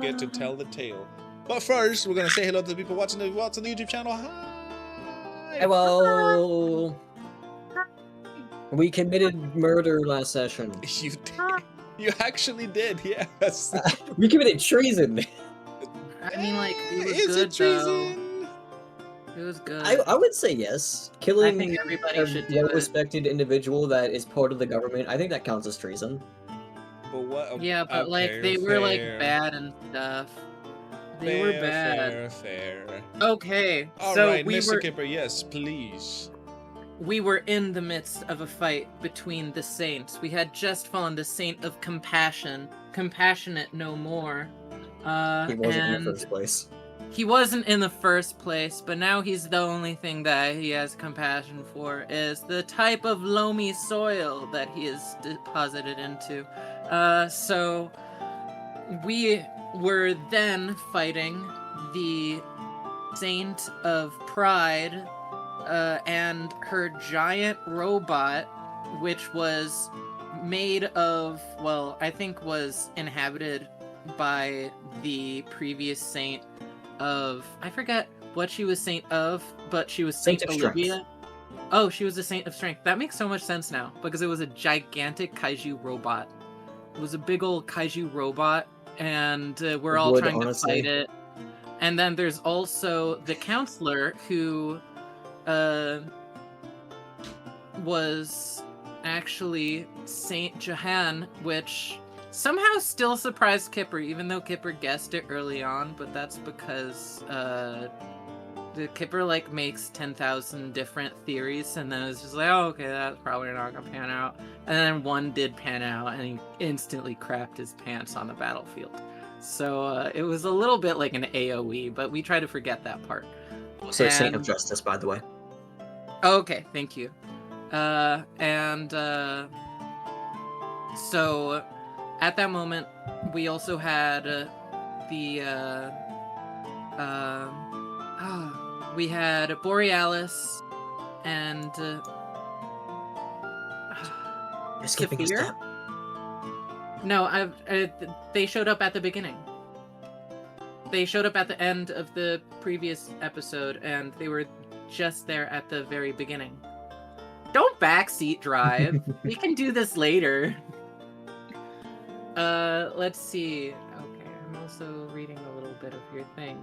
get to tell the tale. But first, we're gonna say hello to the people watching the YouTube channel. Hi. Hello. We committed murder last session. You did. You actually did. Yes. We committed treason. I mean, like, it was Is good it treason? though. It was good. I would say yes. Killing I think everybody a should do it. well-respected individual that is part of the government, I think that counts as treason. But what? Yeah, but like okay, they were like fair. bad and stuff. They were bad. Fair. Okay, All so right, we Mr. were Kipper, yes, please. we were in the midst of a fight between the saints. We had just fallen the saint of compassion, compassionate no more. He wasn't in and the first place. he wasn't in the first place, but now he's the only thing that he has compassion for is the type of loamy soil that he is deposited into. So we were then fighting the Saint of Pride and her giant robot, which was made of, well, I think was inhabited by the previous saint of, I forget what she was saint of, but she was Saint of Olivia. Strength. Oh, she was a saint of strength. That makes so much sense now, because it was a gigantic kaiju robot. It was a big old kaiju robot, and we're all trying to fight it. And then there's also the counselor who was actually Saint Jahan, which somehow still surprised Kipper, even though Kipper guessed it early on, but that's because the Kipper like makes 10,000 different theories, and then it's just like, oh, okay, that's probably not gonna pan out. And then one did pan out, and he instantly crapped his pants on the battlefield. So it was a little bit like an AoE, but we try to forget that part. Also, Saint of Justice, by the way. Okay, thank you. So at that moment, we also had we had Borealis and You're skipping a step. No, they showed up at the beginning. They showed up at the end of the previous episode, and they were just there at the very beginning. Don't backseat drive. We can do this later. Let's see. Okay, I'm also reading a little bit of your thing.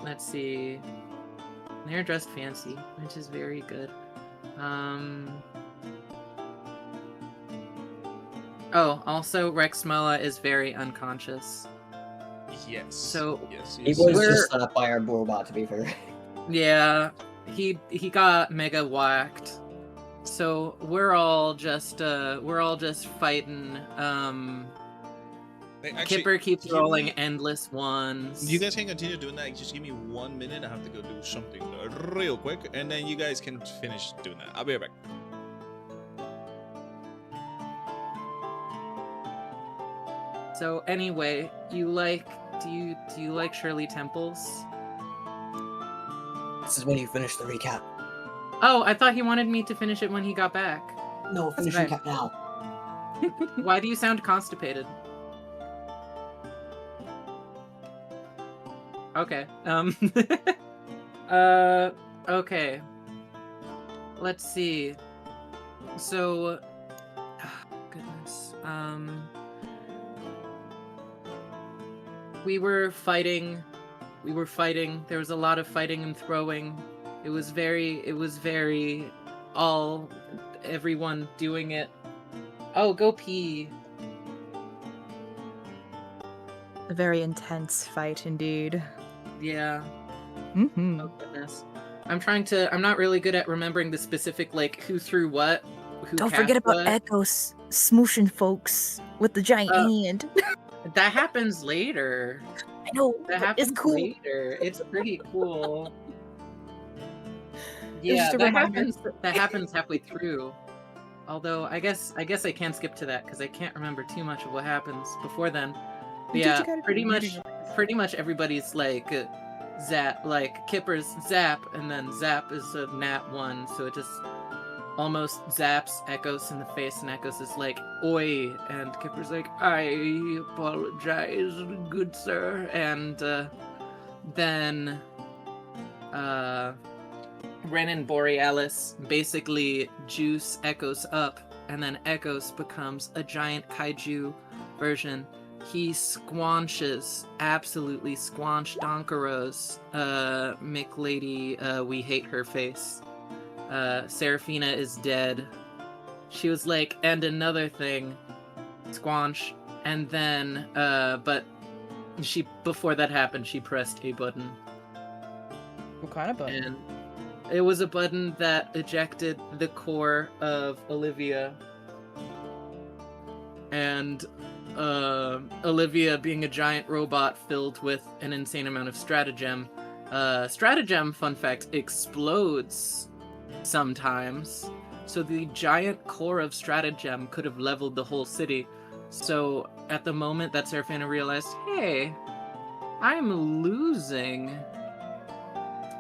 Let's see. They're dressed fancy, which is very good. Oh, also Rexmoa is very unconscious. Yes. So yes. He was just slapped by our robot, to be fair. Yeah, he got mega whacked. So we're all just fighting. Kipper keeps rolling endless ones. You guys can continue doing that. Just give me 1 minute. I have to go do something real quick, and then you guys can finish doing that. I'll be right back. So anyway, do you like Shirley Temples? This is when you finish the recap. Oh, I thought he wanted me to finish it when he got back. No, finish right. recap now. Why do you sound constipated? Okay. Okay. Let's see. So, goodness. We were fighting. There was a lot of fighting and throwing. It was very everyone doing it. Oh, go pee. A very intense fight indeed. Yeah. Mm-hmm. Oh goodness. I'm not really good at remembering the specific, like, who threw what. Don't forget about Echo smooshing folks with the giant hand. That happens later. I know. That happens it's cool. later. It's pretty cool. Yeah, that happens halfway through. Although I guess I can't skip to that because I can't remember too much of what happens before then. But yeah, pretty much everybody's like zap, like Kipper's zap, and then zap is a nat 1, so it just almost zaps Echoes in the face, and Echoes is like, "Oi!" And Kipper's like, "I apologize, good sir." And then Ren and Borealis basically juice Echoes up, and then Echoes becomes a giant kaiju version. He absolutely squanched Donkaros, McLady, we hate her face. Seraphina is dead. She was like, and another thing, squanch, and then, but before that happened, she pressed a button. What kind of button? And it was a button that ejected the core of Olivia. And Olivia, being a giant robot filled with an insane amount of stratagem, stratagem, fun fact, explodes sometimes. So the giant core of stratagem could have leveled the whole city. So at the moment that Seraphina realized, hey, I'm losing.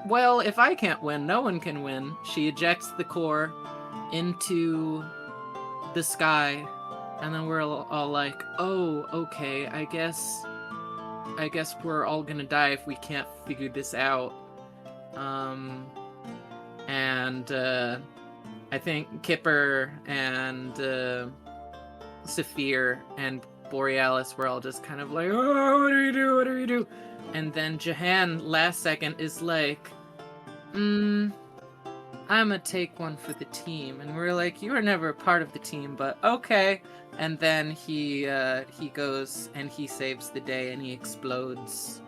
Well, if I can't win, no one can win. She ejects the core into the sky, and then we're all like, oh, okay, I guess we're all gonna die if we can't figure this out. I think Kipper and Saphir and Borealis were all just kind of like, oh, what do we do? What do we do? And then Jahan, last second, is like, I'ma take one for the team. And we're like, you were never a part of the team, but okay. And then he goes and he saves the day and he explodes.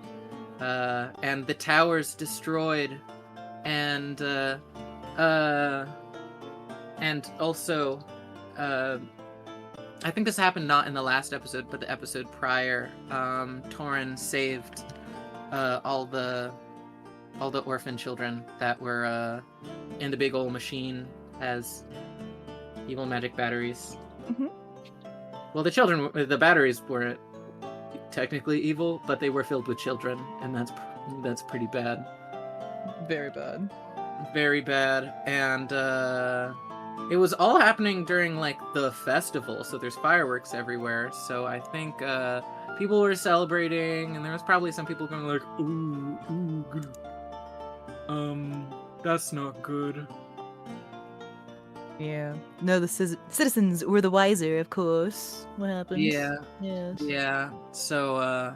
And the tower's destroyed. And also, I think this happened not in the last episode, but the episode prior. Taurin saved all the orphan children that were in the big old machine as evil magic batteries. Mm-hmm. Well, the batteries weren't technically evil, but they were filled with children, and that's pretty bad. Very bad. Very bad. And it was all happening during like the festival, so there's fireworks everywhere. So I think people were celebrating, and there was probably some people going like, ooh, good. That's not good. Yeah. No, the citizens were the wiser, of course. What happened? Yeah. Yes. Yeah. So,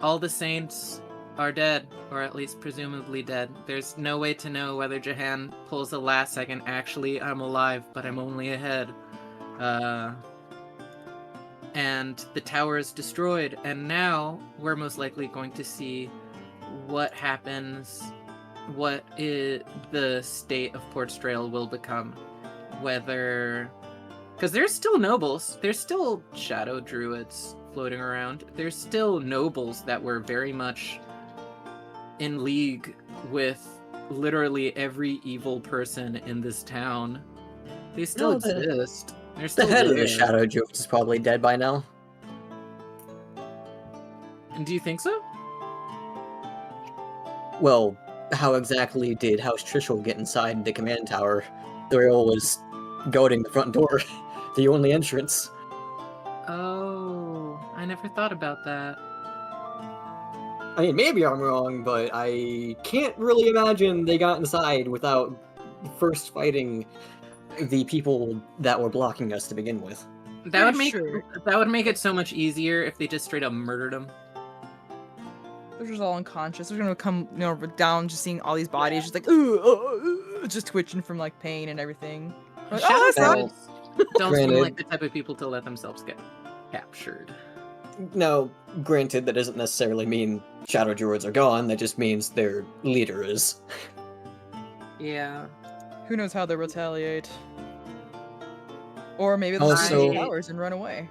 all the saints are dead, or at least presumably dead. There's no way to know whether Jahan pulls the last second, actually, I'm alive, but I'm only ahead. And the tower is destroyed, and now we're most likely going to see what happens, what the state of Port Strail will become. Whether... Because there's still nobles, there's still shadow druids floating around, there's still nobles that were very much in league with literally every evil person in this town. They still exist. They're still The head of there. the Shadow Druids is probably dead by now. And do you think so? Well, how exactly did House Trishul get inside the command tower? Thuriel was guarding the front door, the only entrance. Oh, I never thought about that. I mean, maybe I'm wrong, but I can't really imagine they got inside without first fighting the people that were blocking us to begin with. That would Pretty make it so much easier if they just straight up murdered him. They're just all unconscious. They're gonna come, down, just seeing all these bodies, just like, just twitching from like pain and everything. Like, Shadow that's not- druids don't seem Granted. like the type of people to let themselves get captured. Now, granted, that doesn't necessarily mean Shadow Druids are gone, that just means their leader is. Yeah. Who knows how they retaliate? Or maybe they'll Also- see towers and run away.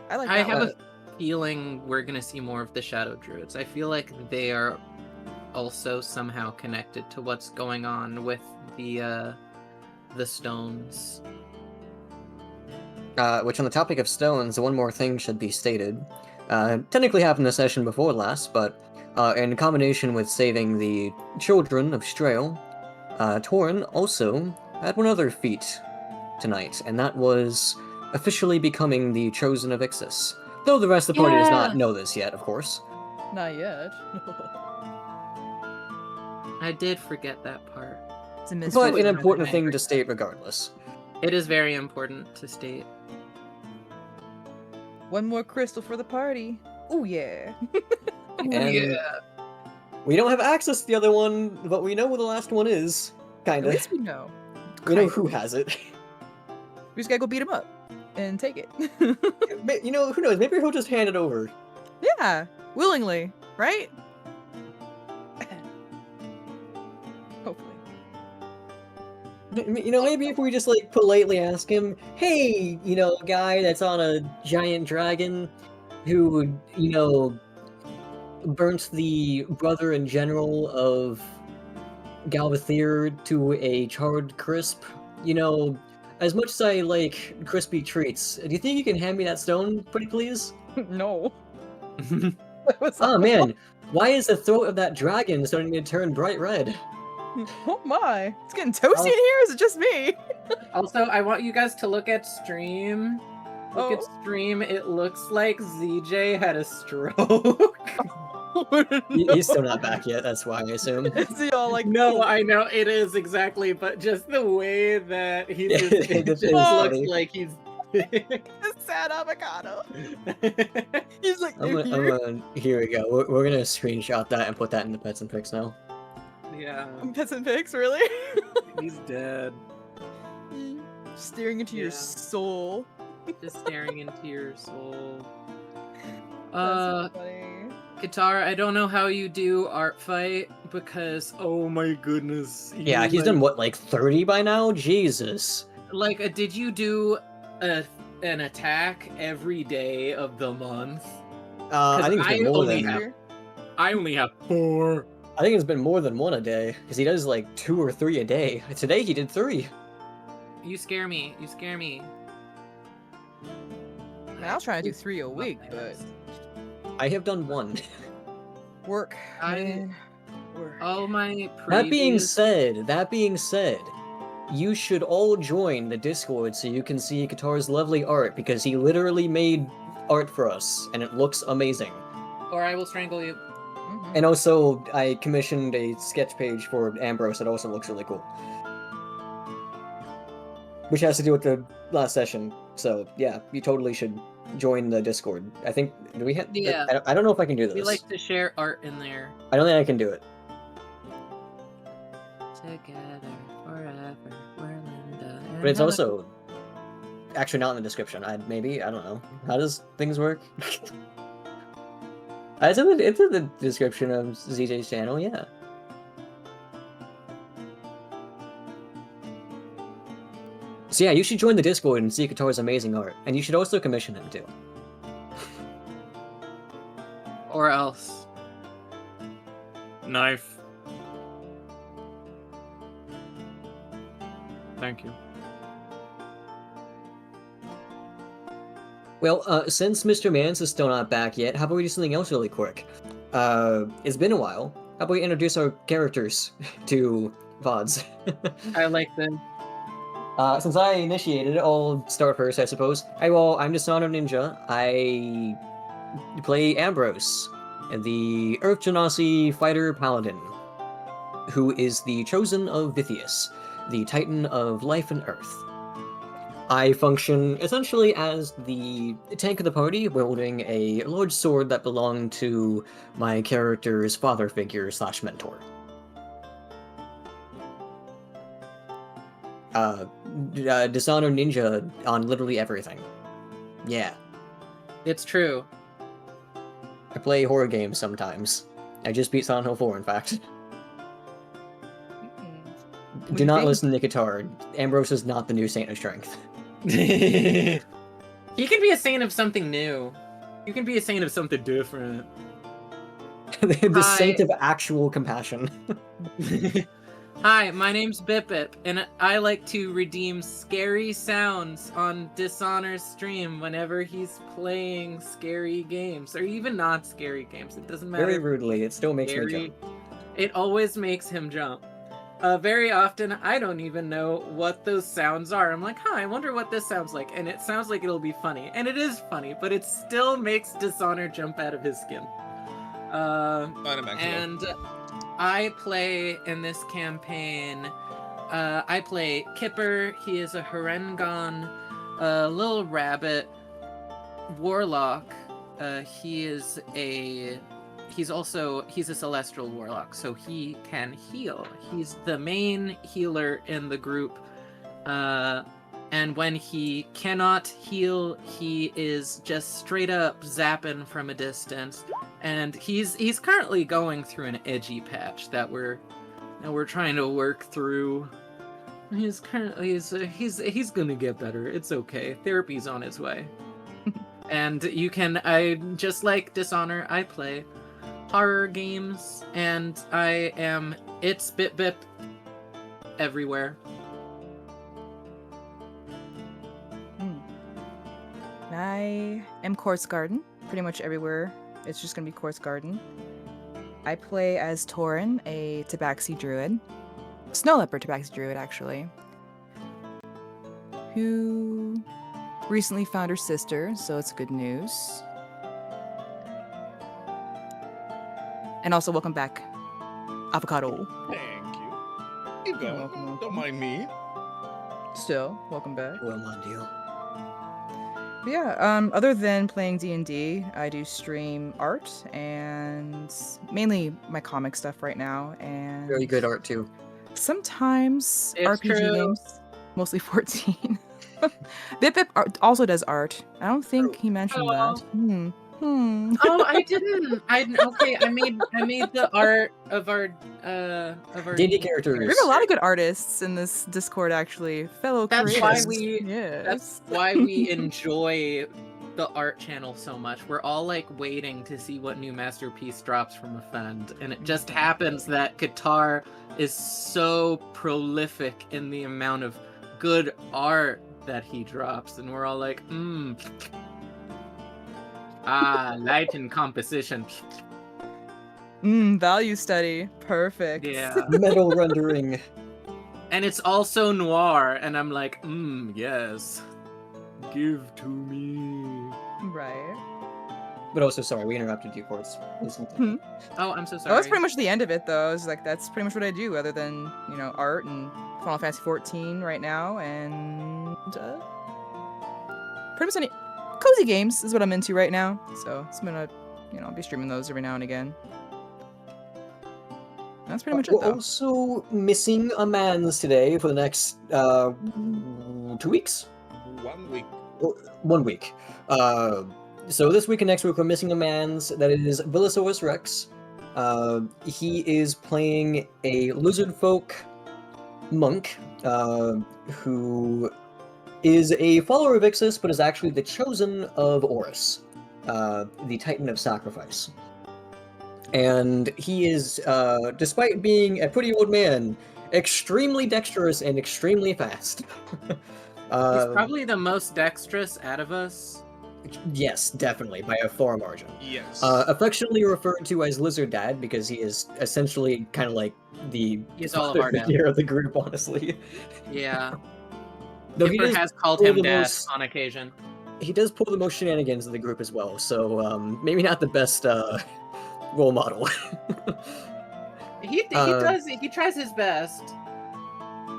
I like I that have one. a feeling we're gonna see more of the Shadow Druids. I feel like they are also somehow connected to what's going on with the stones. Which, on the topic of stones, one more thing should be stated. Technically happened the session before last, but in combination with saving the children of Strail, Taurin also had one other feat tonight, and that was officially becoming the Chosen of Ixis. Though the rest of the party does not know this yet, of course. Not yet. I did forget that part. It's a mystery. But an Really important angry. thing to state regardless. It is very important to state. One more crystal for the party. Oh yeah. And we don't have access to the other one, but we know where the last one is. At Kinda. least we know. We know Kinda. who has it. We just gotta go beat him up and take it. You know, who knows? Maybe he'll just hand it over. Yeah, willingly, right? Hopefully. You know, maybe if we just like politely ask him, hey, you know, guy that's on a giant dragon who, you know, burnt the brother and general of Galvathir to a charred crisp. You know, as much as I like crispy treats, do you think you can hand me that stone, pretty please? No. That was Oh man, why is the throat of that dragon starting to turn bright red? Oh my. It's getting toasty in here, is it just me? Also, I want you guys to look at stream. Look at Oh. stream. It looks like ZJ had a stroke. He's still not back yet, that's why I assume. Is he all like, No, I know it is exactly, but just the way that he Yeah, just, it it's just funny. looks like he's. a sad avocado? He's like, Here we go. We're gonna screenshot that and put that in the pets and pics now. Yeah, peasant pics, really? he's dead. Staring into your Yeah. soul. Just staring into your soul. That's so funny. Katara, I don't know how you do art fight because oh my goodness. Yeah, you, he's done what, like 30 by now? Jesus. Like, did you do an attack every day of the month? I think it's been more only than have- I only have 4. I think it's been more than one a day because he does like 2 or 3 a day. Today he did 3. You scare me. You scare me. Man, I was trying to do 3 a week, but I have done 1. work. I- Man. Work. All my That being previous- said, you should all join the Discord so you can see Qatar's lovely art because he literally made art for us and it looks amazing. Or I will strangle you. Mhm. And also, I commissioned a sketch page for Ambrose that also looks really cool. Which has to do with the last session. So, yeah, you totally should join the Discord. I think, do we have... Yeah. I don't know if I can do this. We like to share art in there. I don't think I can do it. Together forever. We're Linda. But it's also actually not in the description. I don't know. How does things work? It's in the description of ZJ's channel, yeah. So yeah, you should join the Discord and see Qatar's amazing art. And you should also commission him too. Or else. Knife. Thank you. Well, since Mr. Mans is still not back yet, how about we do something else really quick? It's been a while. How about we introduce our characters to VODs? I like them. Since I initiated it, I'll start first, I suppose. I'm Dishonored Ninja. I play Ambrose, the Earth Genasi fighter paladin, who is the chosen of Vithius, the titan of life and earth. I function essentially as the tank of the party, wielding a large sword that belonged to my character's father figure / mentor. Dishonored Ninja on literally everything. Yeah. It's true. I play horror games sometimes. I just beat Silent Hill 4, in fact. What Do not think? listen to Guitar. Ambrose is not the new Saint of Strength. He can be a saint of something new. You can be a saint of something different. The Hi. Saint of actual compassion. Hi, my name's Bip Bip, and I like to redeem scary sounds on Dishonor's stream whenever he's playing scary games, or even not scary games. It doesn't matter. Very rudely, it still makes me Scary. jump. It always makes him jump. Very often, I don't even know what those sounds are. I'm like, I wonder what this sounds like. And it sounds like it'll be funny. And it is funny, but it still makes Dishonor jump out of his skin. And I play in this campaign, I play Kipper. He is a Harengon, little rabbit warlock. He's a celestial warlock, so he can heal. He's the main healer in the group. And when he cannot heal, he is just straight up zapping from a distance. And he's currently going through an edgy patch that we're trying to work through. He's gonna get better. It's okay. Therapy's on its way. And I just like Dishonor, I play horror games, and it's Bip Bip everywhere. I am Quartz Garden, pretty much everywhere. It's just gonna be Quartz Garden. I play as Taurin, a Tabaxi druid. Snow leopard Tabaxi druid, actually. Who recently found her sister, so it's good news. And also, welcome back, Avocado. Thank you. Keep going. Welcome. Don't mind me. Still, welcome back. Well, my deal. But yeah, other than playing D&D, I do stream art and mainly my comic stuff right now. And Very good art too. sometimes It's RPG true. games, mostly 14. Bip Bip also does art. I don't think he mentioned Oh. that. Oh, I didn't. I made the art of our D&D characters. We have a lot of good artists in this Discord, actually. Fellow That's creators. why Yes. That's why we enjoy the art channel so much. We're all like waiting to see what new masterpiece drops from Offend, and it just happens that Qatar is so prolific in the amount of good art that he drops, and we're all like, light and composition. Value study. Perfect. Yeah. Metal rendering. And it's also noir, and I'm like, yes. Give to me. Right. But also, sorry, we interrupted you, Quartz. Listen. Oh, I'm so sorry. Well, that's pretty much the end of it, though. It's like that's pretty much what I do, other than art and Final Fantasy 14 right now, and pretty much any cozy games is what I'm into right now. So I'm gonna, I'll be streaming those every now and again. That's pretty much it, We're though. also missing a man's today for the next 2 weeks. 1 week. 1 week. So this week and next week we're missing a man's. That is Villosaurus Rex. He is playing a lizard folk monk who is a follower of Ixis, but is actually the chosen of Horus, the Titan of Sacrifice. And he is, despite being a pretty old man, extremely dexterous and extremely fast. He's probably the most dexterous out of us. Yes, definitely, by a far margin. Yes. Affectionately referred to as Lizard Dad because he is essentially kind of like the He's all of our dad. figure of the group, honestly. Yeah. Though he Kipper does has called pull him the dad most- on occasion. He does pull the most shenanigans of the group as well, so maybe not the best role model. He does. He tries his best.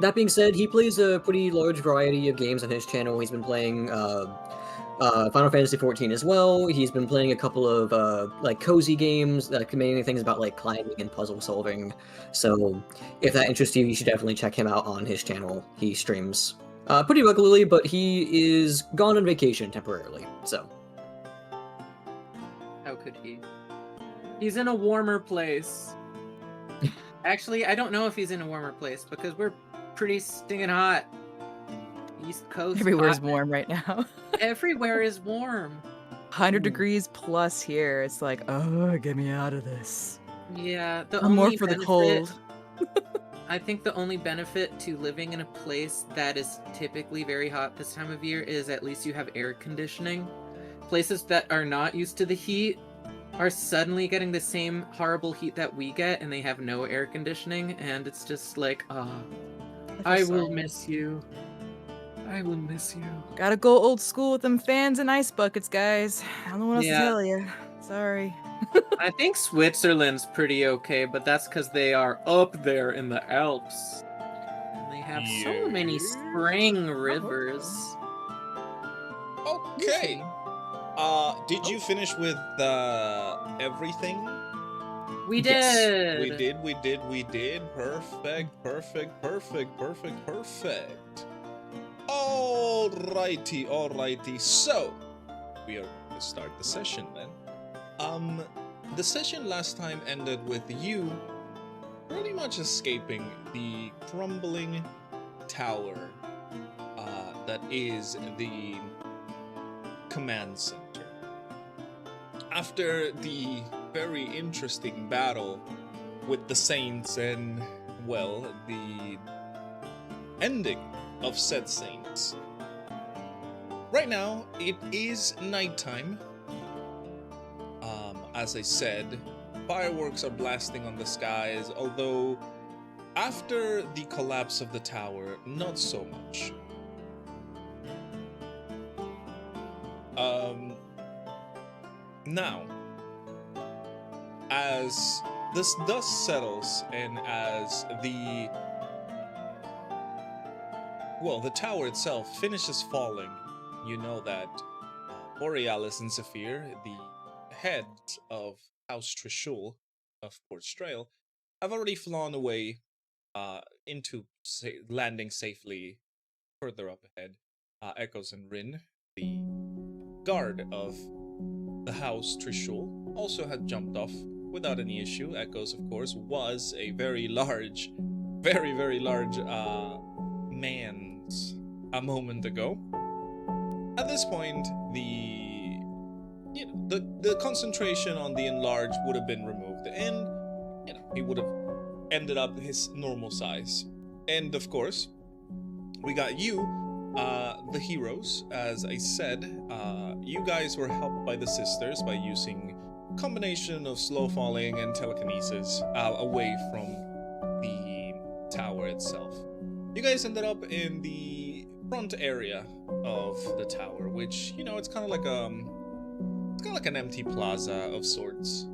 That being said, he plays a pretty large variety of games on his channel. He's been playing Final Fantasy 14 as well. He's been playing a couple of like cozy games, mainly things about like climbing and puzzle solving. So if that interests you, you should definitely check him out on his channel. He streams pretty regularly, but he is gone on vacation temporarily. So How could he? He's in a warmer place. Actually, I don't know if he's in a warmer place because we're pretty stinging hot. East Coast. Everywhere's hot. warm right now. Everywhere is warm. 100 degrees plus here. It's like, oh, get me out of this. Yeah, the I'm only more for the benefit- cold. I think the only benefit to living in a place that is typically very hot this time of year is at least you have air conditioning. Places that are not used to the heat are suddenly getting the same horrible heat that we get, and they have no air conditioning, and it's just like, I will miss you. I will miss you. Gotta go old school with them fans and ice buckets, guys. I don't know what else to Yeah. tell you. Sorry. I think Switzerland's pretty okay, but that's because they are up there in the Alps. And they have so many spring rivers. Okay. Did you finish with everything? We did. Yes, we did. Perfect. Alrighty. So, we are going to start the session then. The session last time ended with you pretty much escaping the crumbling tower that is the command center. After the very interesting battle with the Saints and, well, the ending of said Saints. Right now, it is nighttime. As I said, fireworks are blasting on the skies, although after the collapse of the tower, not so much. Now, as this dust settles and as the tower itself finishes falling, you know that Borealis and Zephyr, the heads of House Trishul of Port Strail, have already flown away into landing safely further up ahead. Echoes and Rin, the guard of the House Trishul, also had jumped off without any issue. Echoes, of course, was a very large man's a moment ago. At this point, the concentration on the enlarged would have been removed, and he would have ended up his normal size. And of course, we got you, the heroes. As I said, you guys were helped by the sisters by using a combination of slow falling and telekinesis away from the tower itself. You guys ended up in the front area of the tower, which, it's kind of like an empty plaza of sorts,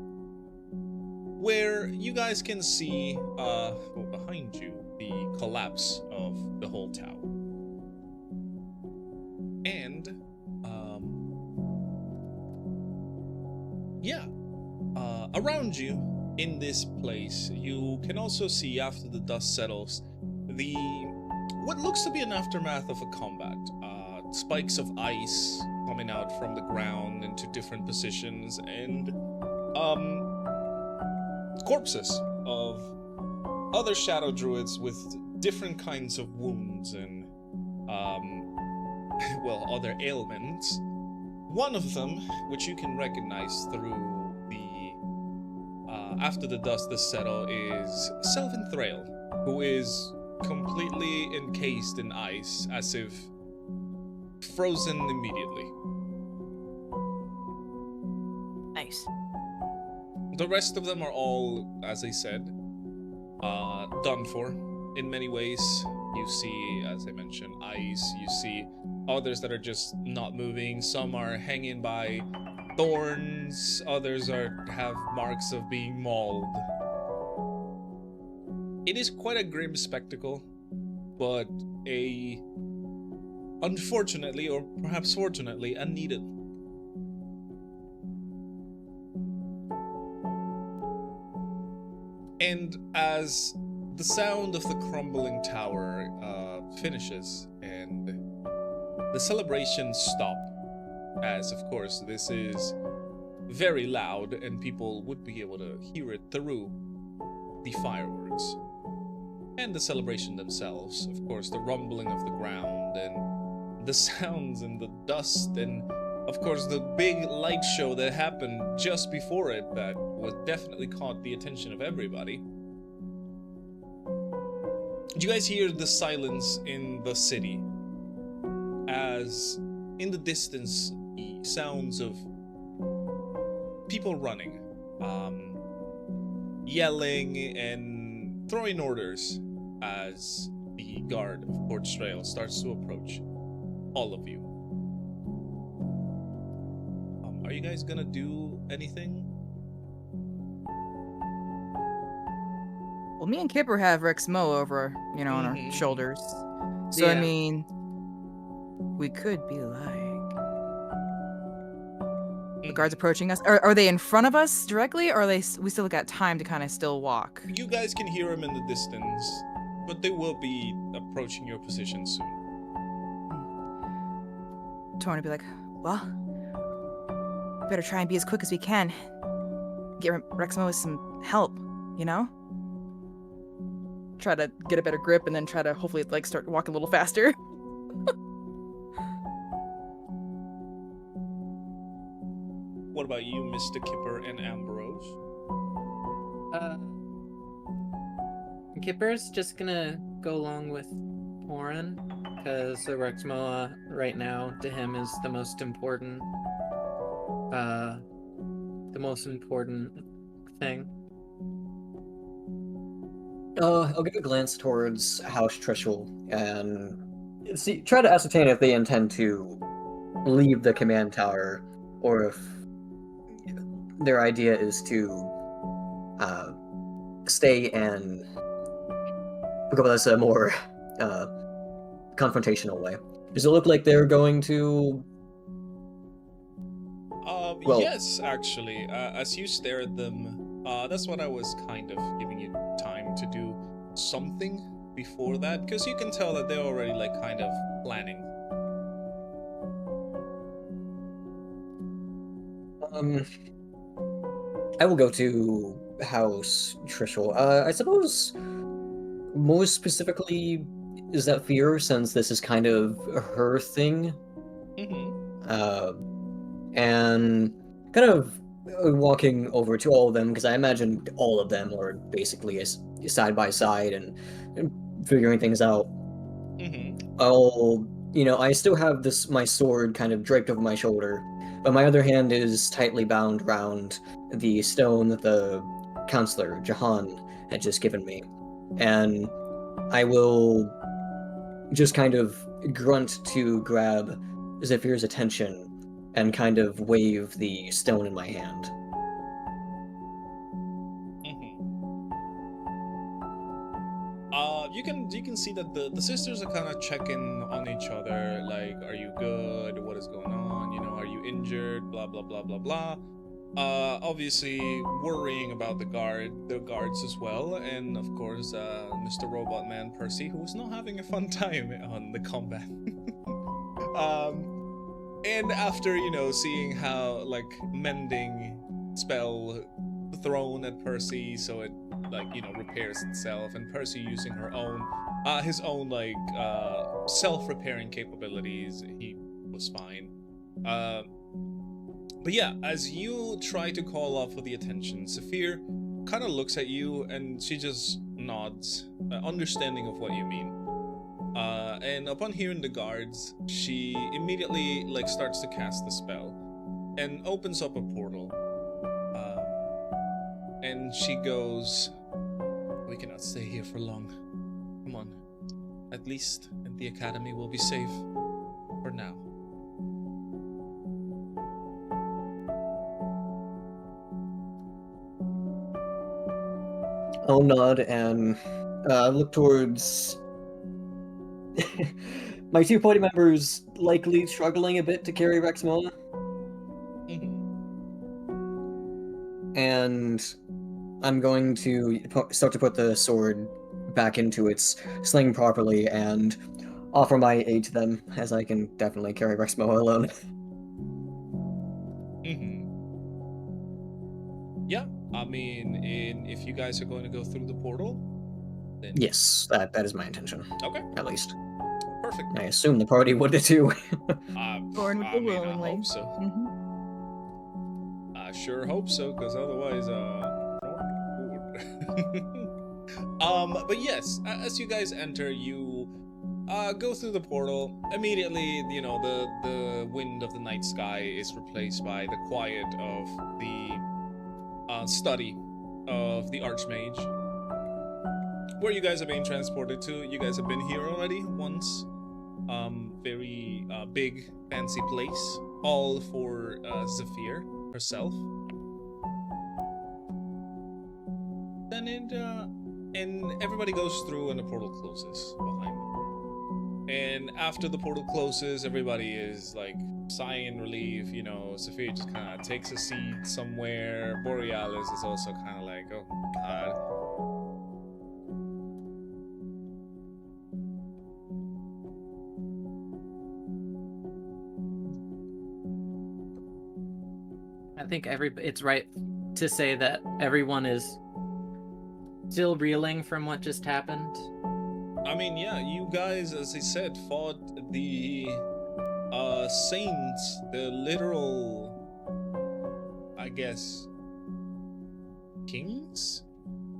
where you guys can see behind you the collapse of the whole tower. And around you in this place, you can also see, after the dust settles, what looks to be an aftermath of a combat. Spikes of ice coming out from the ground into different positions, and corpses of other shadow druids with different kinds of wounds and other ailments. One of them, which you can recognize through the after the dust has settled, is Selvin Thrail, who is completely encased in ice, as if frozen immediately. Nice. The rest of them are all, as I said, done for in many ways. You see, as I mentioned, ice. You see others that are just not moving. Some are hanging by thorns. Others have marks of being mauled. It is quite a grim spectacle, but unfortunately, or perhaps fortunately, unneeded. And as the sound of the crumbling tower finishes and the celebrations stop, as of course this is very loud and people would be able to hear it through the fireworks and the celebration themselves, of course the rumbling of the ground and the sounds and the dust, and of course the big light show that happened just before it that was definitely caught the attention of everybody. You guys hear the silence in the city as in the distance the sounds of people running, yelling and throwing orders as the guard of Port Trail starts to approach all of you. Are you guys gonna do anything? Well, me and Kipper have Rexmoa over, on our shoulders. So, Yeah. I mean, we could be like... The guards approaching us. Are they in front of us directly, or we still got time to kind of still walk? You guys can hear them in the distance, but they will be approaching your position soon. Taurin would be like, well, we better try and be as quick as we can. Get Rexmoa some help, Try to get a better grip and then try to hopefully start walking a little faster. What about you, Mr. Kipper and Ambrose? Kipper's just gonna go along with Taurin, because the Rexmoa right now to him is the most important thing. I'll give a glance towards House Trishul and try to ascertain if they intend to leave the command tower or if their idea is to stay and pick up this a more confrontational way. Does it look like they're going to? Well, yes, actually. As you stare at them, that's what I was kind of giving you time to do something before that, because you can tell that they're already kind of planning. I will go to House Trishul. I suppose most specifically is that fear, since this is kind of her thing. And kind of walking over to all of them, because I imagine all of them are basically side by side and figuring things out. I still have my sword kind of draped over my shoulder, but my other hand is tightly bound around the stone that the counselor, Jahan, had just given me. And I will just kind of grunt to grab Zephyr's attention and kind of wave the stone in my hand. You can see that the sisters are kind of checking on each other, like, are you good? What is going on? Are you injured? Blah blah blah blah blah. Obviously worrying about the guards as well, and of course Mr. Robot Man Percy, who is not having a fun time on the combat. And after seeing how mending spell thrown at Percy, so it repairs itself, and Percy using his own self-repairing capabilities, he was fine. But yeah, as you try to call off for the attention, Zephyr kind of looks at you and she just nods, understanding of what you mean. And upon hearing the guards, she immediately starts to cast the spell and opens up a portal. And she goes, "We cannot stay here for long. Come on. At least the academy will be safe for now." I'll nod and look towards my two party members, likely struggling a bit to carry Rexmoa. And I'm going to start to put the sword back into its sling properly and offer my aid to them, as I can definitely carry Rexmoa alone. Yeah, I mean, if you guys are going to go through the portal, then... Yes, that is my intention. Okay. At least. Perfect. I assume the party would too. Taurin would go willingly. I hope so. I sure hope so, because otherwise, but yes, as you guys enter, you go through the portal. Immediately, you know, the wind of the night sky is replaced by the quiet of the study of the Archmage. Where you guys are being transported to, you guys have been here already once. Very big, fancy place, all for Zephyr herself. Then and everybody goes through and the portal closes behind them. And after the portal closes, everybody is like sighing in relief. You know, Zephyr just kind of takes a seat somewhere. Borealis is also kind of like, oh god. I think it's right to say that everyone is still reeling from what just happened. I mean, yeah, you guys, as I said, fought the saints, the literal, I guess, kings?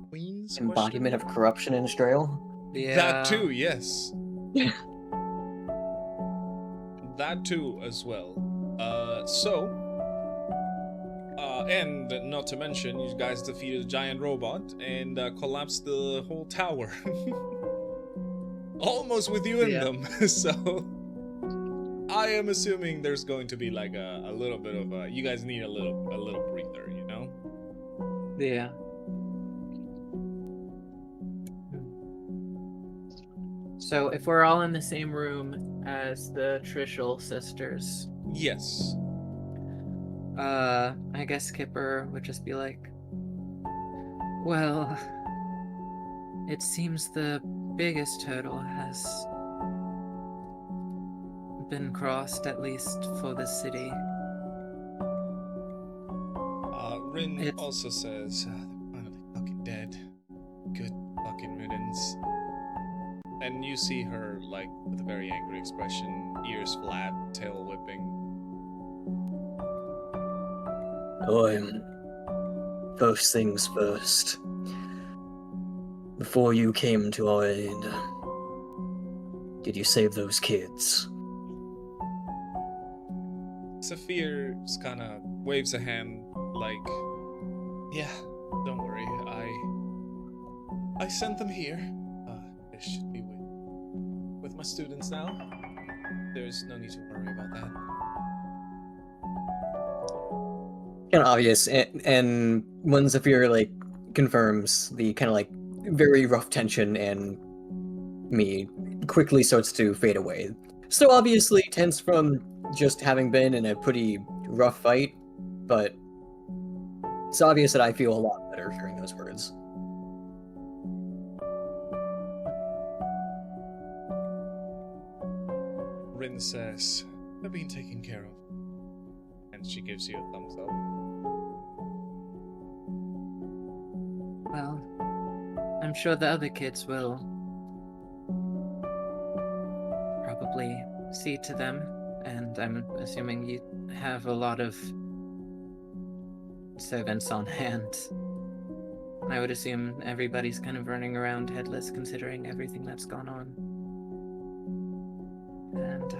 Queens? Embodiment of corruption in Strail. Yeah. That too, yes. That too, as well. And not to mention, you guys defeated a giant robot and collapsed the whole tower. Almost with you in them. So, I am assuming there's going to be like a little bit of a, you guys need a little breather, you know? Yeah. So, if we're all in the same room as the Trishul sisters, Yes. I guess Kipper would just be like, well, it seems the biggest hurdle has been crossed, at least for the city. Rin also says, they're finally fucking dead. Good fucking riddance. And you see her, like, with a very angry expression, ears flat, tail whipping. First things first. Before you came to our aid, did you save those kids? Zephyr just kind of waves a hand, like, yeah, don't worry, I sent them here. They should be with my students now. There's no need to worry about that. Kind of obvious, and when Zephyr like confirms the kind of like very rough tension and me quickly starts to fade away. So obviously tense from just having been in a pretty rough fight, but it's obvious that I feel a lot better hearing those words. Rin says, they're being taken care of. And she gives you a thumbs up. Well, I'm sure the other kids will probably see to them, and I'm assuming you have a lot of servants on hand. I would assume everybody's kind of running around headless considering everything that's gone on. And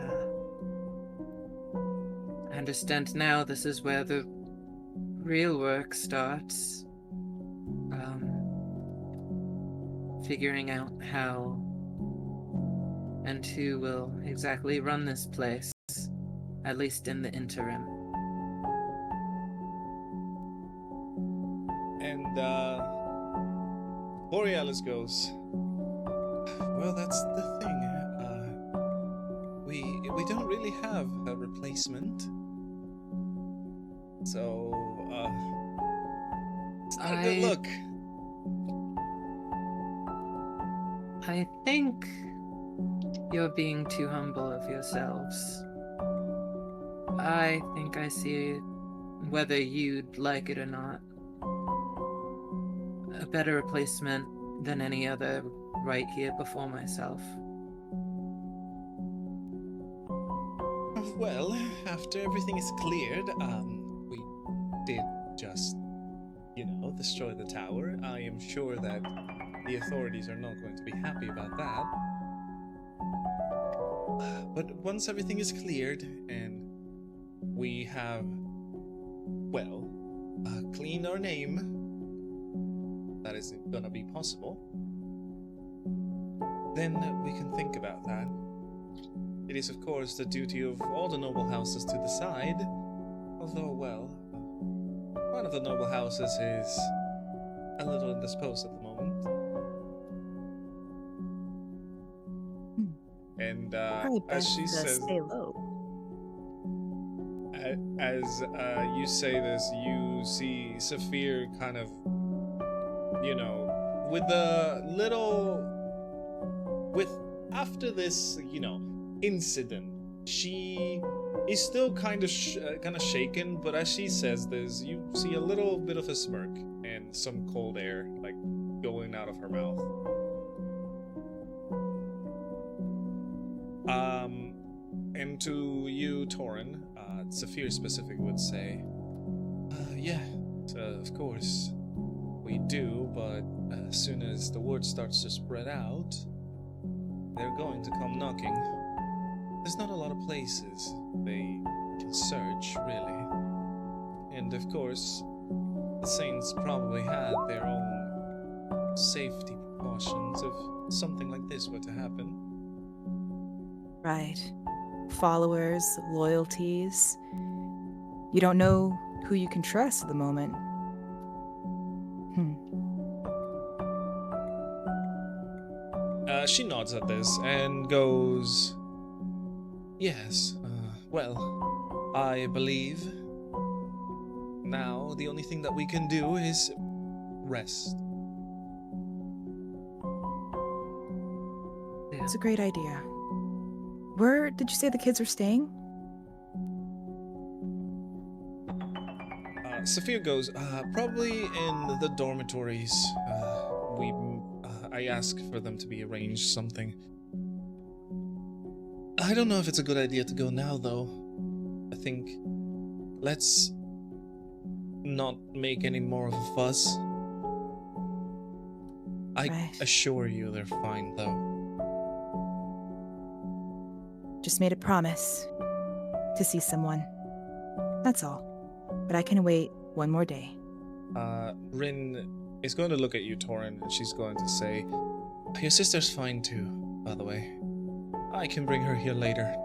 I understand now this is where the real work starts. Figuring out how and who will exactly run this place, at least in the interim. And Borealis goes, well, that's the thing. We don't really have a replacement. So, it's not a good look. I think you're being too humble of yourselves. I think I see, whether you'd like it or not, a better replacement than any other right here before myself. Well, after everything is cleared, we did just, destroy the tower. I am sure that the authorities are not going to be happy about that. But once everything is cleared and we have, well, cleaned our name, that isn't gonna be possible, then we can think about that. It is, of course, the duty of all the noble houses to decide, although, well, one of the noble houses is a little indisposed at the moment. And Probably as best she to says, stay low. as you say this, you see Saphir kind of, with a little, after this, incident, she is still kind of shaken, but as she says this, you see a little bit of a smirk and some cold air, like, going out of her mouth. And to you, Taurin, Saphir specifically would say, yeah, of course, we do, but as soon as the word starts to spread out, they're going to come knocking. There's not a lot of places they can search, really. And of course, the Saints probably had their own safety precautions if something like this were to happen. Right. Followers, loyalties. You don't know who you can trust at the moment. She nods at this and goes, yes, well, I believe now the only thing that we can do is rest. It's a great idea. Where did you say the kids are staying? Saphir goes, probably in the dormitories. I asked for them to be arranged something. I don't know if it's a good idea to go now, though. I think let's not make any more of a fuss. I assure you they're fine, though. Just made a promise to see someone. That's all. But I can wait one more day. Rin is going to look at you, Taurin, and she's going to say, your sister's fine too, by the way. I can bring her here later.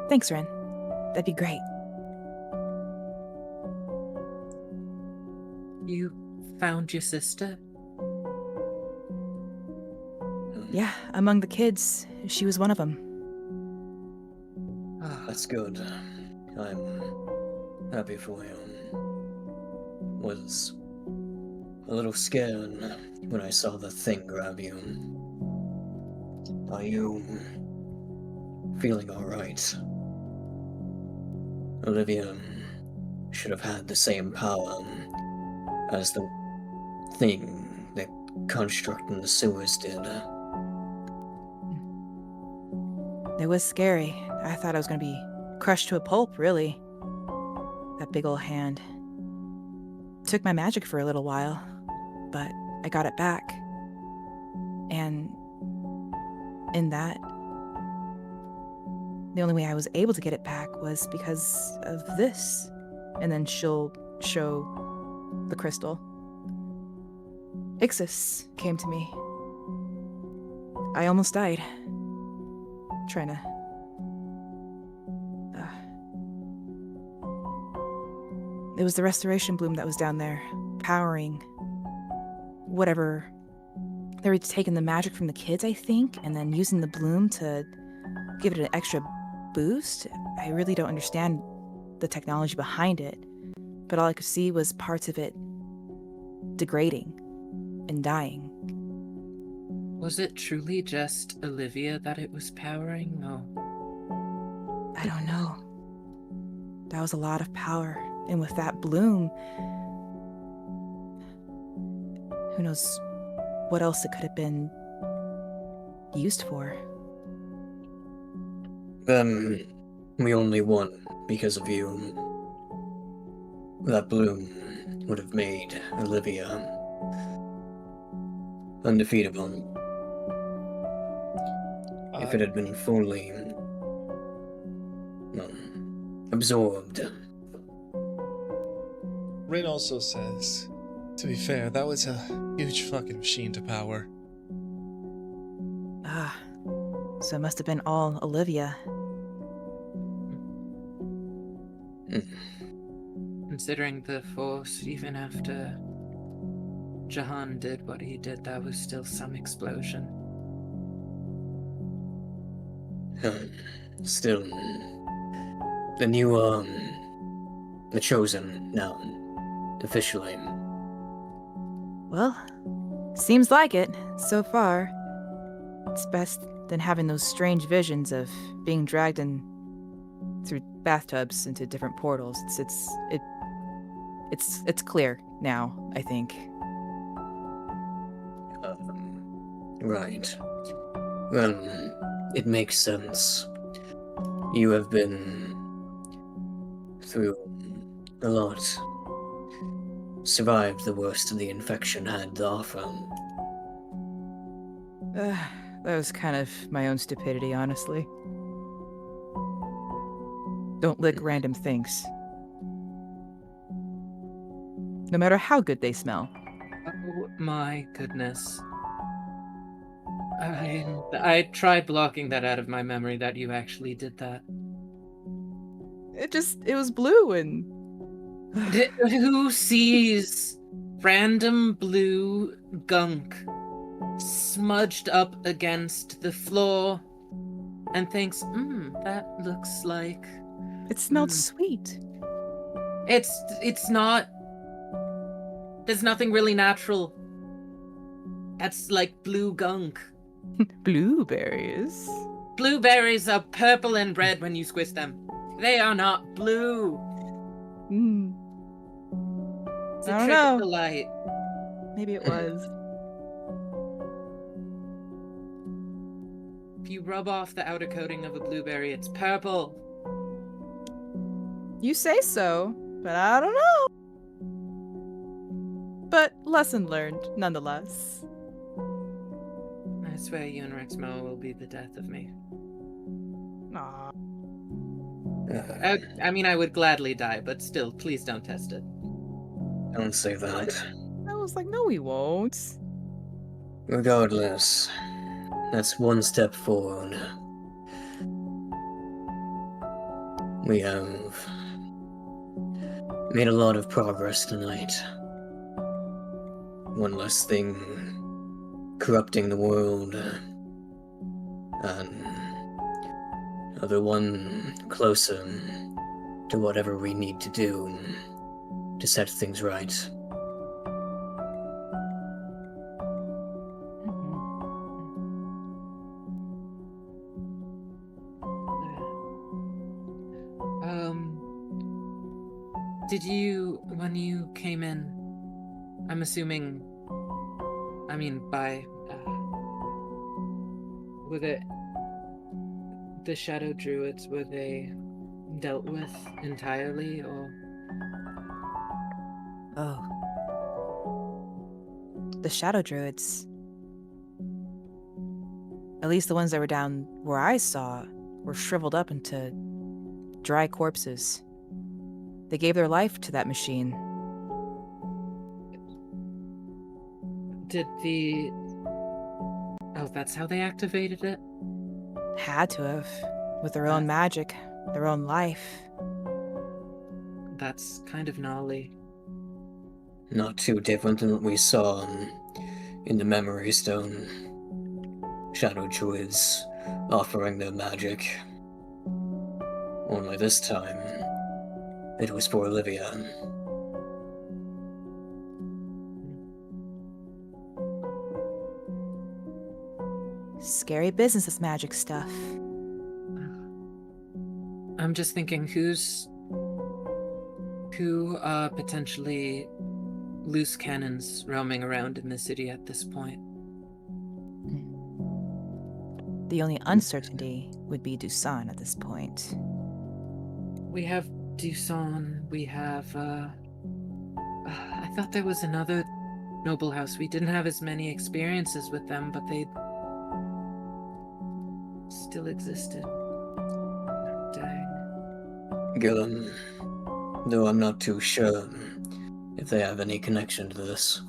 Thanks, Ren. That'd be great. You found your sister? Yeah, among the kids, she was one of them. That's good. I'm happy for you. Was a little scared when I saw the thing grab you. Are you feeling alright? Olivia should have had the same power as the thing, the construct in the sewers did. It was scary. I thought I was going to be crushed to a pulp, really. That big old hand. Took my magic for a little while, but I got it back. And in that, the only way I was able to get it back was because of this. And then she'll show the crystal. Ixis came to me. I almost died. Trying to... It was the restoration bloom that was down there, powering whatever. They were taking the magic from the kids, I think, and then using the bloom to give it an extra boost. I really don't understand the technology behind it, but all I could see was parts of it degrading and dying. Was it truly just Olivia that it was powering? No. I don't know. That was a lot of power. And with that bloom, who knows what else it could have been used for. Then we only won because of you. That bloom would have made Olivia undefeatable. If it had been fully absorbed. Rin also says, to be fair, that was a huge fucking machine to power. Ah, so it must have been all Olivia. Considering the Force, even after Jahan did what he did, that was still some explosion. Still, then you are the chosen now, officially. Well, seems like it, so far. It's best than having those strange visions of being dragged in through bathtubs into different portals. It's clear now, I think. Right. Well, it makes sense. You have been through a lot. Survived the worst of the infection had to offer. That was kind of my own stupidity, honestly. Don't lick random things. No matter how good they smell. Oh my goodness. I tried blocking that out of my memory that you actually did that. It was blue and... Who sees random blue gunk smudged up against the floor and thinks, that looks like... It smelled sweet. It's not... There's nothing really natural. That's like blue gunk. Blueberries. Blueberries are purple and red when you squish them. They are not blue. It's a I don't trick of know. the light. Maybe it was. If you rub off the outer coating of a blueberry, it's purple. You say so, but I don't know. But lesson learned, nonetheless. I swear you and Rexmoa will be the death of me. Aw. I mean, I would gladly die, but still, please don't test it. Don't say that. I was like, no, we won't. Regardless, that's one step forward. We have made a lot of progress tonight. One less thing corrupting the world, and another one closer to whatever we need to do to set things right. Did you, when you came in, I'm assuming, I mean, by, were the Shadow Druids, were they dealt with entirely, or? Oh. The Shadow Druids. At least the ones that were down where I saw were shriveled up into dry corpses. They gave their life to that machine. Did the... Oh, that's how they activated it? Had to have. With their own magic, their own life. That's kind of gnarly. Not too different than what we saw in the Memory Stone. Shadow Druids offering their magic. Only this time, it was for Olivia. Scary business, this magic stuff. I'm just thinking, who are potentially loose cannons roaming around in the city at this point? The only uncertainty would be Dusan at this point. We have Dusan, we have, I thought there was another noble house. We didn't have as many experiences with them, but they still existed. Dang. Gillen, though I'm not too sure if they have any connection to this.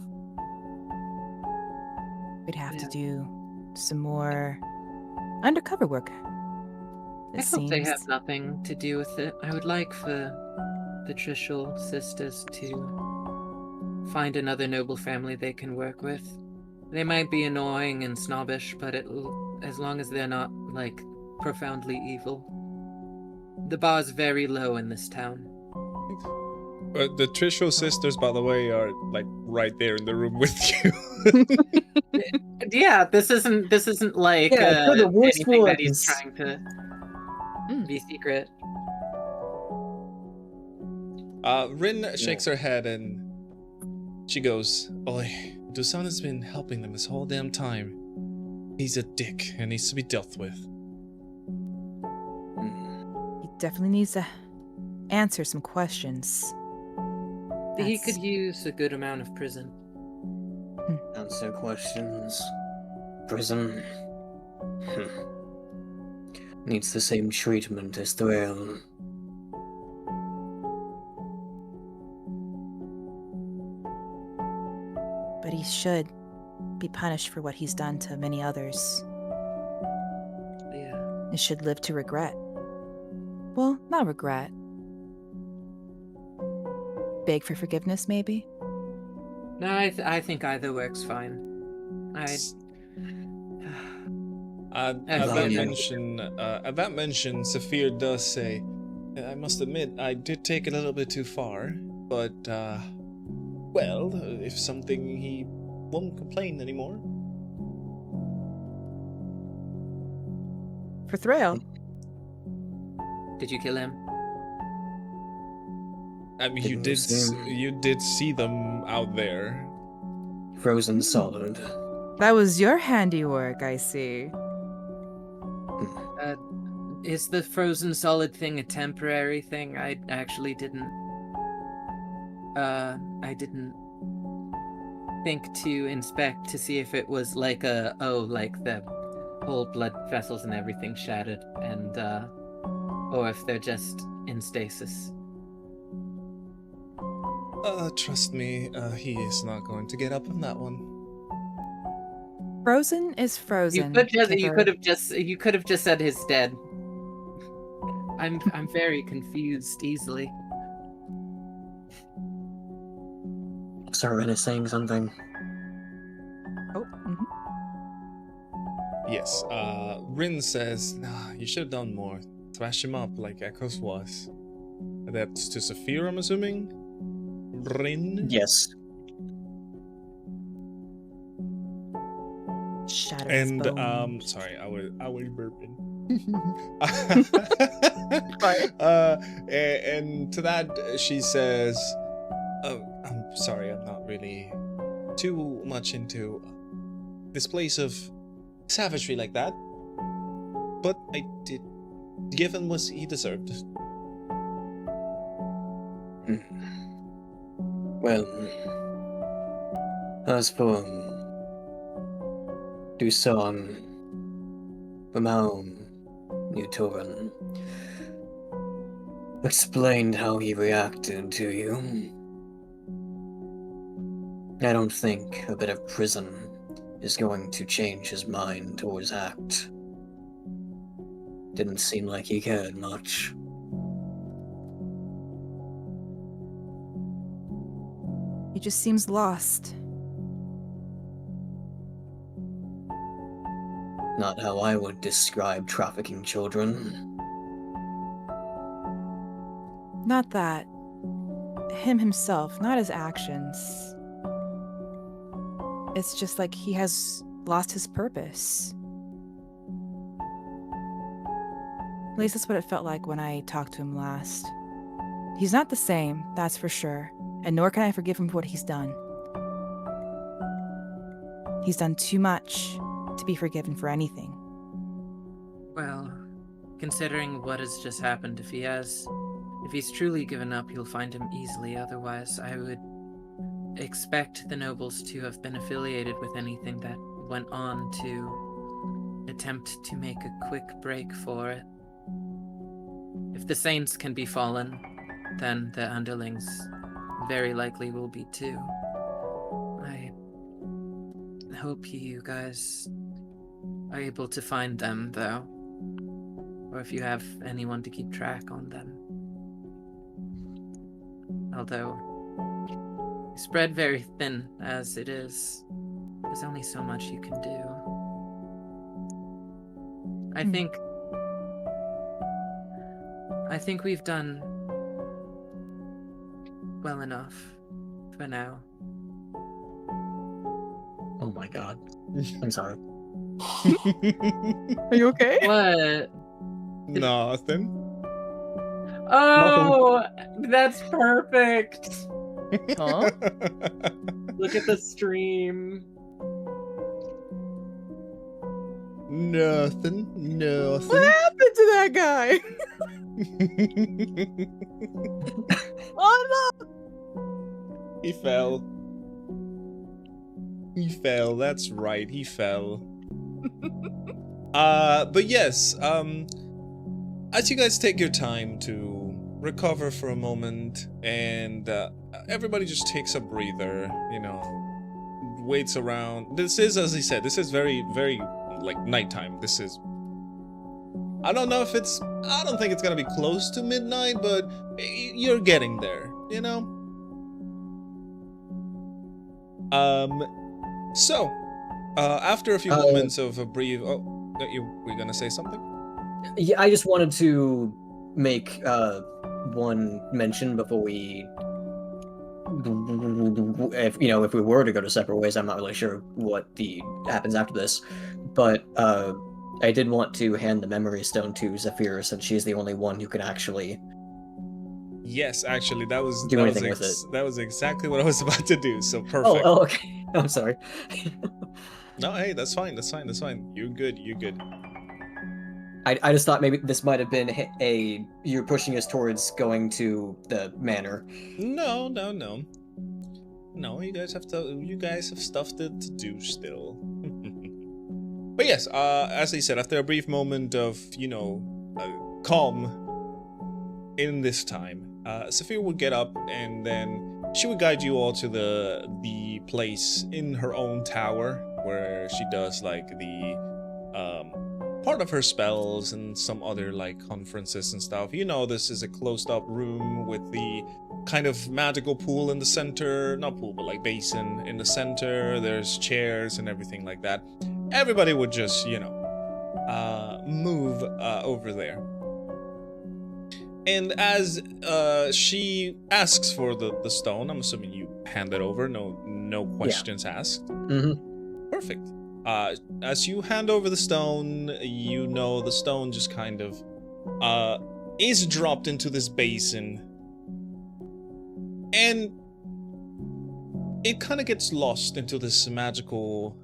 We'd have to Yeah. do some more undercover work. I hope they have nothing to do with it. I would like for the Trishul sisters to find another noble family they can work with. They might be annoying and snobbish, but as long as they're not, like, profoundly evil. The bar's very low in this town. The Trishul sisters, by the way, are like right there in the room with you. Yeah, this isn't like Yeah, they're the worst anything that he's ones. trying to be secret. Rin shakes her head and she goes, "Oi, Dusan has been helping them this whole damn time. He's a dick and needs to be dealt with." He definitely needs to answer some questions. He could use a good amount of prison. Answer questions. Prison. Needs the same treatment as Thrail. But he should be punished for what he's done to many others. Yeah. And should live to regret. Well, not regret. Beg for forgiveness, maybe? No, I think either works fine. At that mention, Saphir does say, "I must admit, I did take it a little bit too far, but, well, if something he won't complain anymore." For Thrail. Did you kill him? I mean, Didn't see him. you did see them out there. Frozen solid. That was your handiwork, I see. Is the frozen solid thing a temporary thing? I actually didn't. I didn't think to inspect to see if it was like like the whole blood vessels and everything shattered, and or if they're just in stasis. Trust me, he is not going to get up on that one. Frozen is frozen. You could have just said he's dead. I'm very confused easily. Sorry, is saying something. Oh, Yes, Rin says, "Nah, you should have done more. Thrash him up like Echoes was." That's to Saphir, I'm assuming? Rin? Yes. Shatter And, his bones. sorry, I was burping. Sorry. And to that, she says, "I'm sorry, I'm not really too much into displays of savagery like that, but I did give him what he deserved." Well, as for Dusan, from home, New Taurin explained how he reacted to you. I don't think a bit of prison is going to change his mind or his act. Didn't seem like he cared much. He just seems lost. Not how I would describe trafficking children. Not that. Him himself, not his actions. It's just like he has lost his purpose. At least that's what it felt like when I talked to him last. He's not the same, that's for sure, and nor can I forgive him for what he's done. He's done too much to be forgiven for anything. Well, considering what has just happened, if he's truly given up, you'll find him easily. Otherwise, I would expect the nobles to have been affiliated with anything that went on to attempt to make a quick break for it. If the saints can be fallen, then the underlings very likely will be too. I hope you guys are able to find them, though. Or if you have anyone to keep track on them. Although, spread very thin as it is, there's only so much you can do. I think we've done well enough for now. Oh my god. I'm sorry. Are you okay? What? Nothing. Oh, that's perfect. Huh? Look at the stream. Nothing. What happened to that guy? Oh no! He fell. He fell. That's right. He fell. But yes. As you guys take your time to recover for a moment, and everybody just takes a breather, you know, waits around. This is, as he said, this is very, very like nighttime. This is. I don't know if it's. I don't think it's gonna be close to midnight, but you're getting there, you know. So, after a few moments of a brief. Oh, we're gonna say something? Yeah, I just wanted to make one mention before we, if we were to go to separate ways. I'm not really sure what happens after this, but I did want to hand the memory stone to Zephyr, since she's the only one who can actually. Yes, actually, that was exactly what I was about to do. So perfect. Oh, okay. I'm sorry. No, hey, that's fine. You're good. I just thought maybe this might have been you're pushing us towards going to the manor. No. You guys have stuff to do still. But yes, as I said, after a brief moment of calm in this time, Sophia would get up and then she would guide you all to the place in her own tower where she does like the part of her spells and some other like conferences and stuff. This is a closed up room with the kind of magical pool in the center. Not pool, but like basin in the center. There's chairs and everything like that. Everybody would just, move over there. And as she asks for the stone, I'm assuming you hand it over. No questions asked. Mm-hmm. Perfect. As you hand over the stone, the stone just kind of is dropped into this basin. And it kind of gets lost into this magical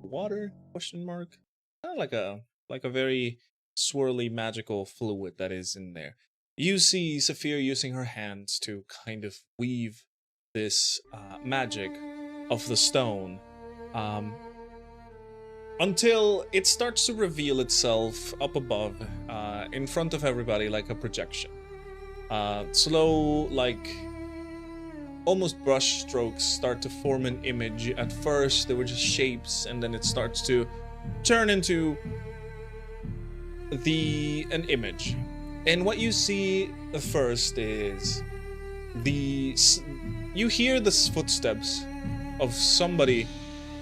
water, question mark? Kind of like a very swirly magical fluid that is in there. You see Saphir using her hands to kind of weave this magic of the stone. Until it starts to reveal itself up above, in front of everybody like a projection. Slow, like, almost brush strokes start to form an image. At first, they were just shapes, and then it starts to turn into an image. And what you see first is you hear the footsteps of somebody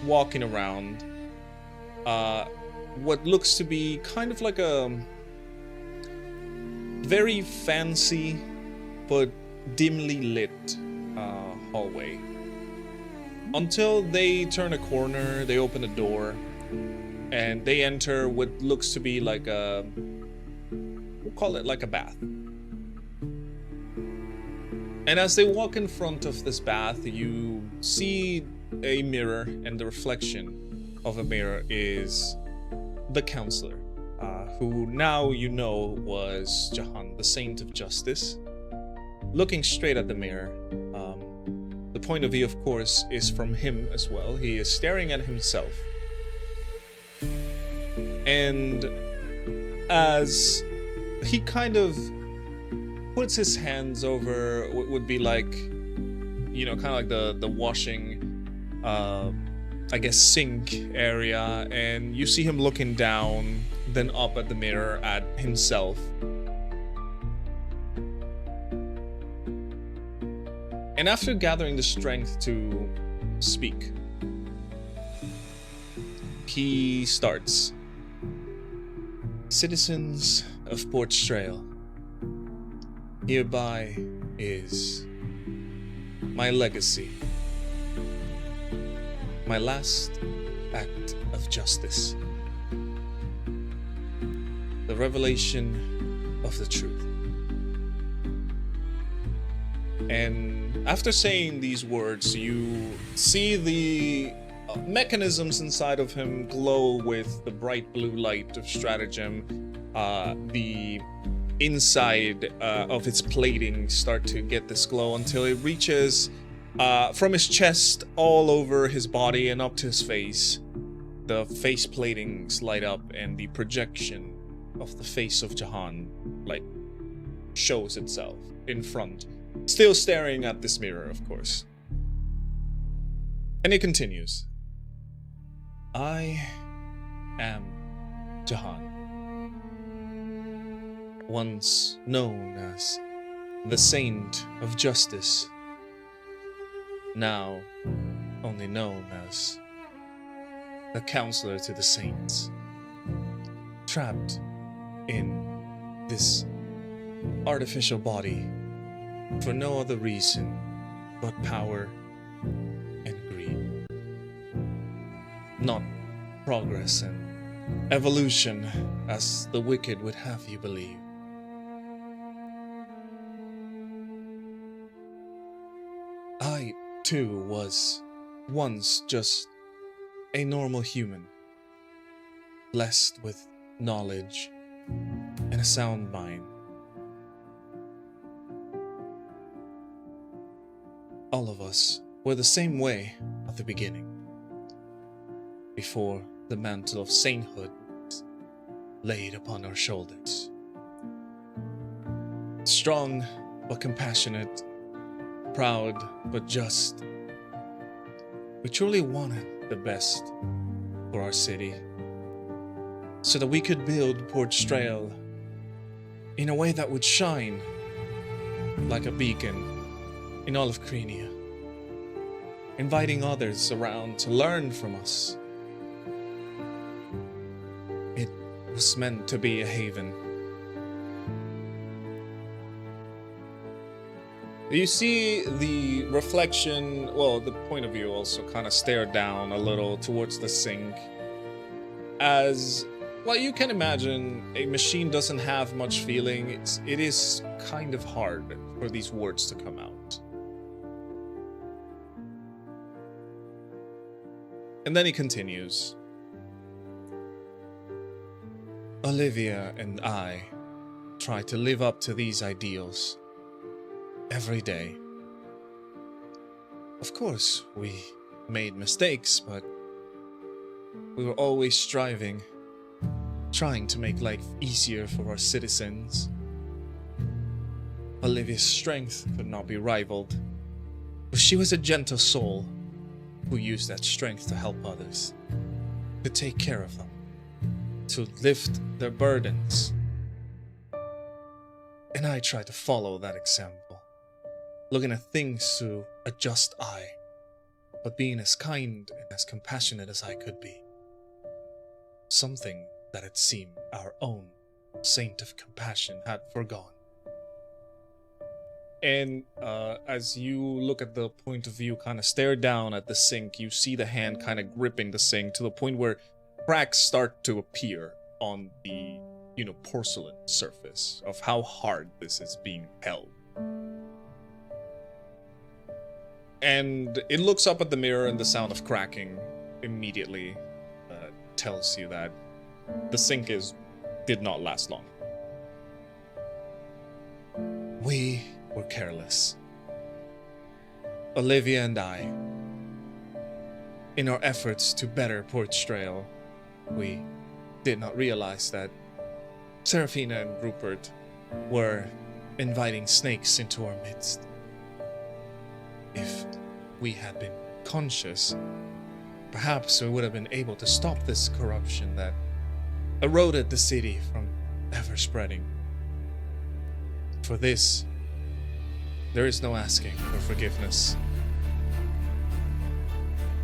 walking around what looks to be kind of like a very fancy but dimly lit hallway. Until they turn a corner, they open a door, and they enter what looks to be like we'll call it like a bath. And as they walk in front of this bath, you see a mirror, and the reflection of a mirror is the counselor, who now was Jahan, the Saint of Justice. Looking straight at the mirror, the point of view, of course, is from him as well. He is staring at himself. And as he kind of puts his hands over what would be like, kind of like the washing, I guess, sink area, and you see him looking down, then up at the mirror at himself. And after gathering the strength to speak, he starts. Citizens of Port Trail, hereby is my legacy, my last act of justice, the revelation of the truth. And after saying these words, you see the mechanisms inside of him glow with the bright blue light of stratagem. The inside of its plating start to get this glow until it reaches from his chest all over his body and up to his face. The face platings light up, and the projection of the face of Jahan shows itself in front, still staring at this mirror, of course. And it continues. I am Jahan, once known as the Saint of Justice, now only known as the Counselor to the Saints, trapped in this artificial body for no other reason but power and greed. Not progress and evolution as the wicked would have you believe. I, too, was once just a normal human, blessed with knowledge and a sound mind. All of us were the same way at the beginning, before the mantle of sainthood was laid upon our shoulders. Strong but compassionate, proud but just. We truly wanted the best for our city, so that we could build Port Trail in a way that would shine like a beacon in all of Crenia, inviting others around to learn from us. It was meant to be a haven. You see the reflection, the point of view also kind of stare down a little towards the sink. As, you can imagine, a machine doesn't have much feeling. It is kind of hard for these words to come out. And then he continues. Olivia and I try to live up to these ideals every day. Of course, we made mistakes, but we were always striving, trying to make life easier for our citizens. Olivia's strength could not be rivaled, but she was a gentle soul who used that strength to help others, to take care of them, to lift their burdens. And I tried to follow that example, looking at things through a just eye, but being as kind and as compassionate as I could be. Something that it seemed our own saint of compassion had forgone. And as you look at the point of view, kind of stare down at the sink, you see the hand kind of gripping the sink to the point where cracks start to appear on the, porcelain surface of how hard this is being held. And it looks up at the mirror, and the sound of cracking immediately tells you that the sink did not last long. We were careless. Olivia and I, in our efforts to better Port Trail, we did not realize that Seraphina and Rupert were inviting snakes into our midst. If we had been conscious, perhaps we would have been able to stop this corruption that eroded the city from ever spreading. For this, there is no asking for forgiveness,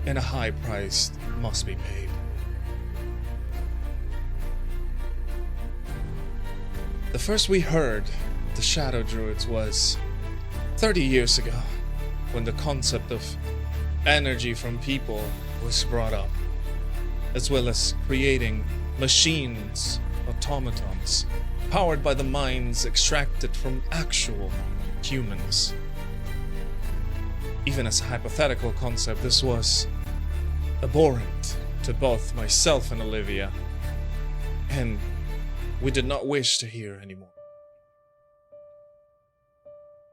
and a high price must be paid. The first we heard the Shadow Druids was 30 years ago, when the concept of energy from people was brought up, as well as creating machines, automatons, powered by the minds extracted from actual humans. Even as a hypothetical concept, this was abhorrent to both myself and Olivia, and we did not wish to hear anymore.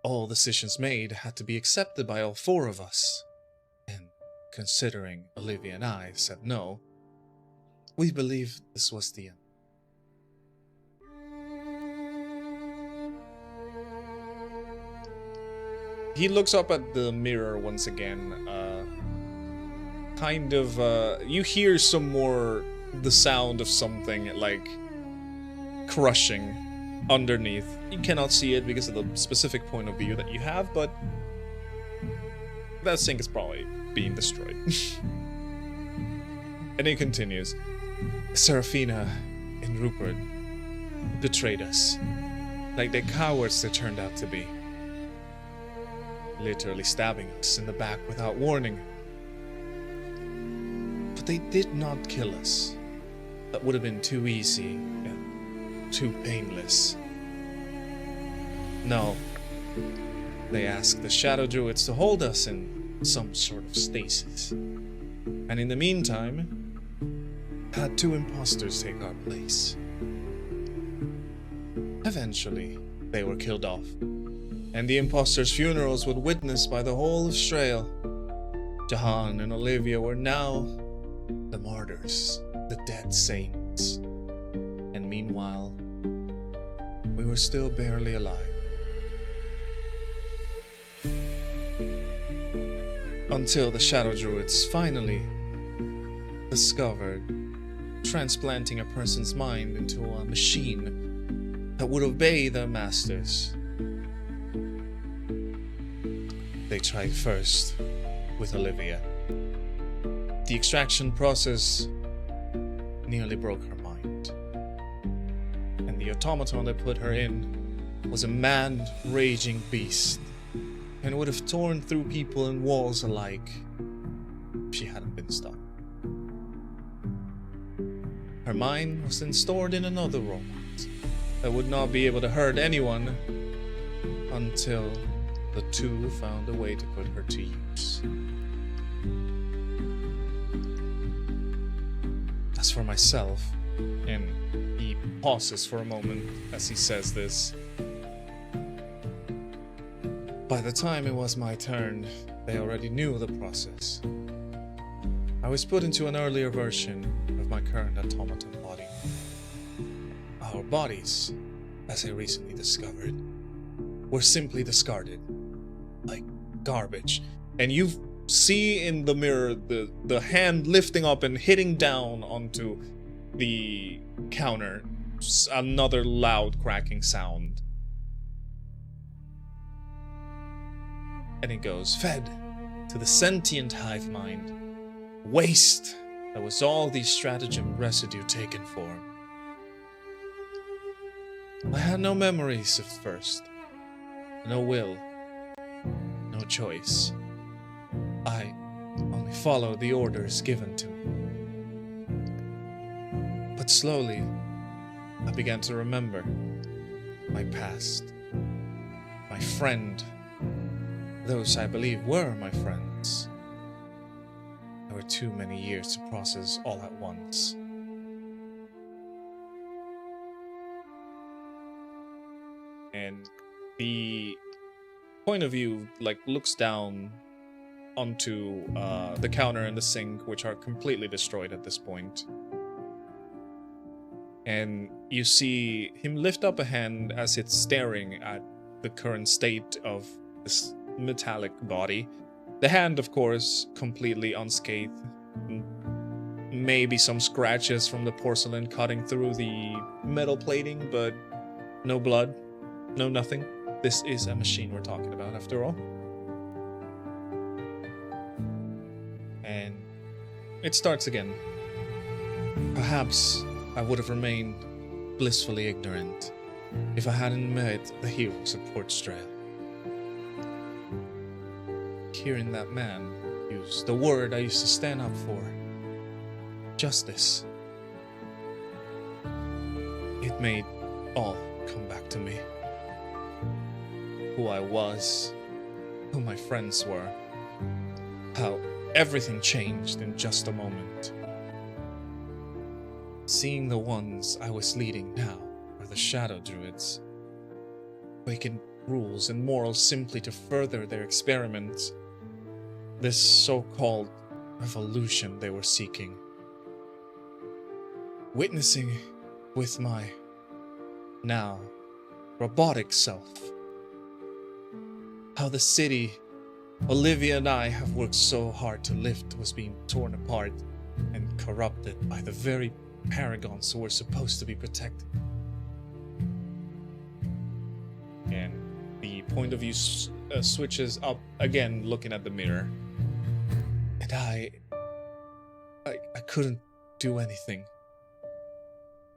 All decisions made had to be accepted by all four of us, and considering Olivia and I said no, we believed this was the end. He looks up at the mirror once again, you hear some more the sound of something like crushing underneath. You cannot see it because of the specific point of view that you have, but that sink is probably being destroyed. And he continues. Seraphina and Rupert betrayed us, like the cowards they turned out to be. Literally stabbing us in the back without warning. But they did not kill us. That would have been too easy and too painless. No. They asked the Shadow Druids to hold us in some sort of stasis. And in the meantime, had two imposters take our place. Eventually, they were killed off, and the imposters' funerals were witnessed by the whole of Strael. Jahan and Olivia were now the martyrs, the dead saints. And meanwhile, we were still barely alive. Until the Shadow Druids finally discovered transplanting a person's mind into a machine that would obey their masters. They tried first with Olivia. The extraction process nearly broke her mind. And the automaton that put her in was a mad, raging beast, and would have torn through people and walls alike if she hadn't been stopped. Her mind was then stored in another robot that would not be able to hurt anyone until the two found a way to put her to use. As for myself, and he pauses for a moment as he says this, by the time it was my turn, they already knew the process. I was put into an earlier version of my current automaton body. Our bodies, as I recently discovered, were simply discarded, like garbage. And you see in the mirror the hand lifting up and hitting down onto the counter. Another loud cracking sound. And it goes, fed to the sentient hive mind. Waste that was all the stratagem residue taken for. I had no memories at first, no will, no choice. I only followed the orders given to me. But slowly, I began to remember my past, my friend, those I believe were my friends. There were too many years to process all at once. And the point of view looks down onto the counter and the sink, which are completely destroyed at this point. And you see him lift up a hand as it's staring at the current state of this metallic body. The hand, of course, completely unscathed. Maybe some scratches from the porcelain cutting through the metal plating, but no blood, no nothing. This is a machine we're talking about, after all. And it starts again. Perhaps I would have remained blissfully ignorant if I hadn't met the heroes of Port Strail. Hearing that man use the word I used to stand up for, justice, it made all come back to me. Who I was, who my friends were, how everything changed in just a moment. Seeing the ones I was leading now were the Shadow Druids, making rules and morals simply to further their experiments, this so-called revolution they were seeking. Witnessing with my now robotic self how the city Olivia and I have worked so hard to lift was being torn apart and corrupted by the very paragons who were supposed to be protected. And the point of view switches up again, looking at the mirror. And I couldn't do anything.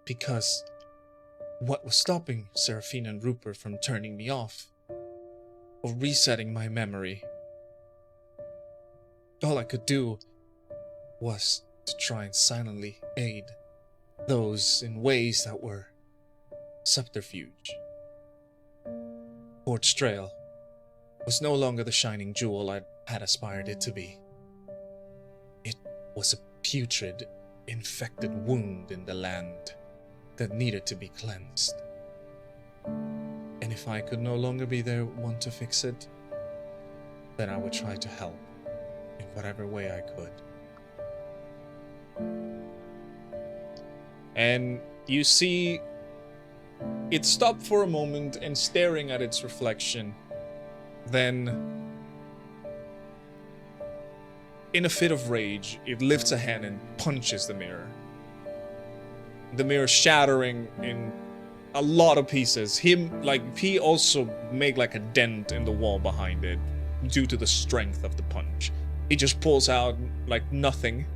Because what was stopping Seraphine and Rupert from turning me off, or resetting my memory, all I could do was to try and silently aid those in ways that were subterfuge. Port Strail was no longer the shining jewel I had aspired it to be. It was a putrid, infected wound in the land that needed to be cleansed. And if I could no longer be there one to fix it, then I would try to help in whatever way I could. And you see it stopped for a moment and staring at its reflection. Then, in a fit of rage, it lifts a hand and punches the mirror. The mirror shattering in a lot of pieces. He also made like a dent in the wall behind it due to the strength of the punch. He just pulls out like nothing.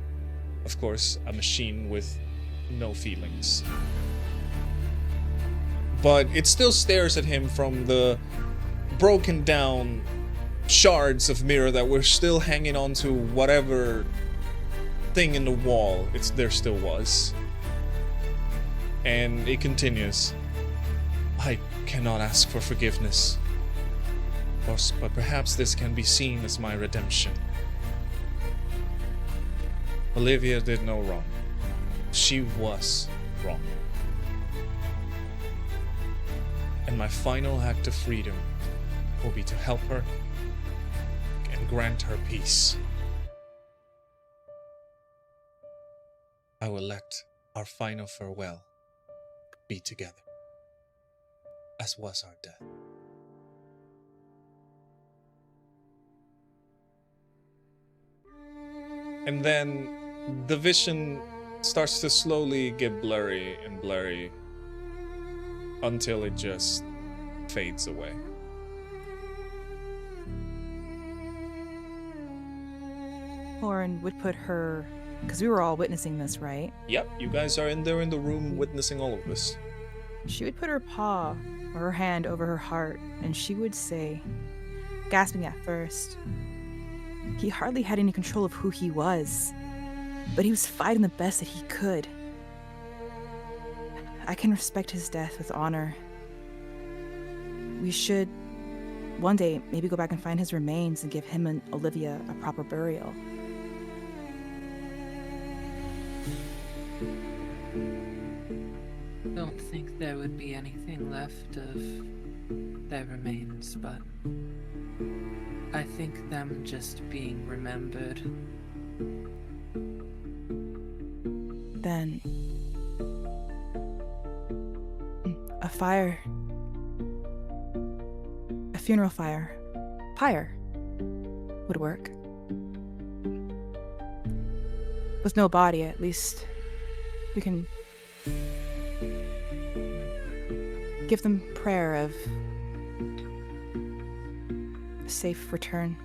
Of course, a machine with no feelings. But it still stares at him from the broken down shards of mirror that were still hanging on to whatever thing in the wall there still was. And it continues. I cannot ask for forgiveness. But perhaps this can be seen as my redemption. Olivia did no wrong. She was wrong. And my final act of freedom will be to help her and grant her peace. I will let our final farewell be together, as was our death. And then the vision starts to slowly get blurry and blurry until it just fades away. Lauren would put her, because we were all witnessing this, right? Yep, you guys are in there in the room witnessing all of this. She would put her paw or her hand over her heart, and she would say, gasping at first, he hardly had any control of who he was, but he was fighting the best that he could. I can respect his death with honor. We should, one day, maybe go back and find his remains and give him and Olivia a proper burial. Don't think there would be anything left of their remains, but I think them just being remembered. Then A fire. A funeral fire. Pyre would work. With no body, at least we can give them prayer of a safe return.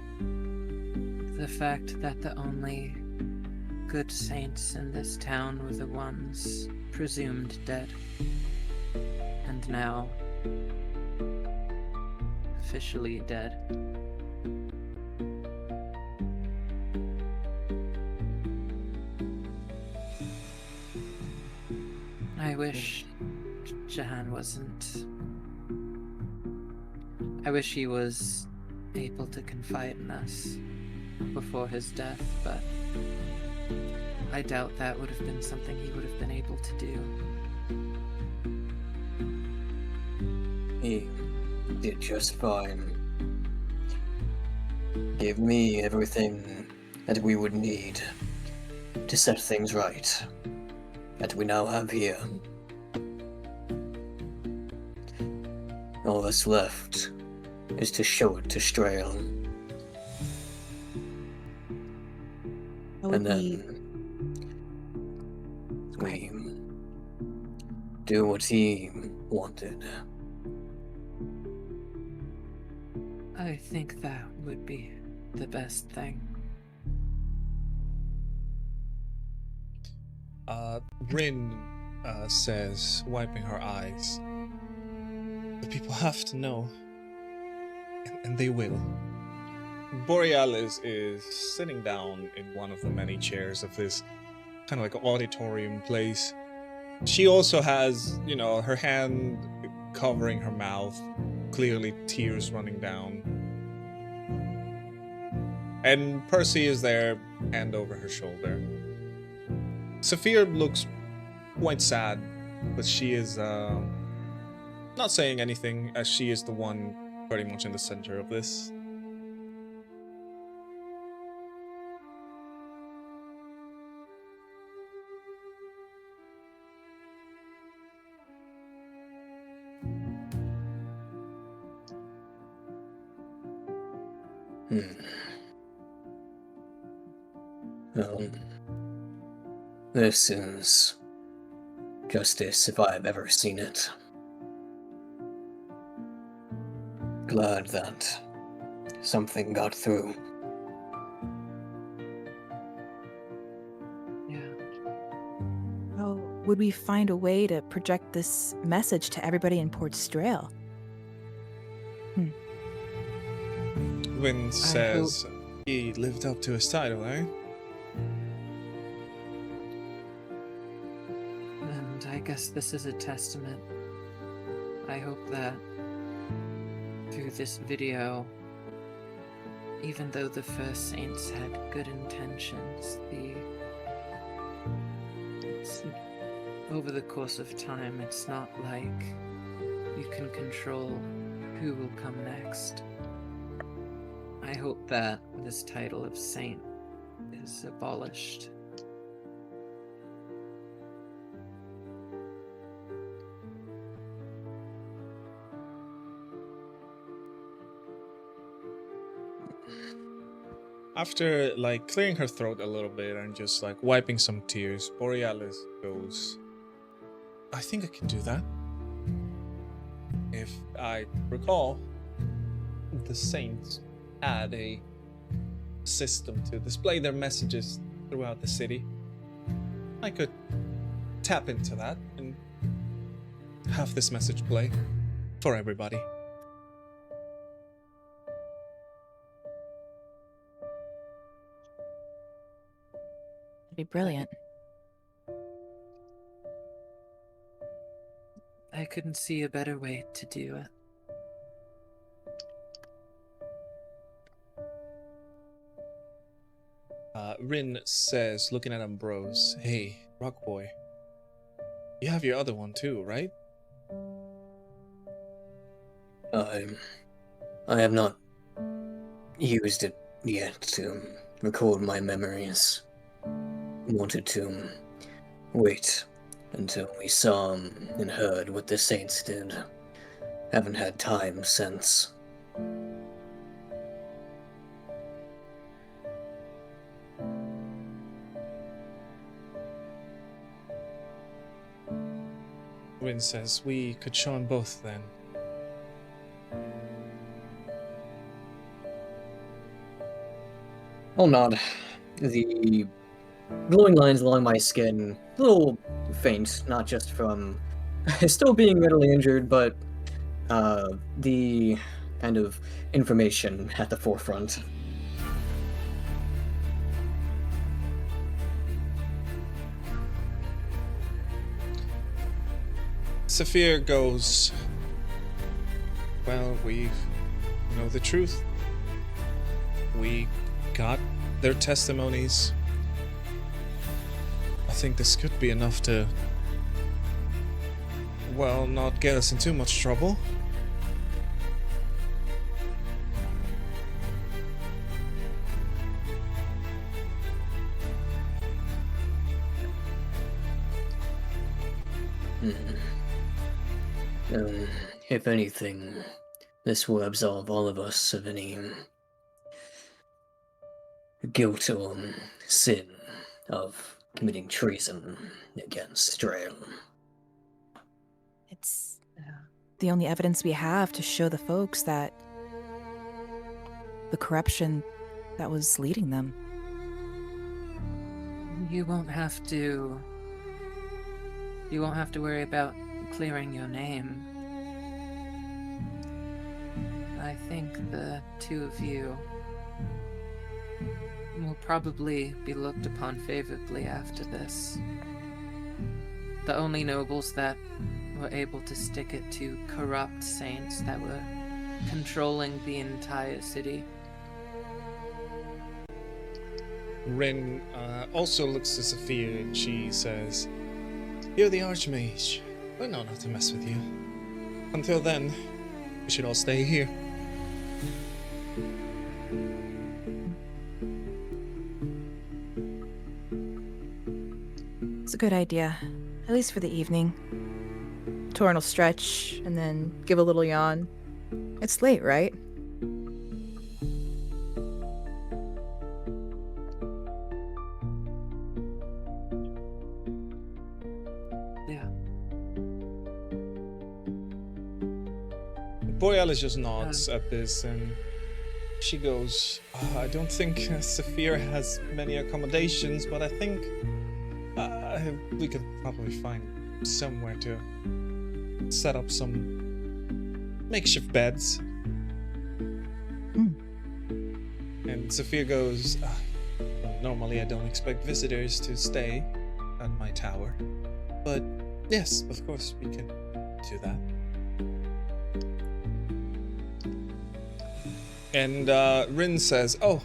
The fact that the only good saints in this town were the ones presumed dead, and now officially dead. I wish Jahan wasn't. I wish he was able to confide in us before his death, but I doubt that would have been something he would have been able to do. He did just fine. Gave me everything that we would need to set things right, that we now have here. All that's left is to show it to Strail. And then we do what he wanted. I think that would be the best thing. Rin says, wiping her eyes, the people have to know, and they will. Borealis is sitting down in one of the many chairs of this kind of like auditorium place. She also has, her hand covering her mouth, clearly tears running down. And Percy is there, hand over her shoulder. Saphir looks quite sad, but she is not saying anything, as she is the one pretty much in the center of this. This is justice if I've ever seen it. Glad that something got through. Yeah. Oh, would we find a way to project this message to everybody in Port Strail? Wynn says he lived up to his title, eh? And I guess this is a testament. I hope that through this video, even though the first saints had good intentions, over the course of time, it's not like you can control who will come next. I hope that this title of saint is abolished. After, clearing her throat a little bit and just, wiping some tears, Borealis goes, I think I can do that. If I recall, the saints had a system to display their messages throughout the city. I could tap into that and have this message play for everybody. That'd be brilliant. I couldn't see a better way to do it. Rin says, looking at Ambrose, hey, Rock Boy, you have your other one too, right? I have not used it yet to record my memories. Wanted to wait until we saw and heard what the Saints did. Haven't had time since. Wynn says we could show him both then. I'll nod. The glowing lines along my skin, a little faint, not just from still being readily injured, but the kind of information at the forefront. Saphir goes, well, we know the truth. We got their testimonies. I think this could be enough to, well, not get us in too much trouble. If anything, this will absolve all of us of any guilt or sin of committing treason against Drael. It's the only evidence we have to show the folks that the corruption that was leading them. You won't have to worry about clearing your name. I think the two of you will probably be looked upon favorably after this. The only nobles that were able to stick it to corrupt saints that were controlling the entire city. Rin also looks to Saphir and she says, "You're the Archmage. We're not enough to mess with you. Until then, we should all stay here." It's a good idea, at least for the evening. Taurin will stretch and then give a little yawn. It's late, right? Yeah. Borealis just nods at this and she goes, I don't think Saphir has many accommodations, but I think we could probably find somewhere to set up some makeshift beds. And Saphir goes, normally I don't expect visitors to stay at my tower, but yes, of course we can do that. And Rin says, oh,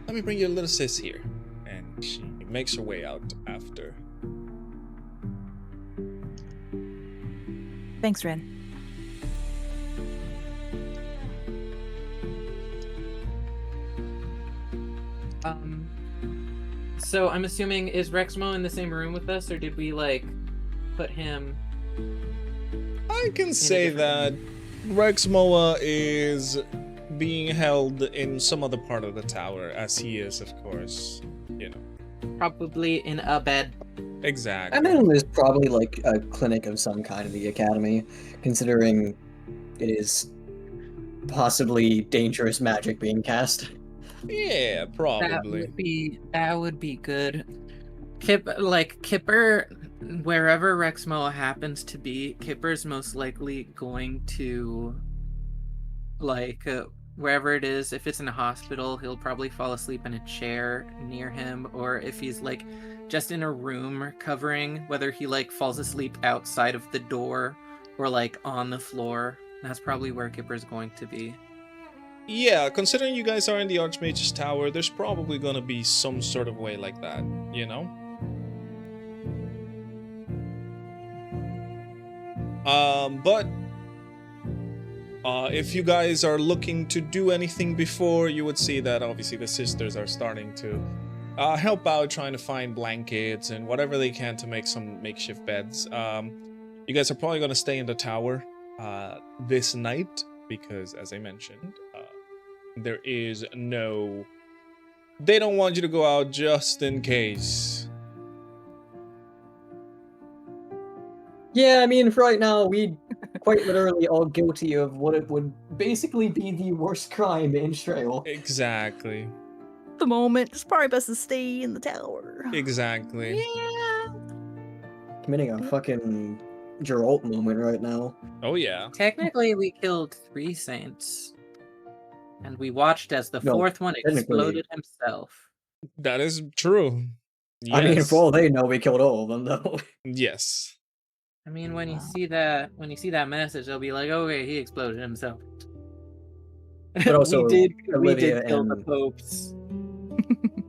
let me bring your little sis here. And she makes her way out after. Thanks, Ren. So I'm assuming, is Rexmoa in the same room with us, or did we, like, put him... I can say that Rexmoa is being held in some other part of the tower, as he is, of course, you know. Probably in a bed. Exactly. I imagine there's probably like a clinic of some kind in the academy, considering it is possibly dangerous magic being cast. Yeah, probably. That would be good. Kipper, wherever Rexmoa happens to be, Kipper's most likely going to, wherever it is, if it's in a hospital, he'll probably fall asleep in a chair near him, or if he's, like, just in a room recovering, whether he, like, falls asleep outside of the door or, like, on the floor. That's probably where Kipper's going to be. Yeah, considering you guys are in the Archmage's tower, there's probably gonna be some sort of way like that, you know? But if you guys are looking to do anything before, you would see that obviously the sisters are starting to help out trying to find blankets and whatever they can to make some makeshift beds. You guys are probably going to stay in the tower this night because, as I mentioned, there is no... They don't want you to go out just in case. Yeah, I mean, for right now, we quite literally all guilty of what it would basically be the worst crime in Strail. Exactly. The moment, it's probably best to stay in the tower. Exactly. Yeah. Committing a fucking Geralt moment right now. Oh, yeah. Technically, we killed 3 saints. And we watched as the No, 4th one technically- exploded himself. That is true. Yes. I mean, for all they know, we killed all of them, though. Yes. I mean, when you see that message, they'll be like, "Okay, he exploded himself." But also, we did Olivia kill the and- popes.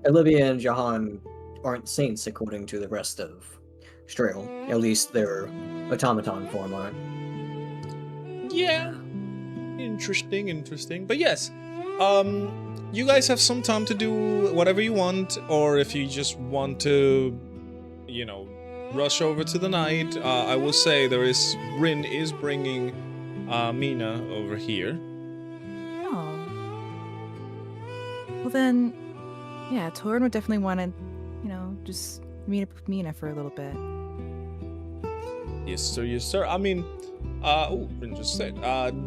Olivia and Jahan aren't saints according to the rest of Strail. At least their automaton form aren't. Yeah. Interesting. But yes, you guys have some time to do whatever you want, or if you just want to, rush over to the night. I will say Rin is bringing Mina over here. Oh. Well then, yeah, Taurin would definitely want to, just meet up with Mina for a little bit. Yes, sir. I mean, Rin just said.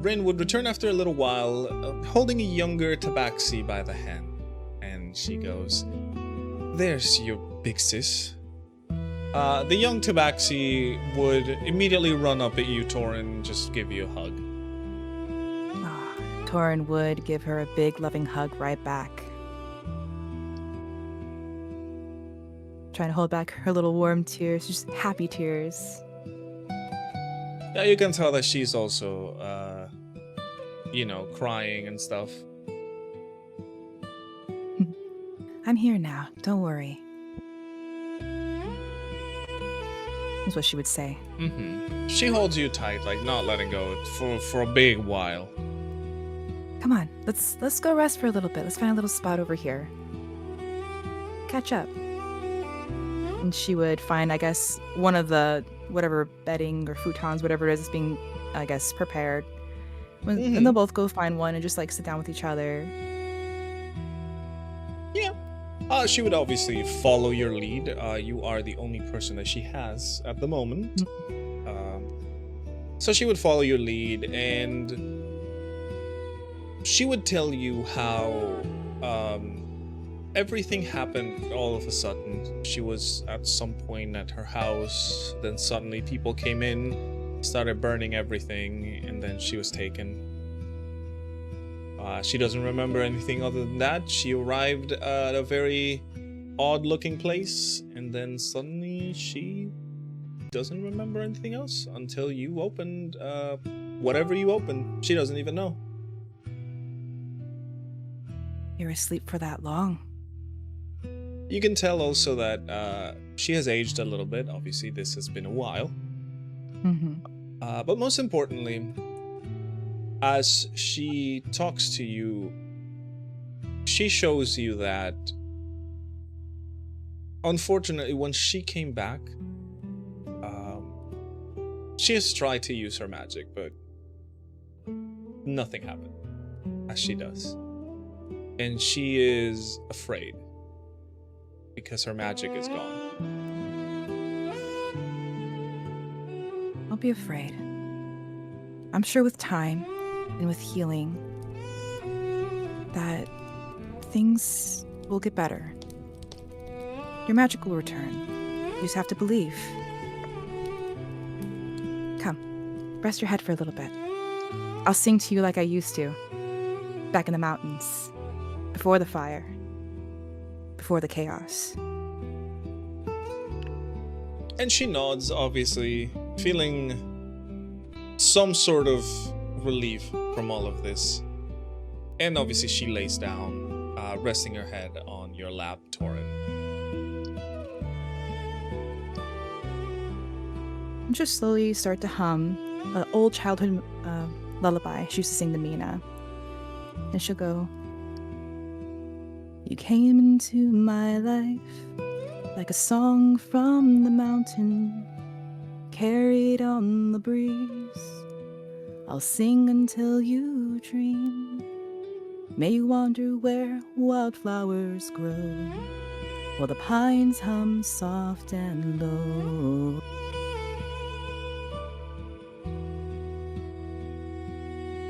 Rin would return after a little while, holding a younger tabaxi by the hand. And she goes, "There's your big sis." The young tabaxi would immediately run up at you, Taurin, just give you a hug. Taurin would give her a big loving hug right back. Trying to hold back her little warm tears, just happy tears. Yeah, you can tell that she's also, crying and stuff. I'm here now, don't worry. Is what she would say. Mm-hmm. She holds you tight, like not letting go for a big while. Come on, let's go rest for a little bit. Let's find a little spot over here. Catch up. And she would find, I guess, one of the whatever bedding or futons, whatever it is being, I guess, prepared. And they'll both go find one and just like sit down with each other. Yeah. She would obviously follow your lead. You are the only person that she has at the moment. So she would follow your lead, and she would tell you how everything happened all of a sudden. She was at some point at her house, then suddenly people came in, started burning everything, and then she was taken. She doesn't remember anything other than that. She arrived at a very odd-looking place, and then suddenly she doesn't remember anything else until you opened whatever you opened. She doesn't even know. You're asleep for that long. You can tell also that she has aged a little bit. Obviously, this has been a while. But most importantly, as she talks to you, she shows you that, unfortunately, when she came back, she has tried to use her magic, but nothing happened, as she does. And she is afraid, because her magic is gone. Don't be afraid. I'm sure with time and with healing that things will get better. Your magic will return. You just have to believe. Come, rest your head for a little bit. I'll sing to you like I used to, back in the mountains, before the fire, before the chaos. And she nods, obviously, feeling some sort of relief from all of this. And obviously she lays down, resting her head on your lap, Taurin. And just slowly start to hum an old childhood lullaby she used to sing to Mina. And she'll go, You came into my life like a song from the mountain, carried on the breeze. I'll sing until you dream. May you wander where wildflowers grow, while the pines hum soft and low.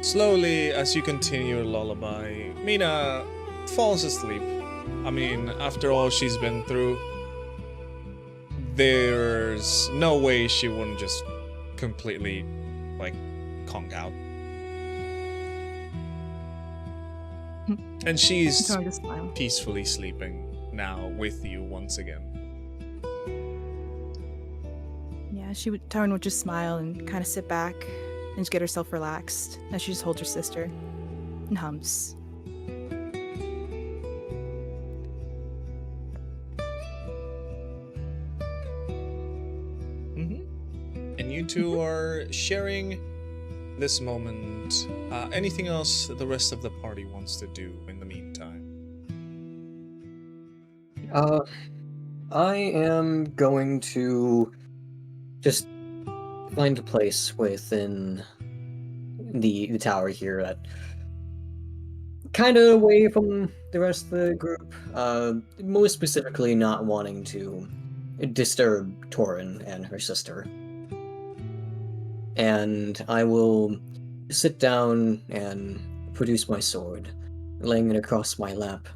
Slowly, as you continue your lullaby, Mina falls asleep. I mean, after all she's been through, there's no way she wouldn't just completely, like, conk out. And she's Taurin just smile. peacefully sleeping now with you once again. Yeah, Taurin would just smile and kind of sit back and just get herself relaxed as she just holds her sister and hums. And you two are sharing this moment. Anything else the rest of the party wants to do in the meantime? I am going to just find a place within the tower here that kind of away from the rest of the group. Most specifically, not wanting to disturb Taurin and her sister. And I will sit down and produce my sword, laying it across my lap.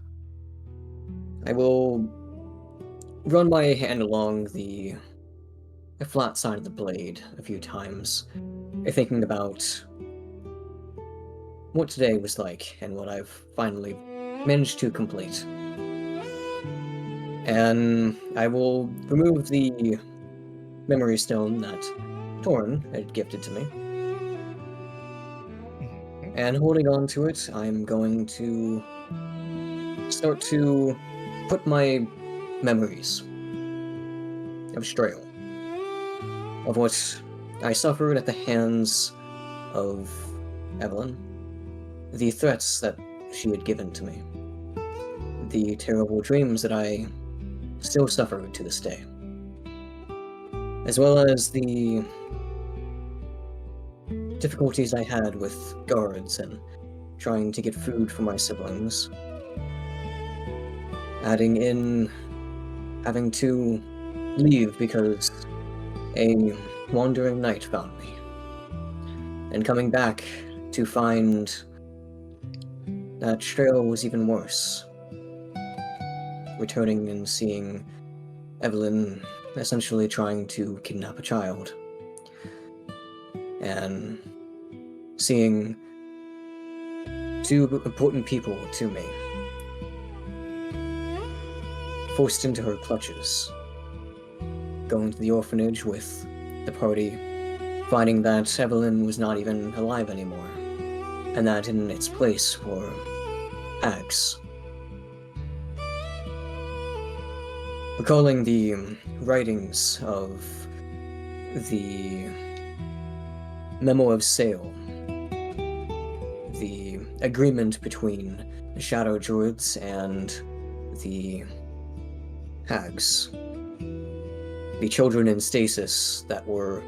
I will run my hand along the flat side of the blade a few times, thinking about what today was like and what I've finally managed to complete. And I will remove the memory stone that Taurin had gifted to me. And holding on to it, I'm going to start to put my memories of Strail, of what I suffered at the hands of Evelyn, the threats that she had given to me, the terrible dreams that I still suffer to this day, as well as the difficulties I had with guards and trying to get food for my siblings, adding in having to leave because a wandering knight found me, and coming back to find that Strail was even worse, returning and seeing Evelyn essentially trying to kidnap a child, and seeing two important people to me forced into her clutches, going to the orphanage with the party, finding that Evelyn was not even alive anymore, and that in its place were hags. Recalling the writings of the Memo of Sale, the agreement between the Shadow Druids and the hags, the children in stasis that were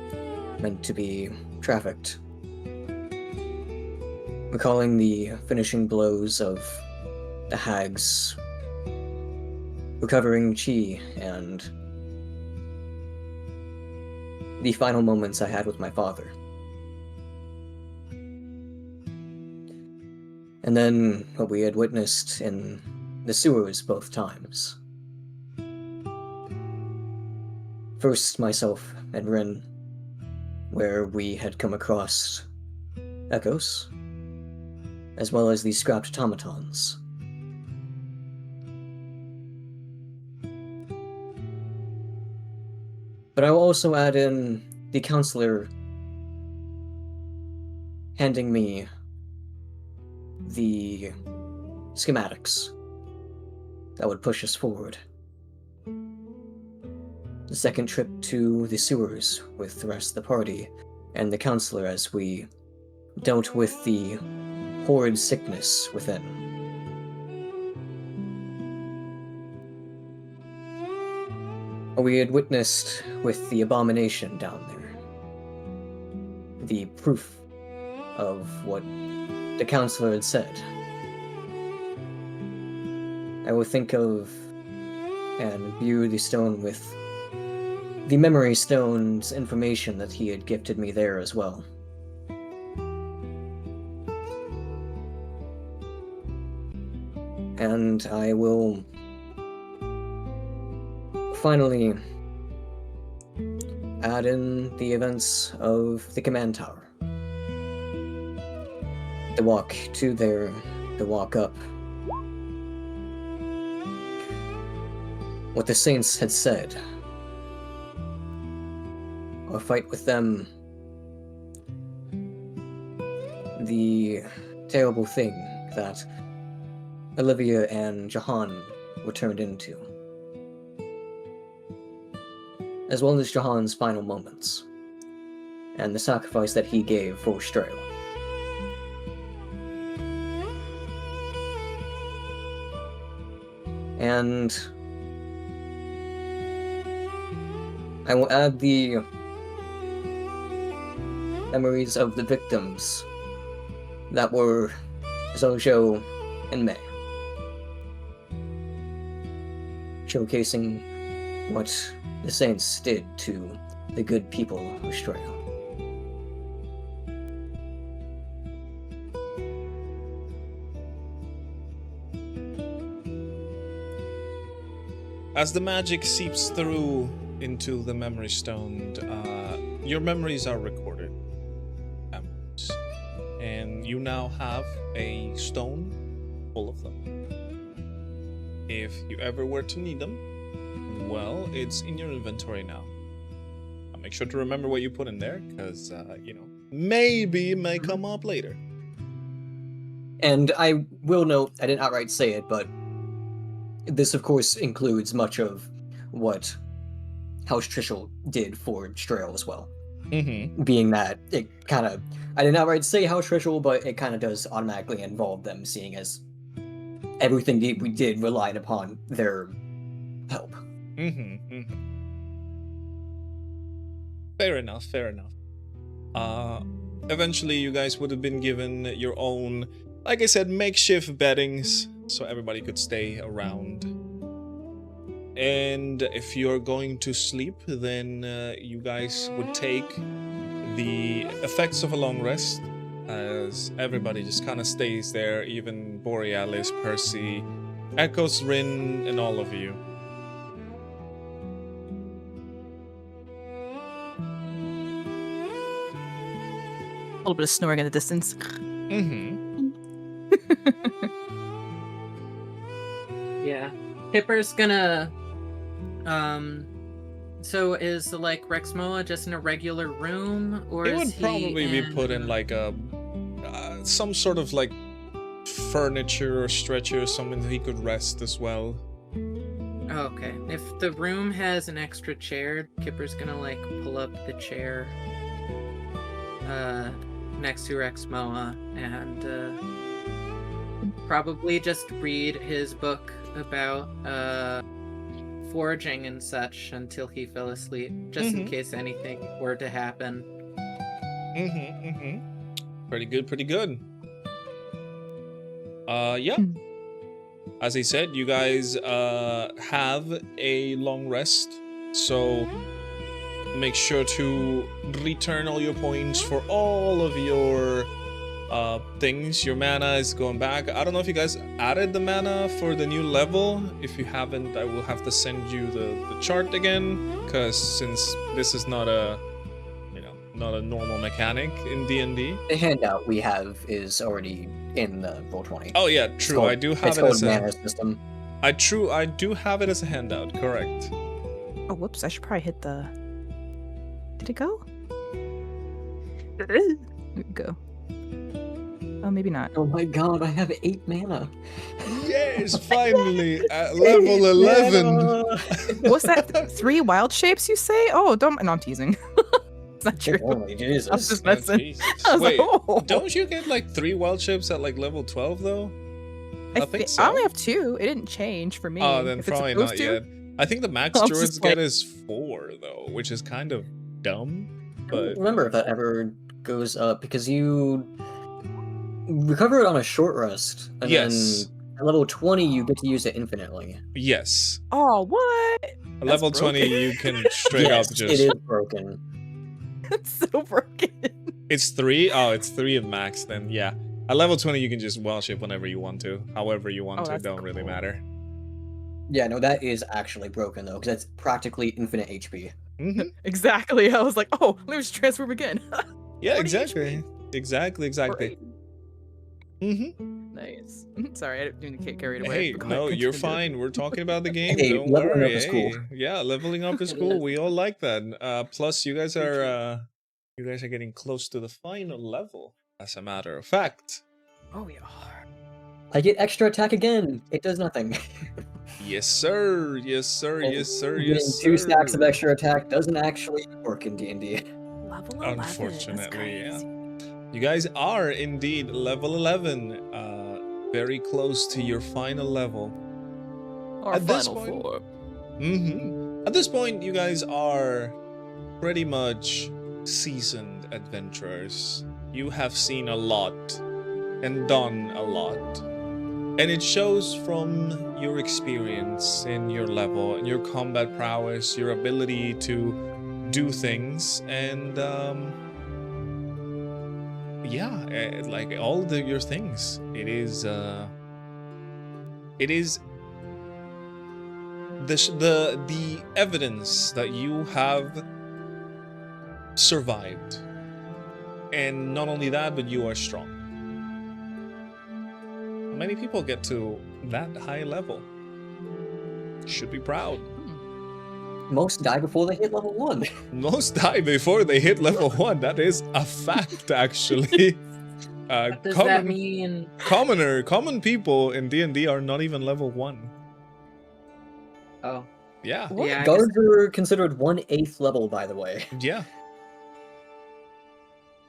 meant to be trafficked. Recalling the finishing blows of the hags, recovering chi, and the final moments I had with my father. And then what we had witnessed in the sewers both times. First, myself and Rin, where we had come across echoes, as well as the scrapped automatons. But I will also add in the counselor handing me the schematics that would push us forward. The second trip to the sewers with the rest of the party and the counselor as we dealt with the horrid sickness within. we had witnessed with the abomination down there. The proof of what the counselor had said. I will think of and view the stone with the memory stone's information that he had gifted me there as well. And I will finally add in the events of the command tower. The walk to there, the walk up. What the saints had said. Our fight with them. The terrible thing that Olivia and Jahan were turned into. As well as Jahan's final moments. And the sacrifice that he gave for Strail. And I will add the memories of the victims that were Zojo and May. Showcasing what the saints did to the good people of Strail. As the magic seeps through into the memory stone, your memories are recorded, Ambrose. And you now have a stone full of them. If you ever were to need them, well, it's in your inventory now. Make sure to remember what you put in there, because, maybe it may come up later. And I will note, I didn't outright say it, but this, of course, includes much of what House Trishul did for Strail as well. Mm-hmm. Being that it kind of, I didn't outright say House Trishul, but it kind of does automatically involve them, seeing as everything we did relied upon their help. Mm-hmm. Mm-hmm. Fair enough, fair enough. Eventually you guys would have been given your own, like I said, makeshift beddings, so everybody could stay around. And if you're going to sleep, then you guys would take the effects of a long rest, as everybody just kind of stays there, even Borealis, Percy, Echoes, Rin, and all of you. A little bit of snoring in the distance. Mm-hmm. Yeah. Kipper's gonna so is like Rexmoa just in a regular room, or It is would probably be put in like a some sort of like furniture or stretcher or something that he could rest as well. Okay. If the room has an extra chair, Kipper's gonna like pull up the chair next to Rexmoa and probably just read his book about foraging and such until he fell asleep, just in case anything were to happen. Pretty good, pretty good. Yeah. As I said, you guys have a long rest, so make sure to return all your points for all of your things. Your mana is going back. I don't know if you guys added the mana for the new level. If you haven't, I will have to send you the chart again, because since this is not a normal mechanic in D&D. The handout we have is already in the Roll20. Oh yeah, true. I do have it as a mana system. I do have it as a handout, correct. Oh, whoops. I should probably hit the... Did it go? There it go. Oh, maybe not. Oh my god, I have 8 mana. Yes, finally at level 11. What's that? 3 wild shapes, you say? Oh, don't... No, I'm teasing. It's not true. Holy Jesus. I'm just Oh, messing. Jesus. I was Wait, like, oh. don't you get like 3 wild chips at like level 12 though? I think so. I only have 2. It didn't change for me. Oh, then If it's probably supposed not to. yet. I think the max I'm druids just get like- is 4 though, which is kind of dumb. I don't But remember if that ever goes up because you recover it on a short rest, and Yes. then at level 20 you get to use it infinitely. yes, Oh, what? a level 20 broken. you can straight Yes, up it just. is broken. It's so broken. It's 3. Oh, it's 3 at max. Then yeah, at level 20 you can just well ship whenever you want to, however you want Oh, to. that's Don't really cool. matter. Yeah, no, that is actually broken though, because it's practically infinite HP. Hmm. Exactly. I was like, oh, let me just transform again. Yeah, 40 exactly. HP. Exactly. Hmm. Nice. Sorry, I didn't mean to get carried away. Hey, Go no, ahead, you're continue. fine. We're talking about the game. Hey, Don't leveling worry. up is cool. Hey, yeah, leveling up is It cool. is. We all like that. Plus, you guys are getting close to the final level. As a matter of fact. Oh, we are. I get extra attack again. It does nothing. Yes, sir. Yes, sir. And Yes, sir. getting Yes, 2 stacks of sir. extra attack doesn't actually work in D&D. Level 11. That's Unfortunately, yeah. crazy. You guys are indeed level 11. Very close to your final level. Our At this final point- form. Mm-hmm. At this point, you guys are pretty much seasoned adventurers. You have seen a lot and done a lot. And it shows from your experience in your level, and your combat prowess, your ability to do things, and yeah, like all your things. It is the evidence that you have survived, and not only that, but you are strong. Many people get to that high level. Should be proud. Most die before they hit level 1. Most die before they hit level 1. That is a fact, actually. What does that mean? Common people in D&D are not even level 1. Oh, Yeah. What? Yeah, I Guards are considered 1/8 level, by the way. Yeah.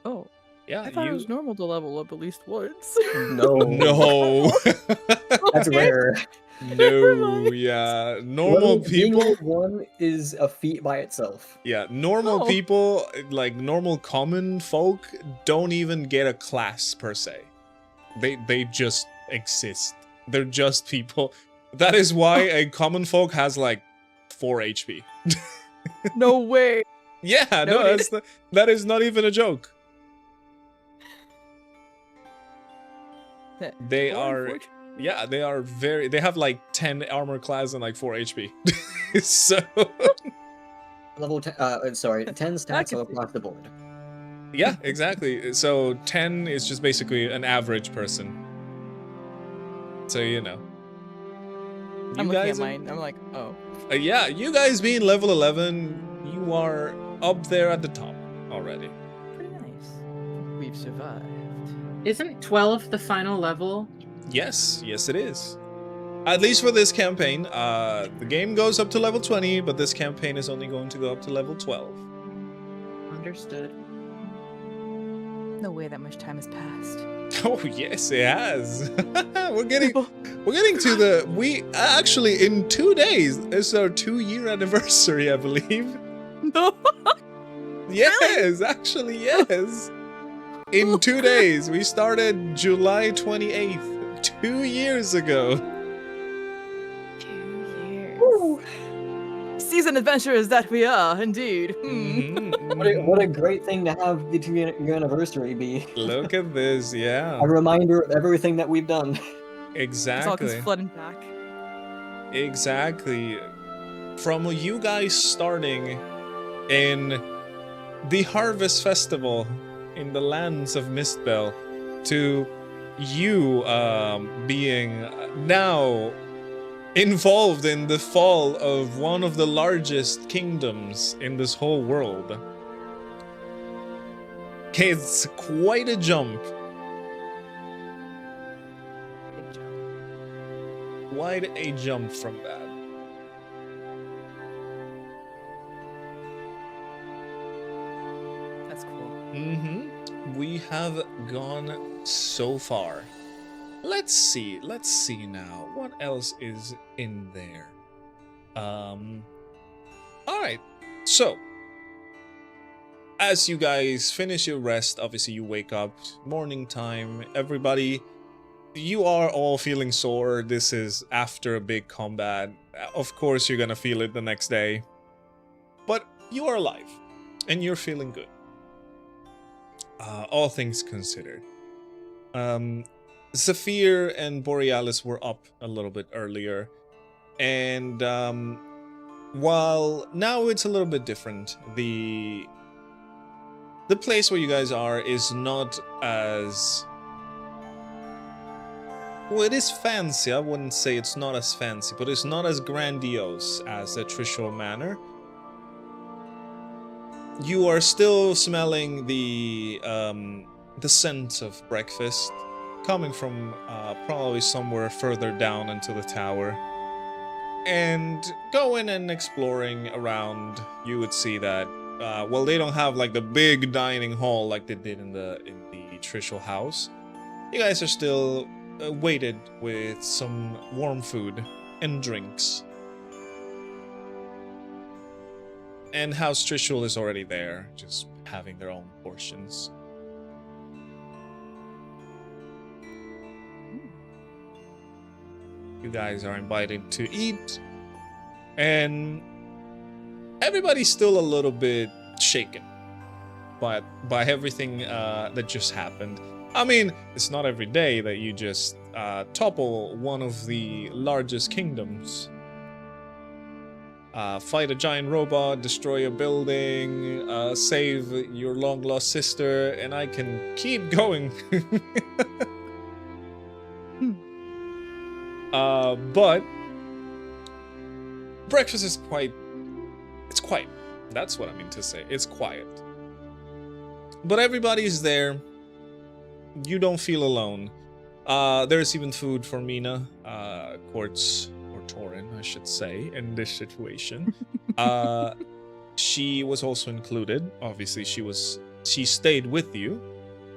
Oh, Yeah. I thought it was normal to level up at least once. No. No. That's rare. No. Yeah. Normal Being people. level 1 is a feat by itself. Yeah. Normal Oh. people, like normal common folk, don't even get a class per se. They just exist. They're just people. That is why a common folk has like 4 HP. No way. Yeah, no, Noted. that is not even a joke. They are, yeah, they are very. They have like 10 armor class and like 4 HP. So Level 10, sorry, 10 stacks can all across the board. yeah, exactly. So 10 is just basically an average person. So you know. I'm You looking at guys, mine. I'm like, oh. yeah, you guys being level 11, you are up there at the top already. Pretty nice. We've survived. isn't 12 the final level? Yes, yes it is. At least for this campaign. The game goes up to level 20, but this campaign is only going to go up to level 12. Understood. No way that much time has passed. Oh yes, it has. we're getting to the we actually in 2 days. It's our 2-year anniversary, I believe. No. Yes, actually yes. In 2 days, we started July 28th, 2 years ago. 2 years. Seasoned adventurers that we are, indeed. What a great thing to have the 2-year anniversary be. Look at this, yeah. A reminder of everything that we've done. It's all comes Exactly. flooding back. Exactly. From you guys starting in the Harvest Festival in the lands of Mistbell to you being now involved in the fall of one of the largest kingdoms in this whole world. It's quite a jump. Big jump. Quite a jump from that. That's cool. We have gone so far. Let's see now. What else is in there? All right. So, as you guys finish your rest, obviously you wake up, morning time, everybody, you are all feeling sore. This is after a big combat. Of course, you're gonna feel it the next day. But you are alive, and you're feeling good. All things considered. Zephyr and Borealis were up a little bit earlier, and while now it's a little bit different, the place where you guys are is not as... Well, it is fancy. I wouldn't say it's not as fancy, but it's not as grandiose as the Trishul Manor. You are still smelling the scent of breakfast coming from probably somewhere further down into the tower. And going and exploring around, you would see that well, they don't have like the big dining hall like they did in the Trishul house. You guys are still weighted with some warm food and drinks. And House Trishul is already there, just having their own portions. You guys are invited to eat, and everybody's still a little bit shaken by everything that just happened. I mean, it's not every day that you just topple one of the largest kingdoms. Fight a giant robot, destroy a building, save your long-lost sister, and I can keep going. But breakfast is quiet. It's quiet. That's what I mean to say. It's quiet. But everybody's there. You don't feel alone. There's even food for Mina, Quartz, or Taurin, I should say, in this situation. She was also included. Obviously, she stayed with you,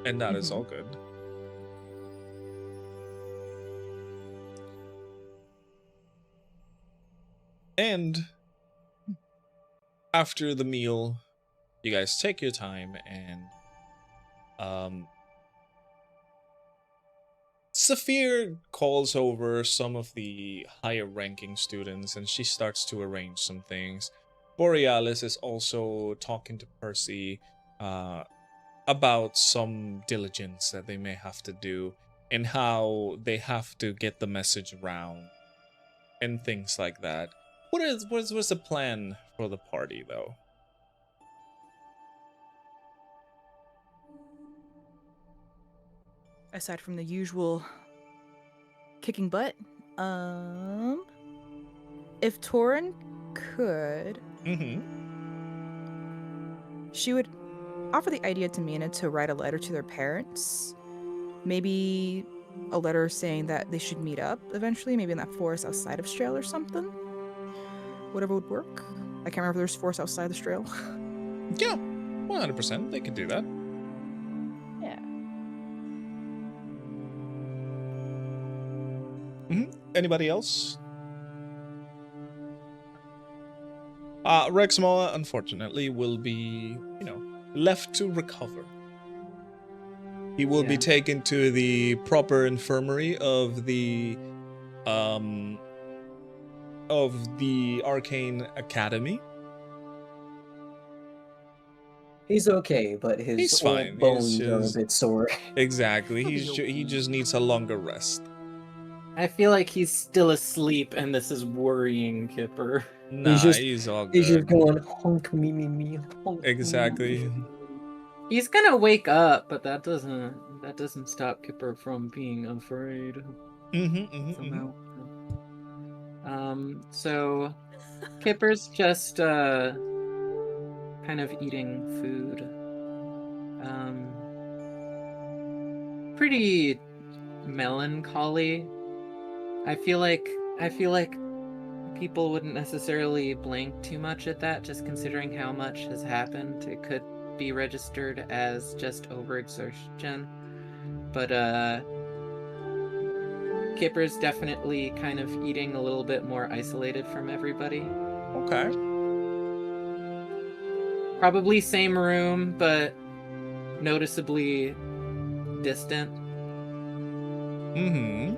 and that is all good. And after the meal, you guys take your time, and Zephyr calls over some of the higher ranking students, and she starts to arrange some things. Borealis is also talking to Percy about some diligence that they may have to do and how they have to get the message around and things like that. What's the plan for the party, though? Aside from the usual kicking butt, if Taurin could, she would offer the idea to Mina to write a letter to their parents. Maybe a letter saying that they should meet up eventually, maybe in that forest outside of Strail or something. Whatever would work. I can't remember if there's forest outside the Strail. Yeah, 100%. They could do that. Yeah. Anybody else? Rexmoa, unfortunately, will be, left to recover. He will be taken to the proper infirmary of the Arcane Academy. He's okay, but his old bones are a bit sore. Exactly. He just needs a longer rest. I feel like he's still asleep, and this is worrying Kipper. Nah, he's all good. He's just going honk me me me. Honk, exactly. Me, me. He's gonna wake up, but that doesn't stop Kipper from being afraid. Somehow. So Kipper's just kind of eating food. Pretty melancholy. I feel like people wouldn't necessarily blink too much at that, just considering how much has happened. It could be registered as just overexertion, but Kipper's definitely kind of eating a little bit more isolated from everybody. Okay. Probably same room, but noticeably distant. Mm-hmm.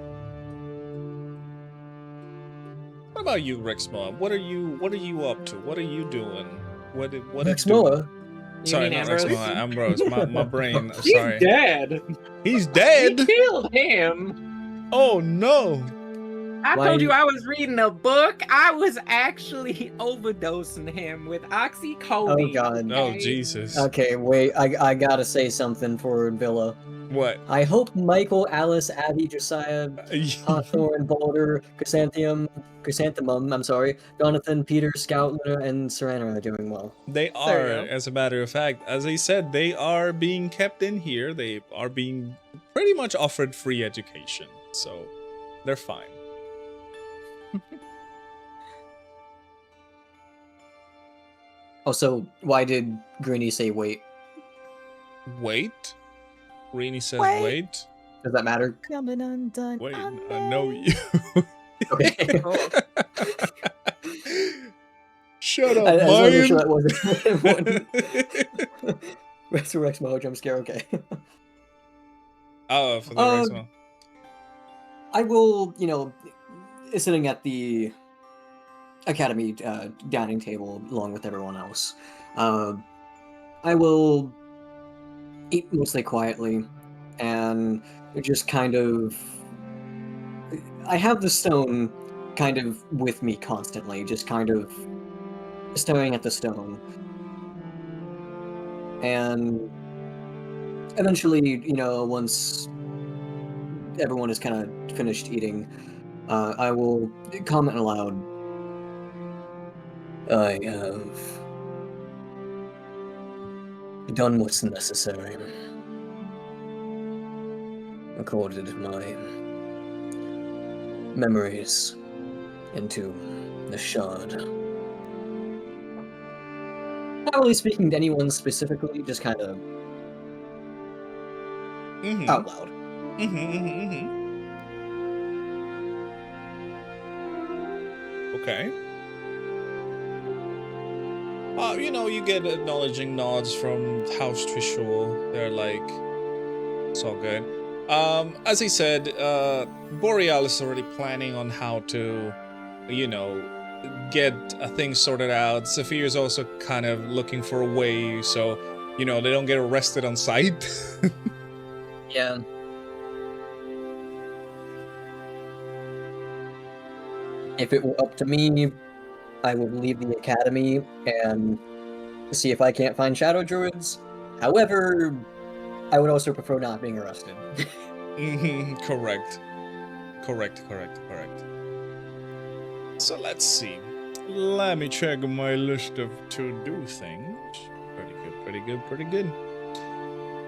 What about you, Rexmoa? What are you up to? What are you doing? What is Rexmoa? You Sorry, mean not Ambrose? Rexmoa, Ambrose. My brain. He's Sorry. dead. He's We dead. killed him. Oh no. I Why- told you I was reading a book. I was actually overdosing him with oxycodone. Oh god. Oh okay? Jesus. Okay, wait, I gotta say something for Villa. What? I hope Michael, Alice, Abby, Josiah, Hawthorne, Boulder, Chrysanthemum, I'm sorry, Jonathan, Peter, Scout, Luna, and Serena are doing well. They There are, you go. as a matter of fact, as I said, they are being kept in here. They are being pretty much offered free education, so they're fine. Also, why did Greenie say wait? Wait. Rini says Wait. wait. Does that matter? Coming undone. Wait, I'm I know dead. you. Okay. Shut up, I just wanna make sure man. that wasn't Rex Mo jump scare, okay. Oh, for the next one. I will, sitting at the academy dining table along with everyone else. I will eat mostly quietly and just kind of. I have the stone kind of with me constantly, just kind of staring at the stone. And eventually, once everyone is kind of finished eating, I will comment aloud. I have done what's necessary. Recorded my memories into the shard. Not really speaking to anyone specifically, just kind of Mm-hmm. out loud. Okay. You get acknowledging nods from House Trishul. They're like, it's all good. As I said, Borealis is already planning on how to, get things sorted out. Saphir's also kind of looking for a way so, they don't get arrested on sight. Yeah. If it were up to me, I would leave the academy and see if I can't find shadow druids. However, I would also prefer not being arrested. Correct. So let's see. Let me check my list of to-do things. Pretty good.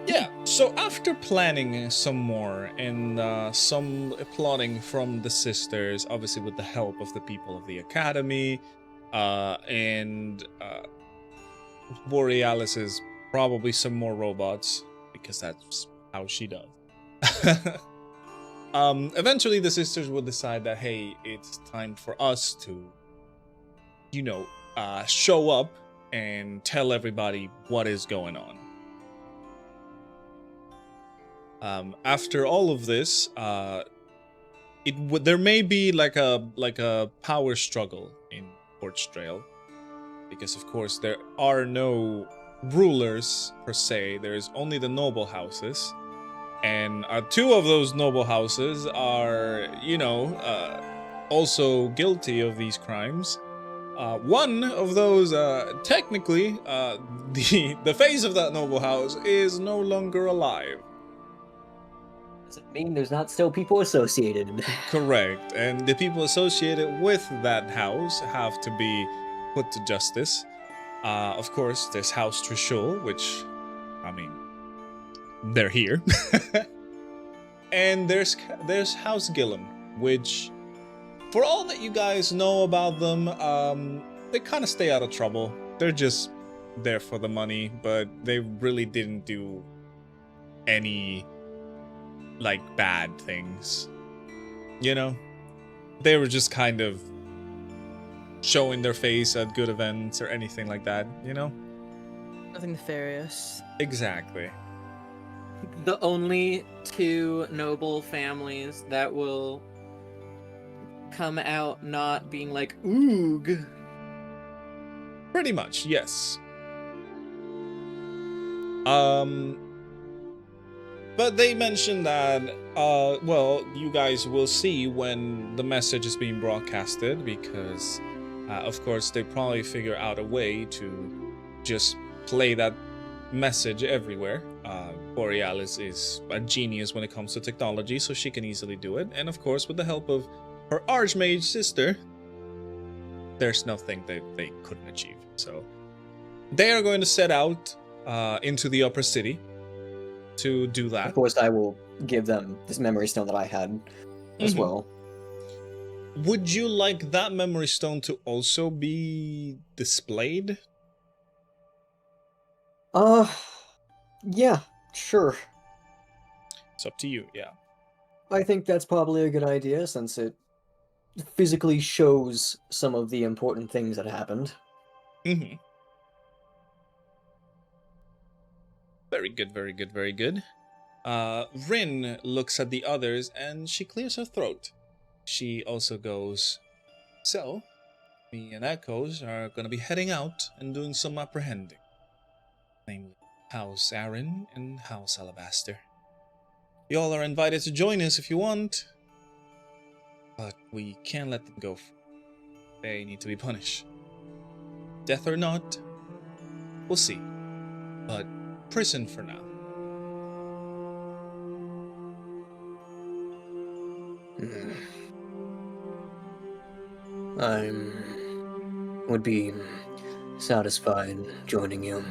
Yeah, so after planning some more and some plotting from the sisters, obviously with the help of the people of the academy, and Borealis's probably some more robots, because that's how she does. Eventually the sisters will decide that, hey, it's time for us to, show up and tell everybody what is going on. After all of this, there may be like a power struggle in Porchtrail, because of course there are no rulers per se. There's only the noble houses, and two of those noble houses are, also guilty of these crimes. One of those, technically, the face of that noble house is no longer alive. Does it mean there's not still people associated? Correct, and the people associated with that house have to be put to justice. Of course, there's House Trishul, which, they're here. And there's House Gillum, which, for all that you guys know about them, they kind of stay out of trouble. They're just there for the money, but they really didn't do any, bad things. You know? They were just kind of showing their face at good events or anything like that, you know? Nothing nefarious. Exactly. The only two noble families that will come out not being like, oog. Pretty much, yes. But they mentioned that, well, you guys will see when the message is being broadcasted, because, of course, they probably figure out a way to just play that message everywhere. Borealis is a genius when it comes to technology, so she can easily do it. And of course, with the help of her Archmage sister, there's nothing that they couldn't achieve. So they are going to set out into the upper city to do that. Of course, I will give them this memory stone that I had as well. Would you like that memory stone to also be displayed? Yeah, sure. It's up to you, yeah. I think that's probably a good idea, since it physically shows some of the important things that happened. Mm-hmm. Very good, very good, very good. Rin looks at the others and she clears her throat. She also goes, so, me and Echoes are gonna be heading out and doing some apprehending. Namely, House Aaron and House Alabaster. Y'all are invited to join us if you want, but we can't let them go. They need to be punished. Death or not, we'll see. But prison for now. I would be satisfied joining you.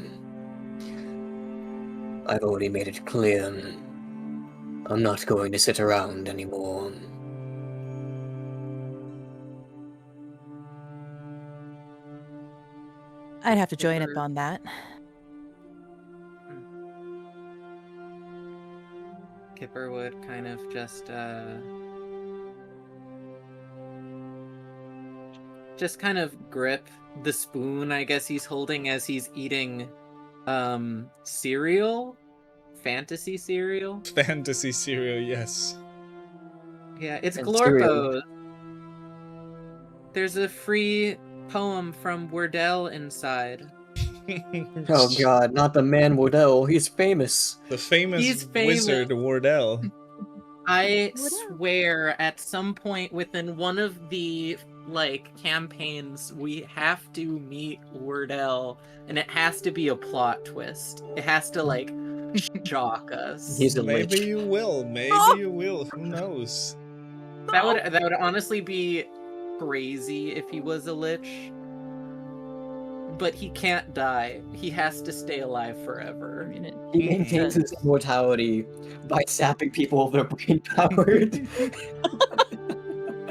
I've already made it clear I'm not going to sit around anymore. I'd have to join up on that. Kipper would kind of just kind of grip the spoon, I guess he's holding as he's eating cereal, fantasy cereal. Fantasy cereal, yes. Yeah, it's And Glorpo. There's a free poem from Wardell inside. Oh god, not the man Wardell, he's famous. The famous, He's famous. wizard Wardell. I swear at some point within one of the campaigns we have to meet Wardell, and it has to be a plot twist. It has to shock us. He's a Maybe lich. you will, maybe you will, who knows? That would honestly be crazy if he was a lich. But he can't die. He has to stay alive forever. He maintains his immortality by sapping people of their brain power.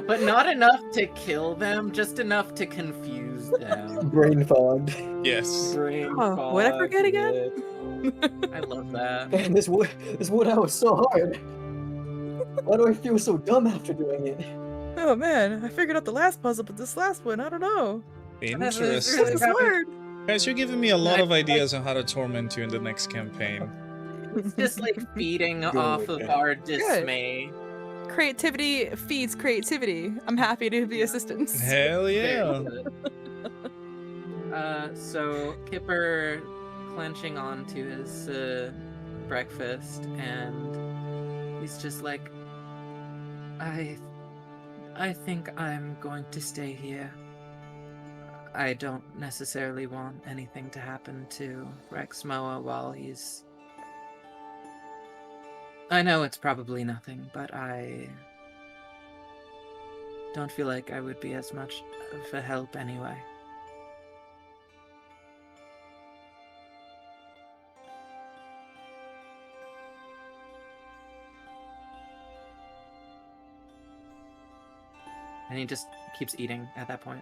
But not enough to kill them, just enough to confuse them. Brain fogged. Yes. Brain Oh, what'd I fog forget again? it. I love that. Man, this wood was so hard. Why do I feel so dumb after doing it? Oh man, I figured out the last puzzle, but this last one, I don't know. Interesting. This is weird. Guys, you're giving me a lot of ideas on how to torment you in the next campaign. It's just feeding off of our dismay. Creativity feeds creativity. I'm happy to be assistance. Hell yeah. So Kipper clenching on to his breakfast, and he's just like, I think I'm going to stay here. I don't necessarily want anything to happen to Rexmoa while he's... I know it's probably nothing, but I don't feel like I would be as much of a help anyway. And he just keeps eating at that point.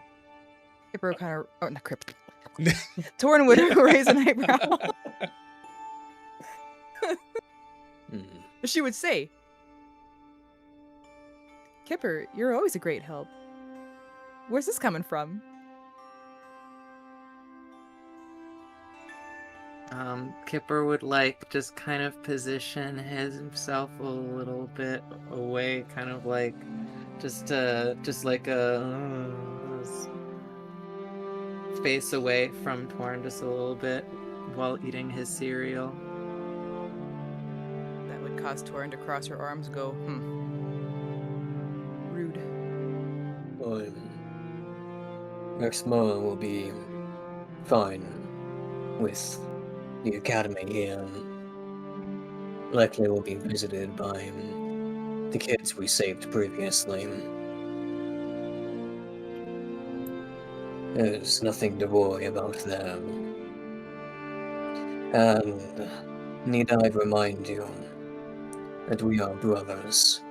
Kipper kind of... Oh, not Kipper. Taurin would raise an eyebrow. She would say, Kipper, you're always a great help. Where's this coming from? Kipper would like just kind of position himself a little bit away, kind of like just like a face away from Taurin just a little bit while eating his cereal. That would cause Taurin to cross her arms and go, rude. Well, Rexmoa will be fine with the academy here. Likely will be visited by the kids we saved previously. There's nothing to worry about there. And need I remind you that we are brothers,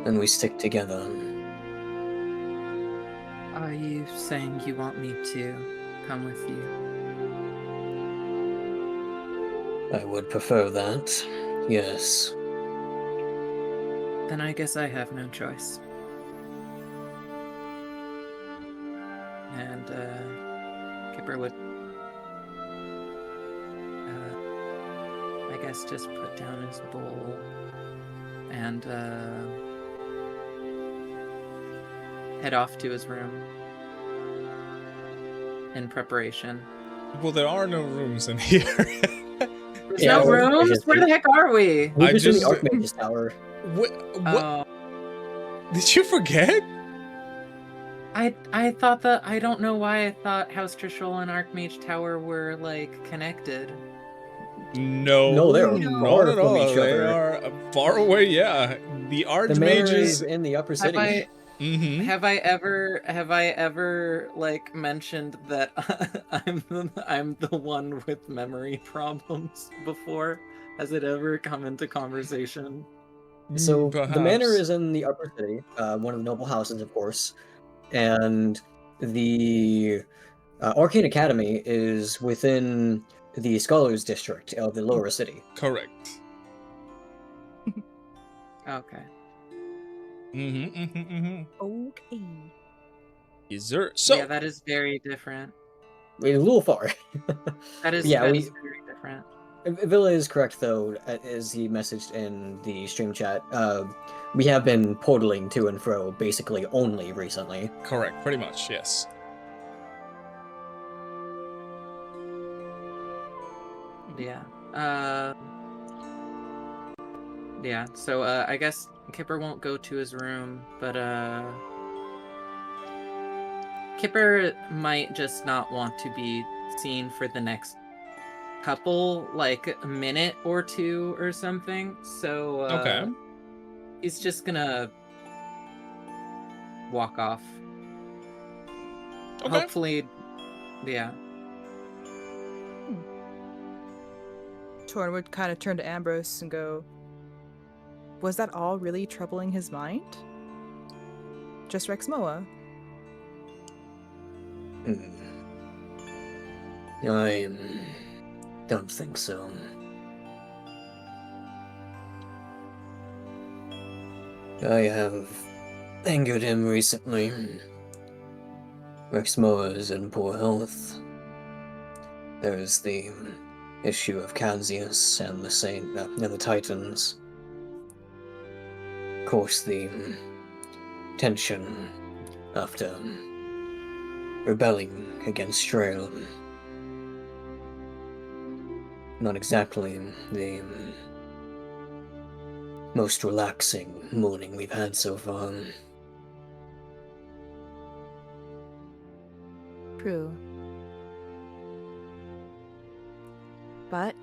and we stick together. Are you saying you want me to come with you? I would prefer that, yes. Then I guess I have no choice. And Kipper would, I guess, just put down his bowl and head off to his room in preparation. Well, there are no rooms in here. There's Yeah, no we're rooms? just- Where the heck are we? We're I just in the just- Archmage's Tower. What? Oh, Did you forget? I thought that, I don't know why I thought House Trishul and Archmage Tower were, like, connected. No, they are not far at from all. each They other. are far away. Yeah, the The manor is archmages. in the upper city. Mm-hmm. Have I ever like mentioned that I'm the one with memory problems before? Has it ever come into conversation? So the manor Perhaps. is in the upper city, one of the noble houses, of course, and the Arcane Academy is within the Scholars District of the lower city. Correct. Okay. Okay. Yes, sir. So Yeah, that is very different. A little far. That is Yeah, that is very different. Villa is correct, though, as he messaged in the stream chat. We have been portaling to and fro basically only recently. correct, pretty much, yes. Yeah. Yeah, so I guess Kipper won't go to his room, but Kipper might just not want to be seen for the next couple, like, a minute or two or something. So Okay. he's just gonna walk off. Okay. Hopefully, yeah. Taurin would kind of turn to Ambrose and go, was that all really troubling his mind? Just Rexmoa? I don't think so. I have angered him recently. Rexmoa is in poor health. There is the issue of Cassius and the Saint and the Titans. Of course, the tension after rebelling against Trail. Not exactly the most relaxing morning we've had so far. True. But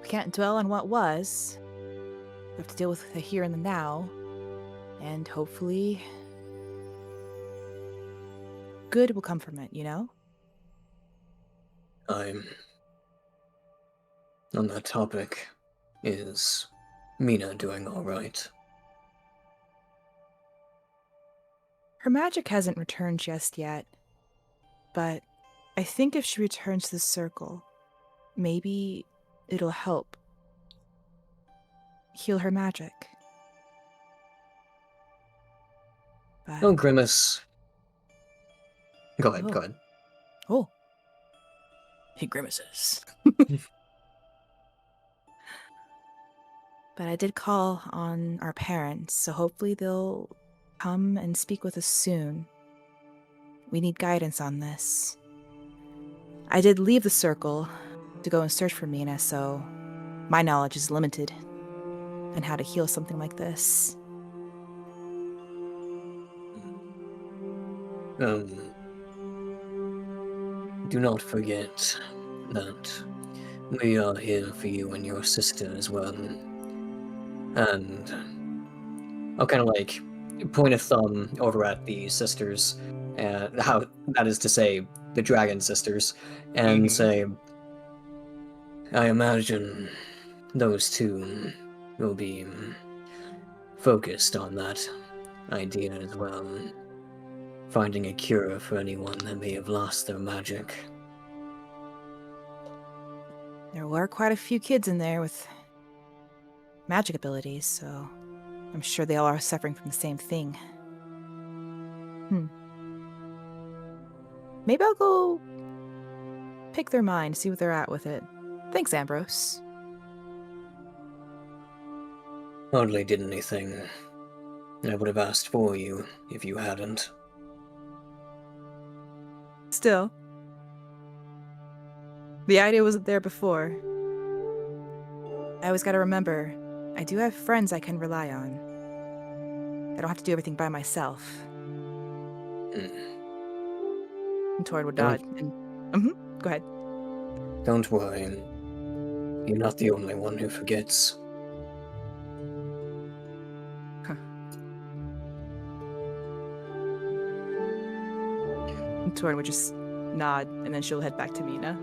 we can't dwell on what was. We have to deal with the here and the now. And hopefully good will come from it, you know? I'm on that topic. Is Mina doing alright? Her magic hasn't returned just yet. But I think if she returns to the circle, maybe it'll help heal her magic. But... Oh, Grimace. Go ahead, Oh. go ahead. Oh. He grimaces. But I did call on our parents, so hopefully they'll come and speak with us soon. We need guidance on this. I did leave the circle to go and search for Mina, so my knowledge is limited on how to heal something like this. Do not forget that we are here for you and your sister as well. And I'll kind of like point a thumb over at the sisters, and how that is to say, the dragon sisters, and say, I imagine those two will be focused on that idea as well. Finding a cure for anyone that may have lost their magic. There were quite a few kids in there with magic abilities, so I'm sure they all are suffering from the same thing. Maybe I'll go pick their mind, see what they're at with it. Thanks, Ambrose. Hardly did anything. I would have asked for you if you hadn't. Still, the idea wasn't there before. I always gotta remember, I do have friends I can rely on. I don't have to do everything by myself. And Taurin would nod and... go ahead. Don't worry. You're not the only one who forgets. And Taurin would just nod, and then she'll head back to Mina.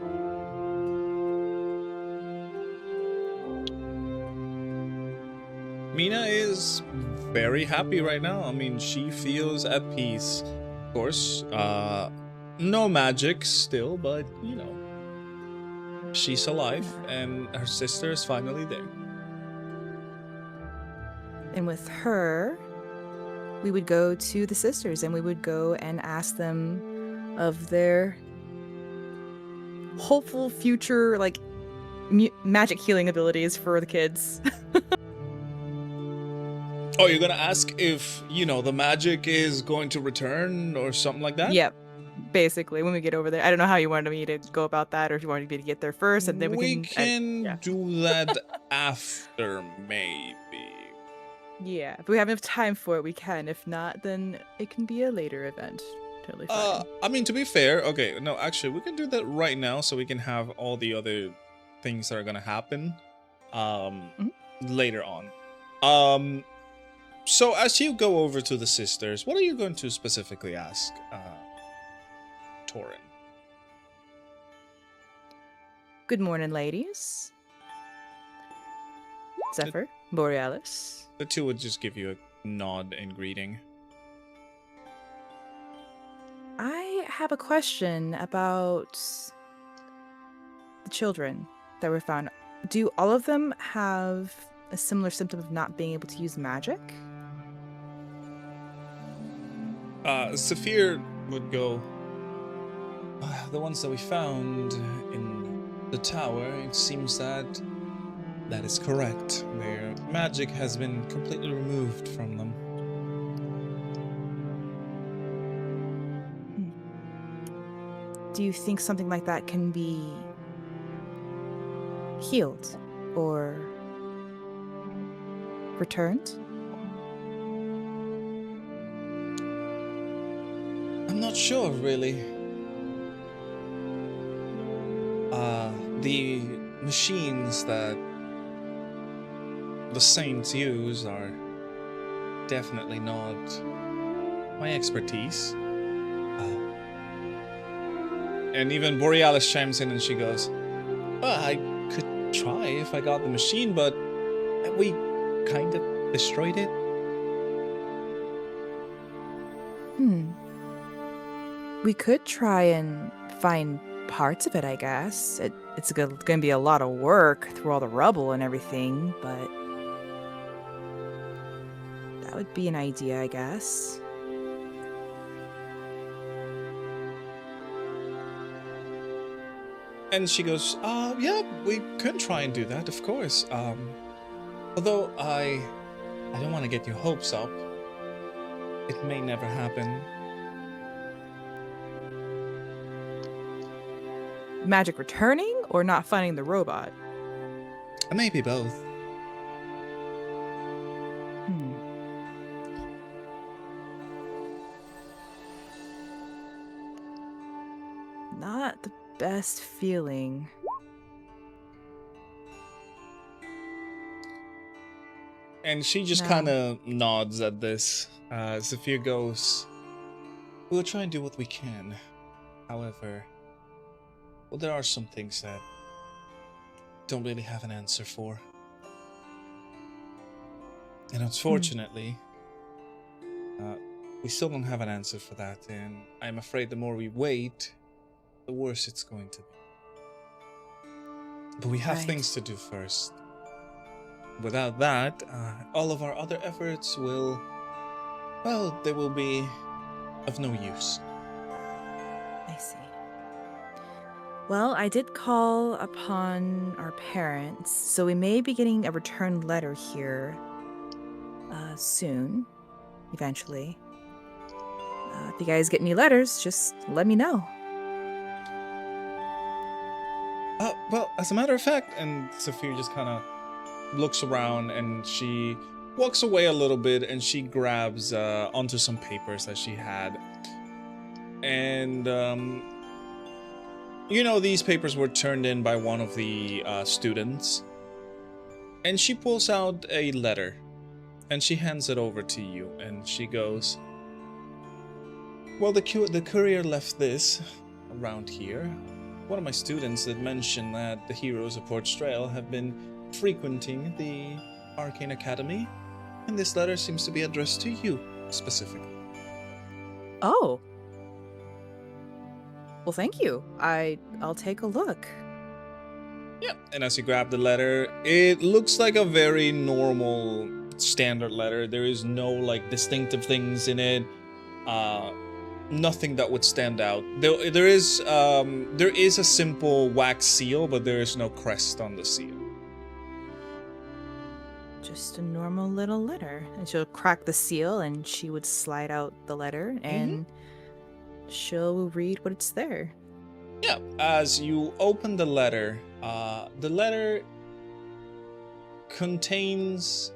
Mina is very happy right now. I mean, she feels at peace. Of course, no magic still, but, you know, she's alive, and her sister is finally there. And with her, we would go to the sisters, and we would go and ask them of their hopeful future, like, magic healing abilities for the kids. Oh, you're gonna ask if, you know, the magic is going to return or something like that? Yep. Basically, when we get over there. I don't know how you wanted me to go about that, or if you wanted me to get there first, and then we can do that after, maybe. Yeah, if we have enough time for it, we can. If not, then it can be a later event. Totally fine. I mean, to be fair, okay, no, actually, we can do that right now, so we can have all the other things that are gonna happen, later on. So as you go over to the sisters, what are you going to specifically ask, Taurin? Good morning, ladies. Zephyr, Borealis. The two would just give you a nod and greeting. I have a question about the children that were found. Do all of them have a similar symptom of not being able to use magic? Saphir would go, the ones that we found in the tower, it seems that that is correct. Their magic has been completely removed from them. Do you think something like that can be healed or returned? I'm not sure, really. The machines that the saints use are definitely not my expertise. And even Borealis chimes in and she goes, I could try if I got the machine, but we kind of destroyed it. We could try and find parts of it, I guess. It's going to be a lot of work through all the rubble and everything, but that would be an idea, I guess. And she goes, yeah, we could try and do that, of course. Although I don't want to get your hopes up. It may never happen. Magic returning or not finding the robot? Maybe both. Hmm. Not the best feeling. And she just No. kind of nods at this. Sophia goes, we'll try and do what we can. However, well, there are some things that don't really have an answer for. And unfortunately, we still don't have an answer for that. And I'm afraid the more we wait, the worse it's going to be. But we have Right. things to do first. Without that, all of our other efforts will, well, they will be of no use. I see. Well, I did call upon our parents, so we may be getting a return letter here soon, eventually. If you guys get any letters, just let me know. Well, as a matter of fact, and Sophia just kind of looks around and she walks away a little bit and she grabs onto some papers that she had. And, you know, these papers were turned in by one of the students. And she pulls out a letter and she hands it over to you. And she goes, well, the courier left this around here. One of my students had mentioned that the heroes of Port Strail have been frequenting the Arcane Academy, and this letter seems to be addressed to you specifically. Oh. Well, thank you. I'll take a look. Yeah, and as you grab the letter, it looks like a very normal, standard letter. There is no, like, distinctive things in it. Nothing that would stand out. There is a simple wax seal, but there is no crest on the seal. Just a normal little letter. And she'll crack the seal and she would slide out the letter and she'll read what's there. Yeah, as you open the letter contains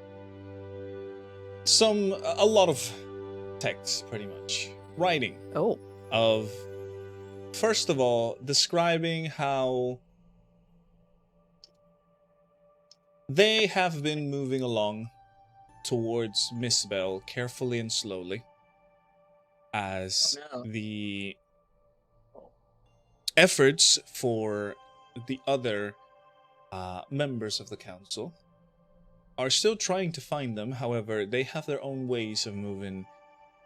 a lot of text, pretty much. Writing. Oh. Of, first of all, describing how they have been moving along towards Misbel carefully and slowly as the efforts for the other members of the council are still trying to find them. However, they have their own ways of moving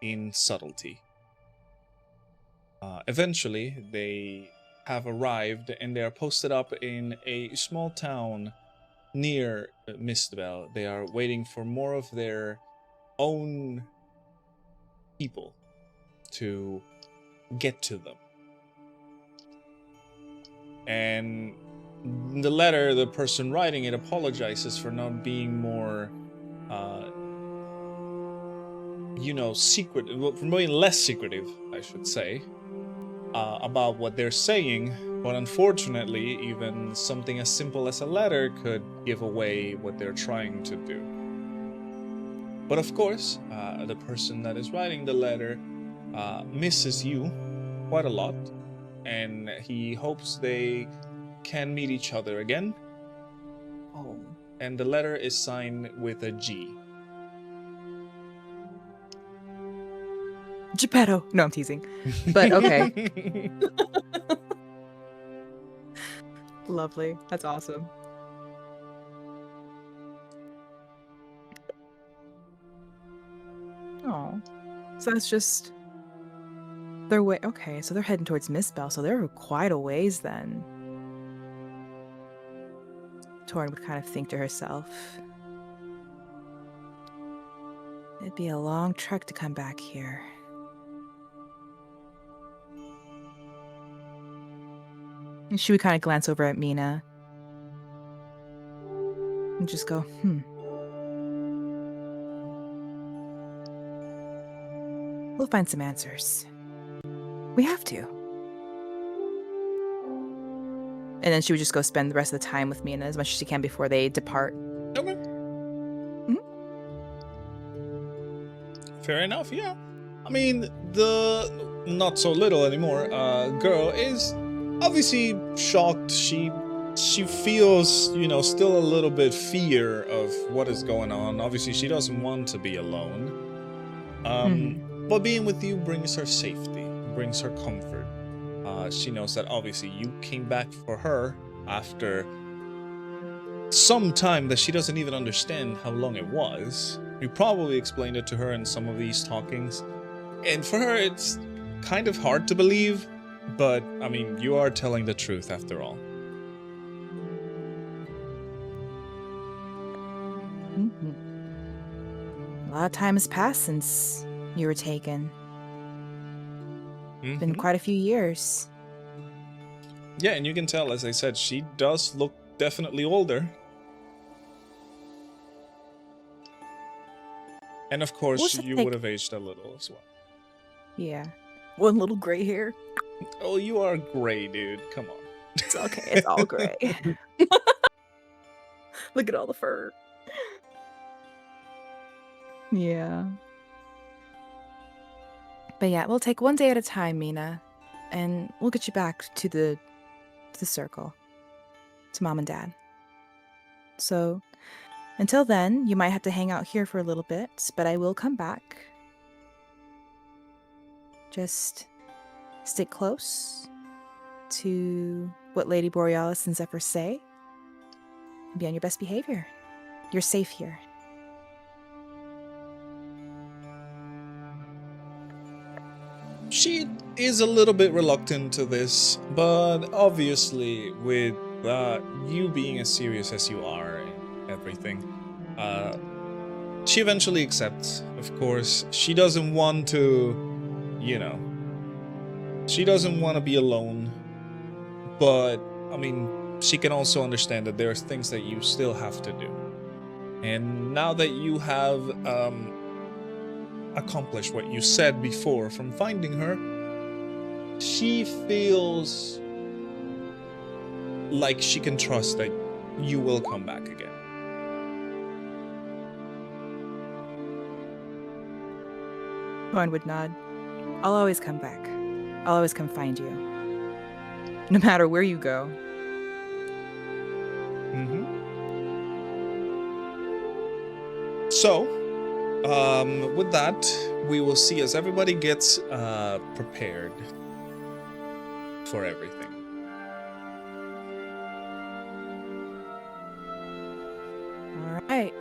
in subtlety. Eventually, they have arrived and they are posted up in a small town near Mistbel. They are waiting for more of their own people to get to them. And in the letter, the person writing it apologizes for not being more, secretive, for being less secretive, I should say, about what they're saying. But unfortunately, even something as simple as a letter could give away what they're trying to do. But of course, the person that is writing the letter misses you quite a lot, and he hopes they can meet each other again. Oh. And the letter is signed with a G. Geppetto. No, I'm teasing. But okay. Lovely. That's awesome. Oh. So that's just their way. Okay, so they're heading towards Mistbel, so they're quite a ways then. Taurin would kind of think to herself, it'd be a long trek to come back here. And she would kind of glance over at Mina and just go, We'll find some answers. We have to. And then she would just go spend the rest of the time with Mina as much as she can before they depart. Okay. Fair enough, yeah. I mean, the not so little anymore girl is obviously shocked. She feels, you know, still a little bit fear of what is going on. Obviously, she doesn't want to be alone. But being with you brings her safety, brings her comfort. She knows that obviously you came back for her after some time that she doesn't even understand how long it was. You probably explained it to her in some of these talkings. And for her, it's kind of hard to believe, but I mean, you are telling the truth after all. A lot of time has passed since you were taken. It's been quite a few years. Yeah, and you can tell, as I said, she does look definitely older. And of course, you would have aged a little as well. Yeah. One little gray hair. Oh, you are gray, dude. Come on. It's okay. It's all gray. Look at all the fur. Yeah. But yeah, we'll take one day at a time, Mina, and we'll get you back to the circle, to Mom and Dad. So, until then, you might have to hang out here for a little bit, but I will come back. Just stick close to what Lady Borealis and Zephyr say, and be on your best behavior. You're safe here. She is a little bit reluctant to this, but obviously with you being as serious as you are and everything, she eventually accepts, of course. She doesn't want to, you know, she doesn't want to be alone, but, I mean, she can also understand that there's things that you still have to do. And now that you have, accomplish what you said before from finding her, she feels like she can trust that you will come back again. Thorn would nod. I'll always come back. I'll always come find you. No matter where you go. So, with that, we will see as everybody gets prepared for everything. All right.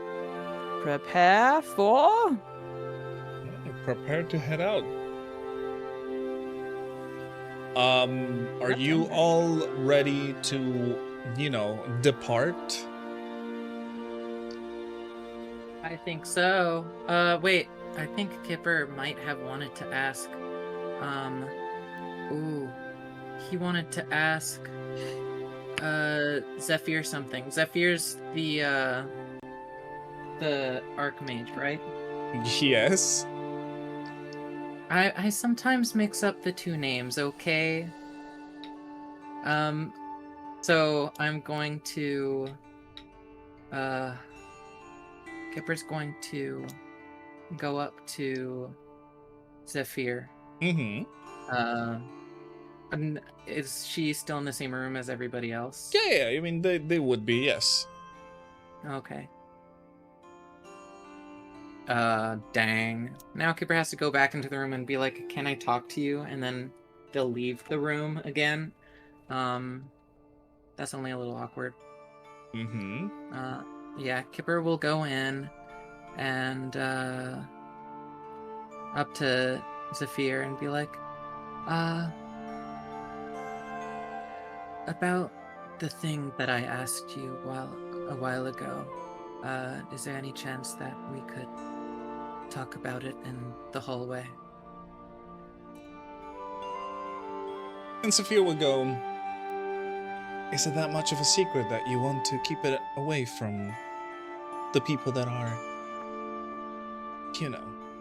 Prepare for... Prepare to head out. Are you all ready to, you know, depart? I think so. Wait. I think Kipper might have wanted to ask. He wanted to ask Zephyr something. Zephyr's the Archmage, right? Yes. I sometimes mix up the two names, okay? So I'm going to Kipper's going to go up to Zephyr. Mm-hmm. And is she still in the same room as everybody else? Yeah, I mean, they would be, yes. Okay. Dang. Now Kipper has to go back into the room and be like, can I talk to you? And then they'll leave the room again. That's only a little awkward. Mm-hmm. Yeah, Kipper will go in and up to Zephyr and be like, about the thing that I asked you a while ago, is there any chance that we could talk about it in the hallway? And Zephyr would go, Is it that much of a secret that you want to keep it away from the people that are,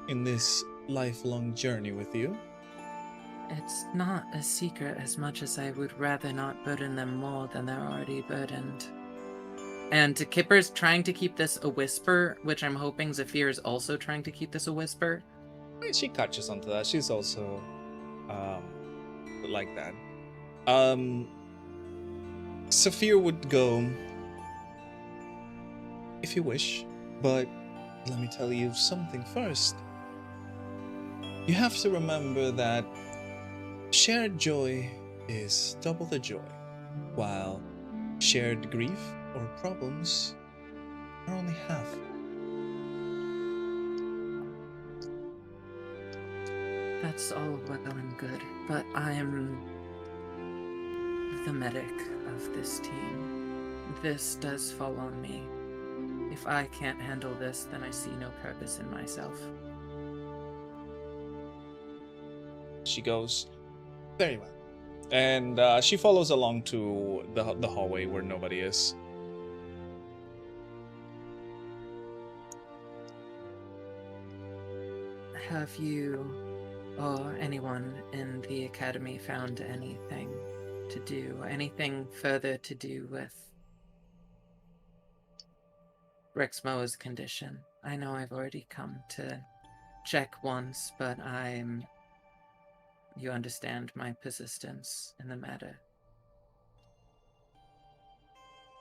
in this lifelong journey with you? It's not a secret as much as I would rather not burden them more than they're already burdened. And Kipper's trying to keep this a whisper, which I'm hoping Zephyr is also trying to keep this a whisper. She catches onto that. She's also like that. Zephyr would go, if you wish, but let me tell you something first. You have to remember that shared joy is double the joy, while shared grief or problems are only half. That's all well and good, but I am the medic of this team. This does fall on me. If I can't handle this, then I see no purpose in myself. She goes, very well. And she follows along to the hallway where nobody is. Have you or anyone in the academy found anything to do, anything further to do with Rexmoa's condition? I know I've already come to check once, but you understand my persistence in the matter.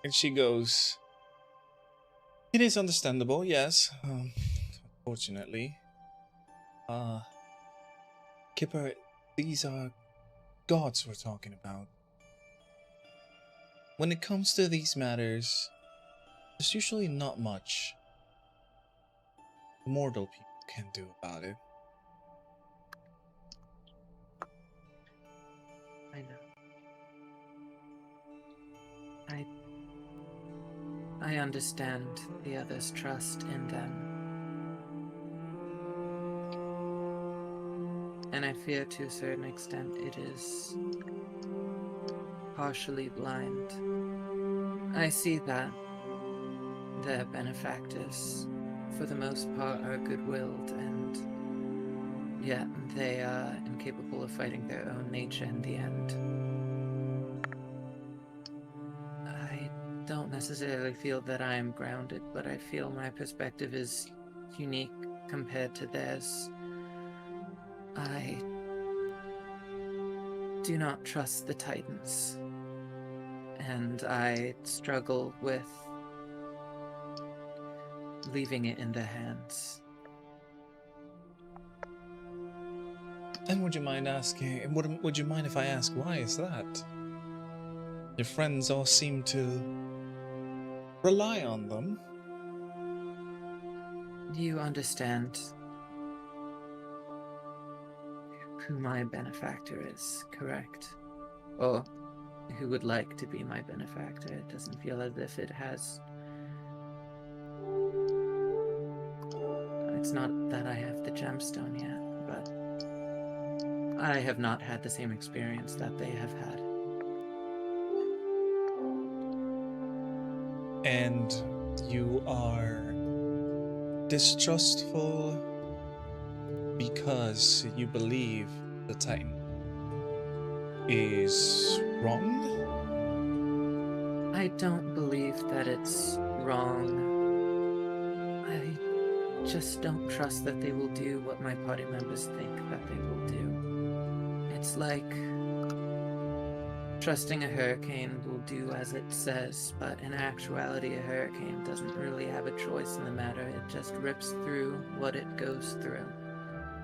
And she goes, it is understandable, yes. Unfortunately. Kipper, these are gods we're talking about. When it comes to these matters, there's usually not much mortal people can do about it. I know. I understand the others' trust in them. And I fear to a certain extent it is partially blind. I see that their benefactors, for the most part, are good-willed, and yet they are incapable of fighting their own nature in the end. I don't necessarily feel that I am grounded, but I feel my perspective is unique compared to theirs. I do not trust the Titans, and I struggle with leaving it in their hands. And would you mind asking, would you mind if I ask why is that? Your friends all seem to rely on them. You understand who my benefactor is, correct? Or who would like to be my benefactor. It doesn't feel as if it has... It's not that I have the gemstone yet, but I have not had the same experience that they have had. And you are distrustful because you believe the Titan is wrong? I don't believe that it's wrong. I just don't trust that they will do what my party members think that they will do. It's like trusting a hurricane will do as it says, but in actuality a hurricane doesn't really have a choice in the matter. It just rips through what it goes through.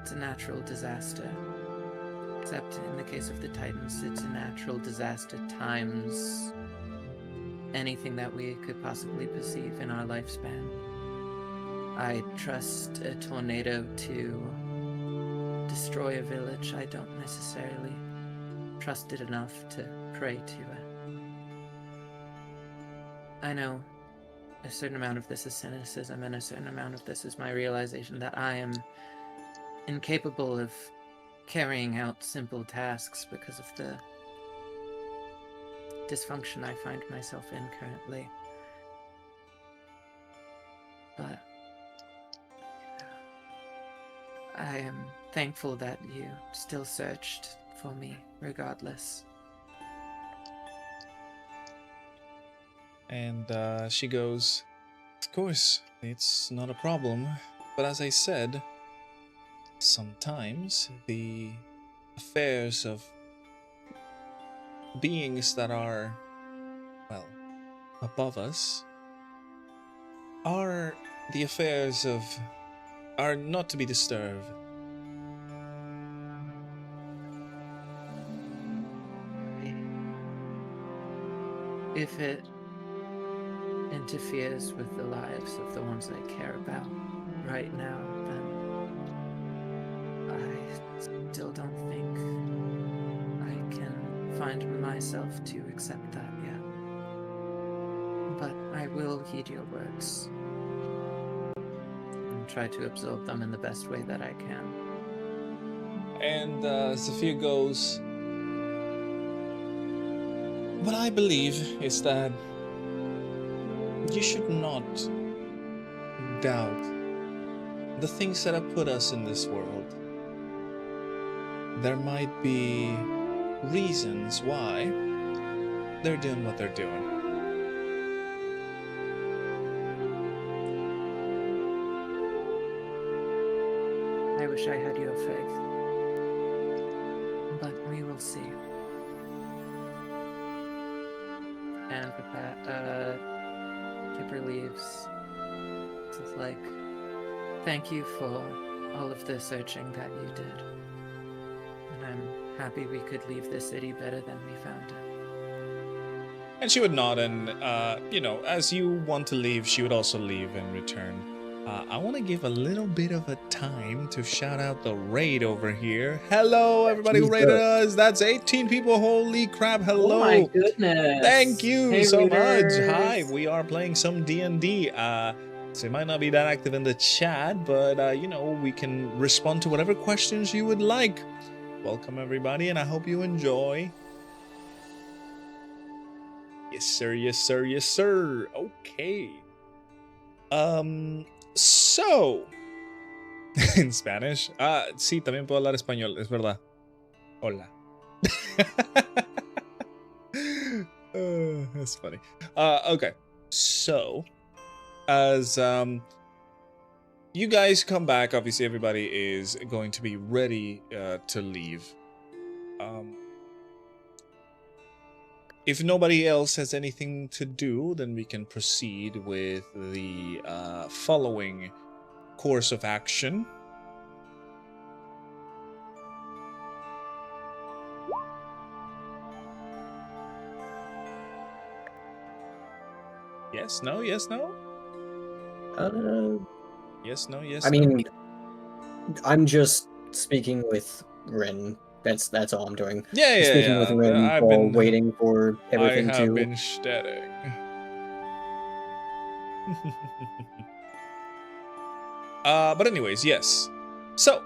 It's a natural disaster. Except in the case of the Titans, it's a natural disaster times anything that we could possibly perceive in our lifespan. I trust a tornado to destroy a village. I don't necessarily trust it enough to pray to it. I know a certain amount of this is cynicism, and a certain amount of this is my realization that I am incapable of carrying out simple tasks because of the dysfunction I find myself in currently. But I am thankful that you still searched for me, regardless. And she goes, "Of course, it's not a problem. But as I said, sometimes the affairs of beings that are, well, above us are not to be disturbed." If it interferes with the lives of the ones I care about right now, then I still don't think I can find myself to accept that yet. But I will heed your words and try to absorb them in the best way that I can. And Sophia goes, "What I believe is that you should not doubt the things that have put us in this world. There might be reasons why they're doing what they're doing. I wish I had your faith. But we will see." And with that, Kipper leaves. It's like, thank you for all of the searching that you did. And I'm happy we could leave the city better than we found it. And she would nod, and, as you want to leave, she would also leave in return. I want to give a little bit of a time to shout out the raid over here. Hello, everybody who raided us. That's 18 people. Holy crap. Hello. Oh my goodness. Thank you Hey, so readers. much. Hi, we are playing some D&D. So it might not be that active in the chat, but, we can respond to whatever questions you would like. Welcome, everybody, and I hope you enjoy. Yes, sir. Yes, sir. Yes, sir. Okay. So, en Spanish. Sí, también puedo hablar español, es verdad. Hola. That's funny. Okay. So, as you guys come back, obviously everybody is going to be ready to leave. If nobody else has anything to do, then we can proceed with the following course of action. Yes, no, yes, no? Yes, no, yes, I no? mean, I'm just speaking with Rin. That's all I'm doing. Yeah, Speaking with Rin I've while been waiting for everything I have to. been static. But anyways, yes. So,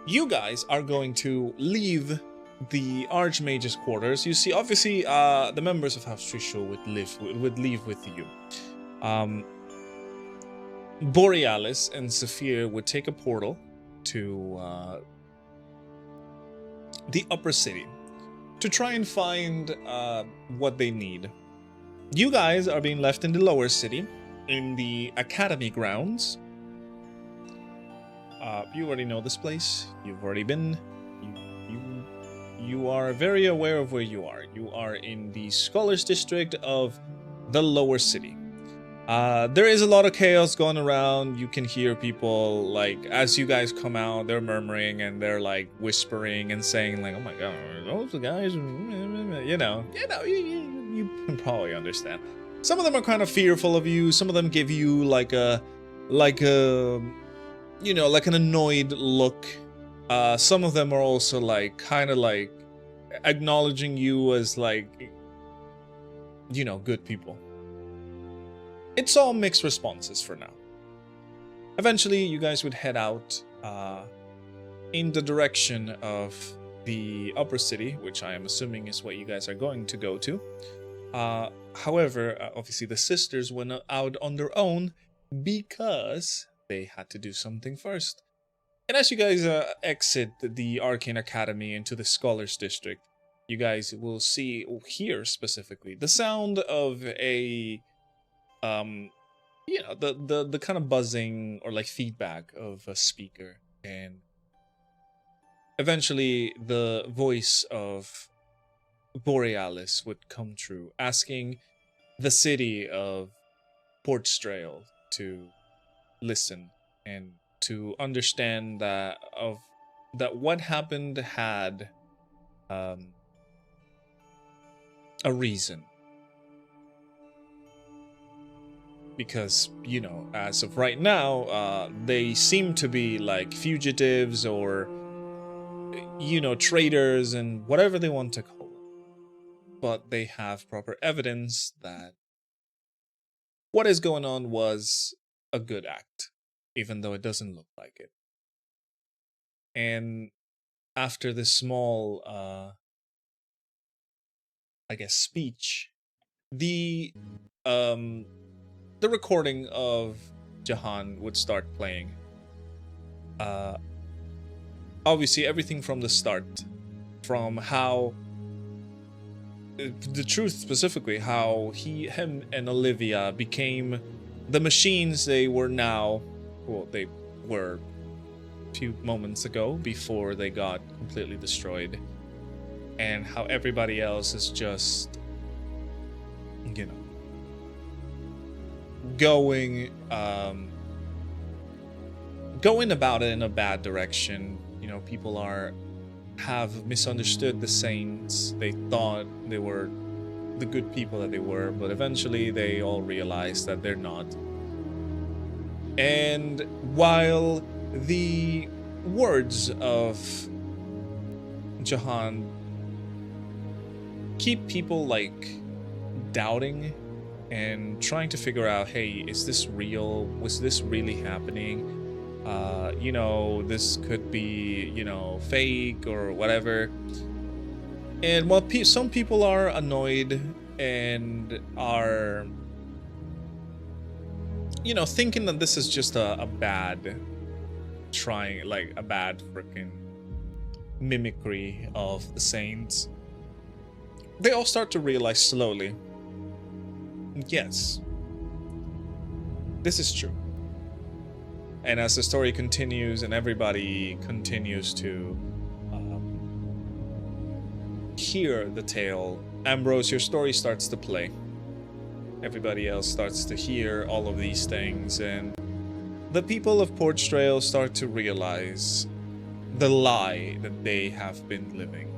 you guys are going to leave the Archmage's quarters. You see, obviously, the members of House Trisho would leave with you. Borealis and Saphir would take a portal to the upper city to try and find what they need. You guys are being left in the lower city, in the academy grounds. You already know this place. You've already been. You are very aware of where you are. You are in the Scholars District of the lower city. There is a lot of chaos going around. You can hear people, like, as you guys come out, they're murmuring and they're, like, whispering and saying, like, oh my god, are those the guys? You can probably understand. Some of them are kind of fearful of you. Some of them give you, like an annoyed look. Some of them are also, like, kind of, like, acknowledging you as, like, good people. It's all mixed responses for now. Eventually, you guys would head out in the direction of the upper city, which I am assuming is what you guys are going to go to. However, obviously the sisters went out on their own because they had to do something first. And as you guys exit the Arcane Academy into the Scholars District, you guys will see, or hear specifically, the sound of a, the kind of buzzing or like feedback of a speaker, and eventually the voice of Borealis would come true, asking the city of Portstrail to listen and to understand that what happened had a reason. Because, as of right now, they seem to be like fugitives or, traitors and whatever they want to call it. But they have proper evidence that what is going on was a good act, even though it doesn't look like it. And after this small, speech, the recording of Jahan would start playing. Obviously, everything from the start, from how the truth specifically, how him and Olivia became the machines they were now. Well, they were a few moments ago before they got completely destroyed, and how everybody else is just, going about it in a bad direction. People have misunderstood the Saints. They thought they were the good people that they were, but eventually they all realized that they're not. And while the words of Jahan keep people doubting and trying to figure out, hey, is this real? Was this really happening? This could be, fake or whatever. And while some people are annoyed and are, thinking that this is just a bad freaking mimicry of the Saints, they all start to realize slowly, yes, this is true. And as the story continues and everybody continues to hear the tale, Ambrose, your story starts to play. Everybody else starts to hear all of these things, and the people of Portstrail start to realize the lie that they have been living.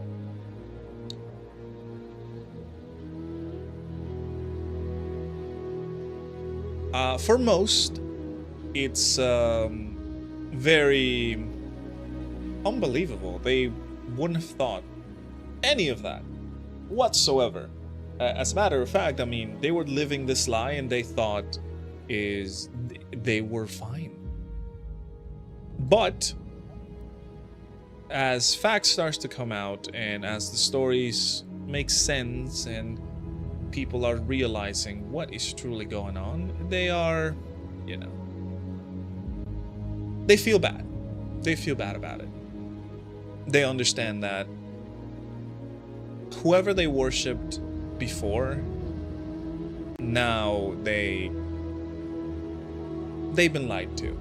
For most, it's very unbelievable. They wouldn't have thought any of that whatsoever. As a matter of fact, they were living this lie and they thought they were fine. But as facts starts to come out and as the stories make sense and people are realizing what is truly going on, they are, they feel bad. They feel bad about it. They understand that whoever they worshipped before, now they've been lied to.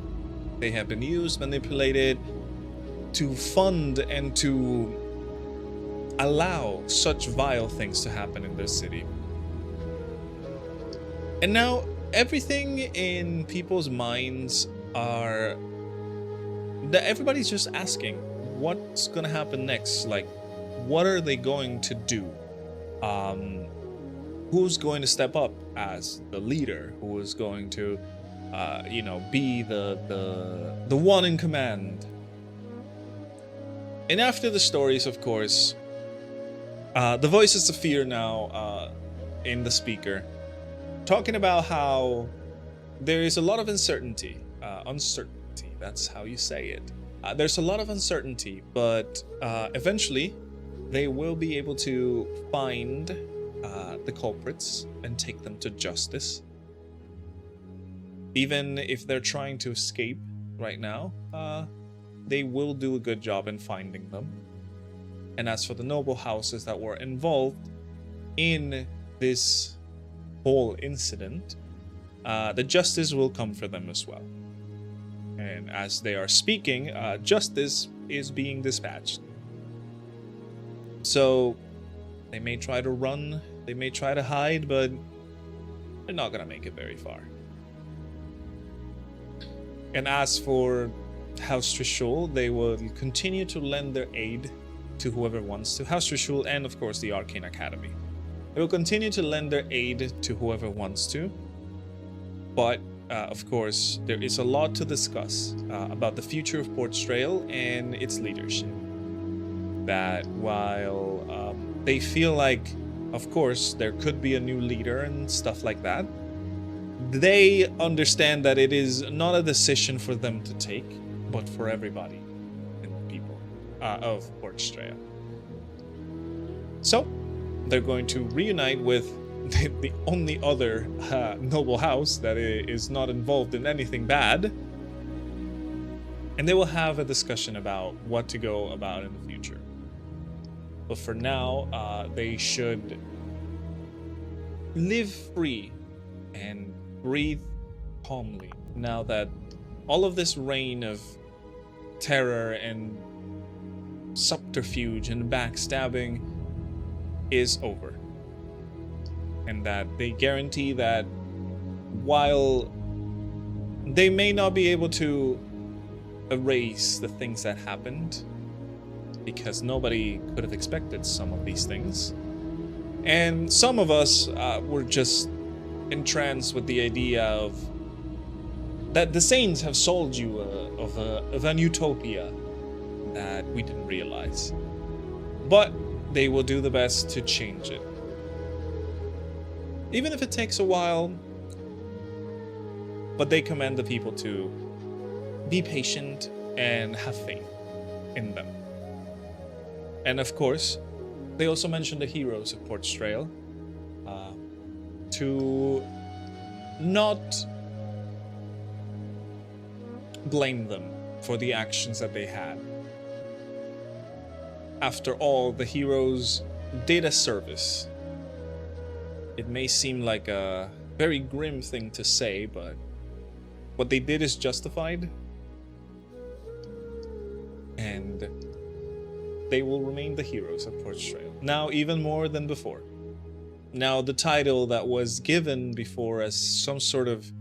They have been used, manipulated to fund and to allow such vile things to happen in their city. And now everything in people's minds are that everybody's just asking, what's gonna happen next? What are they going to do? Who's going to step up as the leader? Who is going to, be the one in command? And after the stories, of course, the voices of fear now in the speaker, talking about how there is a lot of uncertainty. That's how you say it. There's a lot of uncertainty, but eventually they will be able to find the culprits and take them to justice. Even if they're trying to escape right now, they will do a good job in finding them. And as for the noble houses that were involved in this whole incident, the justice will come for them as well. And as they are speaking, justice is being dispatched. So they may try to run, they may try to hide, but they're not gonna make it very far. And as for House Trishul, they will continue to lend their aid to whoever wants to. House Trishul and, of course, the Arcane Academy. They will continue to lend their aid to whoever wants to. But, of course, there is a lot to discuss about the future of Portstrail and its leadership. That while they feel like, of course, there could be a new leader and stuff like that, they understand that it is not a decision for them to take, but for everybody and the people of Portstrail. So, they're going to reunite with the only other noble house that is not involved in anything bad, and they will have a discussion about what to go about in the future. But for now, they should live free and breathe calmly now that all of this reign of terror and subterfuge and backstabbing is over. And that they guarantee that while they may not be able to erase the things that happened, because nobody could have expected some of these things, and some of us were just entranced with the idea of that the Saints have sold you of an utopia that we didn't realize. But they will do the best to change it. Even if it takes a while, but they command the people to be patient and have faith in them. And of course, they also mention the heroes of Portstrail, to not blame them for the actions that they had. After all, the heroes did a service. It may seem like a very grim thing to say, but what they did is justified, and they will remain the heroes of Portstrail. Now, even more than before. Now, the title that was given before as some sort of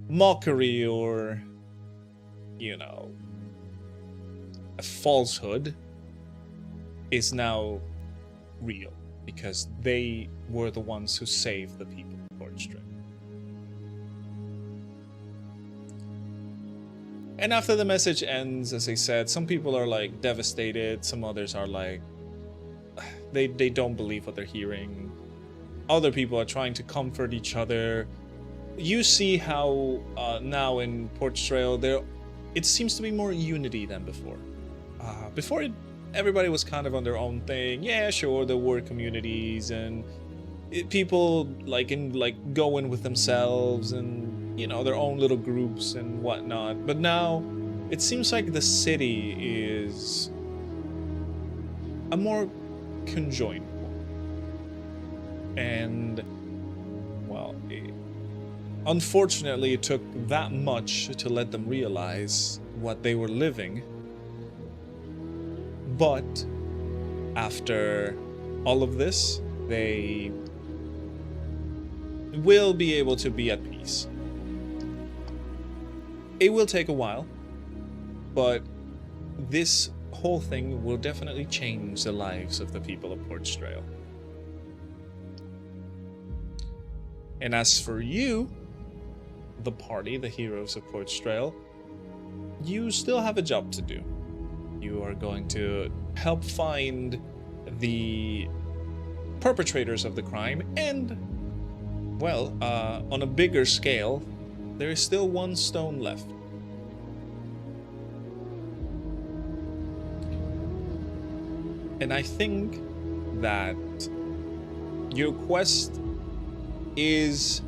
mockery or, you know, a falsehood is now real, because they were the ones who saved the people of Portstrail. And after the message ends, as I said, some people are like devastated, some others are like, they don't believe what they're hearing. Other people are trying to comfort each other. You see how now in Portstrail it seems to be more unity than before. Everybody was kind of on their own thing. Yeah, sure, there were communities and people go in with themselves and, you know, their own little groups and whatnot. But now it seems like the city is a more conjoined one. And, well, unfortunately, it took that much to let them realize what they were living. But after all of this, they will be able to be at peace. It will take a while, but this whole thing will definitely change the lives of the people of Portstrail. And as for you, the party, the heroes of Portstrail, you still have a job to do. You are going to help find the perpetrators of the crime, and, well, on a bigger scale, there is still one stone left. And I think that your quest is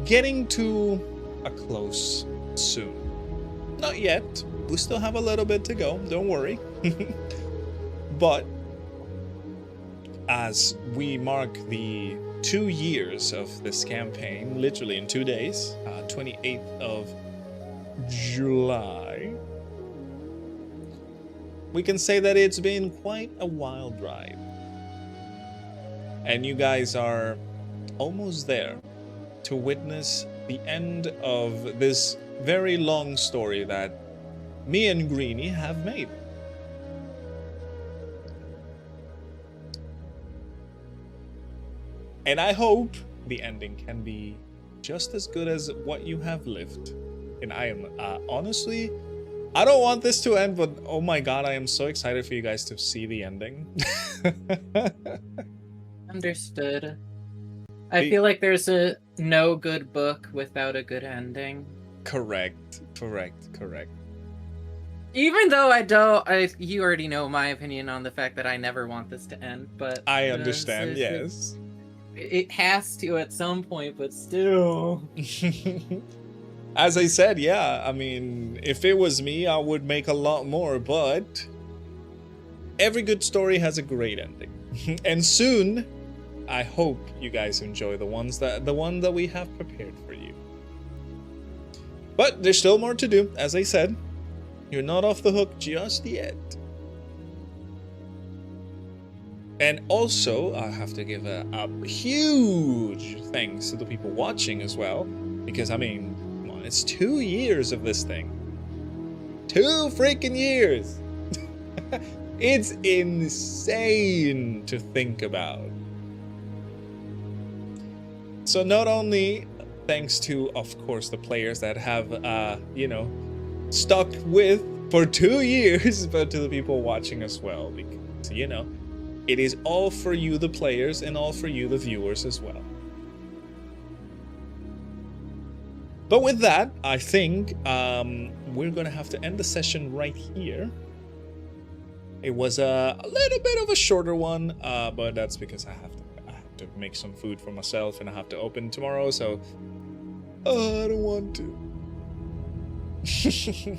getting to a close soon. Not yet. We still have a little bit to go. Don't worry. But as we mark the 2 years of this campaign, literally in 2 days, 28th of July, we can say that it's been quite a wild ride. And you guys are almost there to witness the end of this very long story that me and Greenie have made. And I hope the ending can be just as good as what you have lived. And I am honestly, I don't want this to end, but oh my god, I am so excited for you guys to see the ending. Understood. I feel like there's no good book without a good ending. Correct. Even though you already know my opinion on the fact that I never want this to end, but I understand, yes. It has to at some point, but still. As I said, yeah, I mean, if it was me, I would make a lot more, but every good story has a great ending. And soon, I hope you guys enjoy the one that we have prepared for you. But there's still more to do, as I said. You're not off the hook just yet. And also, I have to give a huge thanks to the people watching as well. Because, I mean, come on, it's 2 years of this thing. 2 freaking years! It's insane to think about. So not only thanks to, of course, the players that have, stuck with for 2 years, but to the people watching as well. Because, it is all for you, the players, and all for you, the viewers, as well. But with that, I think we're going to have to end the session right here. It was a little bit of a shorter one, but that's because I have to make some food for myself, and I have to open tomorrow, so I don't want to.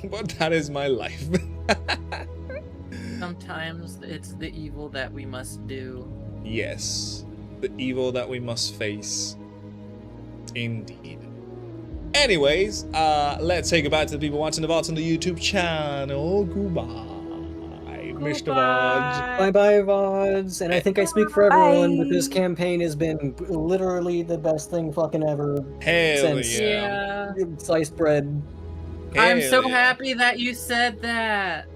But that is my life. Sometimes it's the evil that we must do. Yes, the evil that we must face. Indeed. Anyways, let's say goodbye to the people watching the VODs on the YouTube channel. Goodbye, Mr. VODs. Bye-bye, VODs. And I think I speak for everyone, but this campaign has been literally the best thing fucking ever. Hell since yeah. Sliced bread. I'm so Hell yeah. happy that you said that.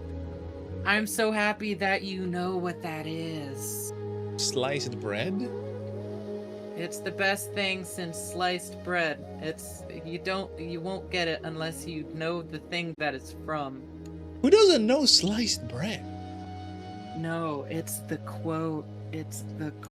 I'm so happy that you know what that is. Sliced bread? It's the best thing since sliced bread. You won't get it unless you know the thing that it's from. Who doesn't know sliced bread? No, it's the quote. It's the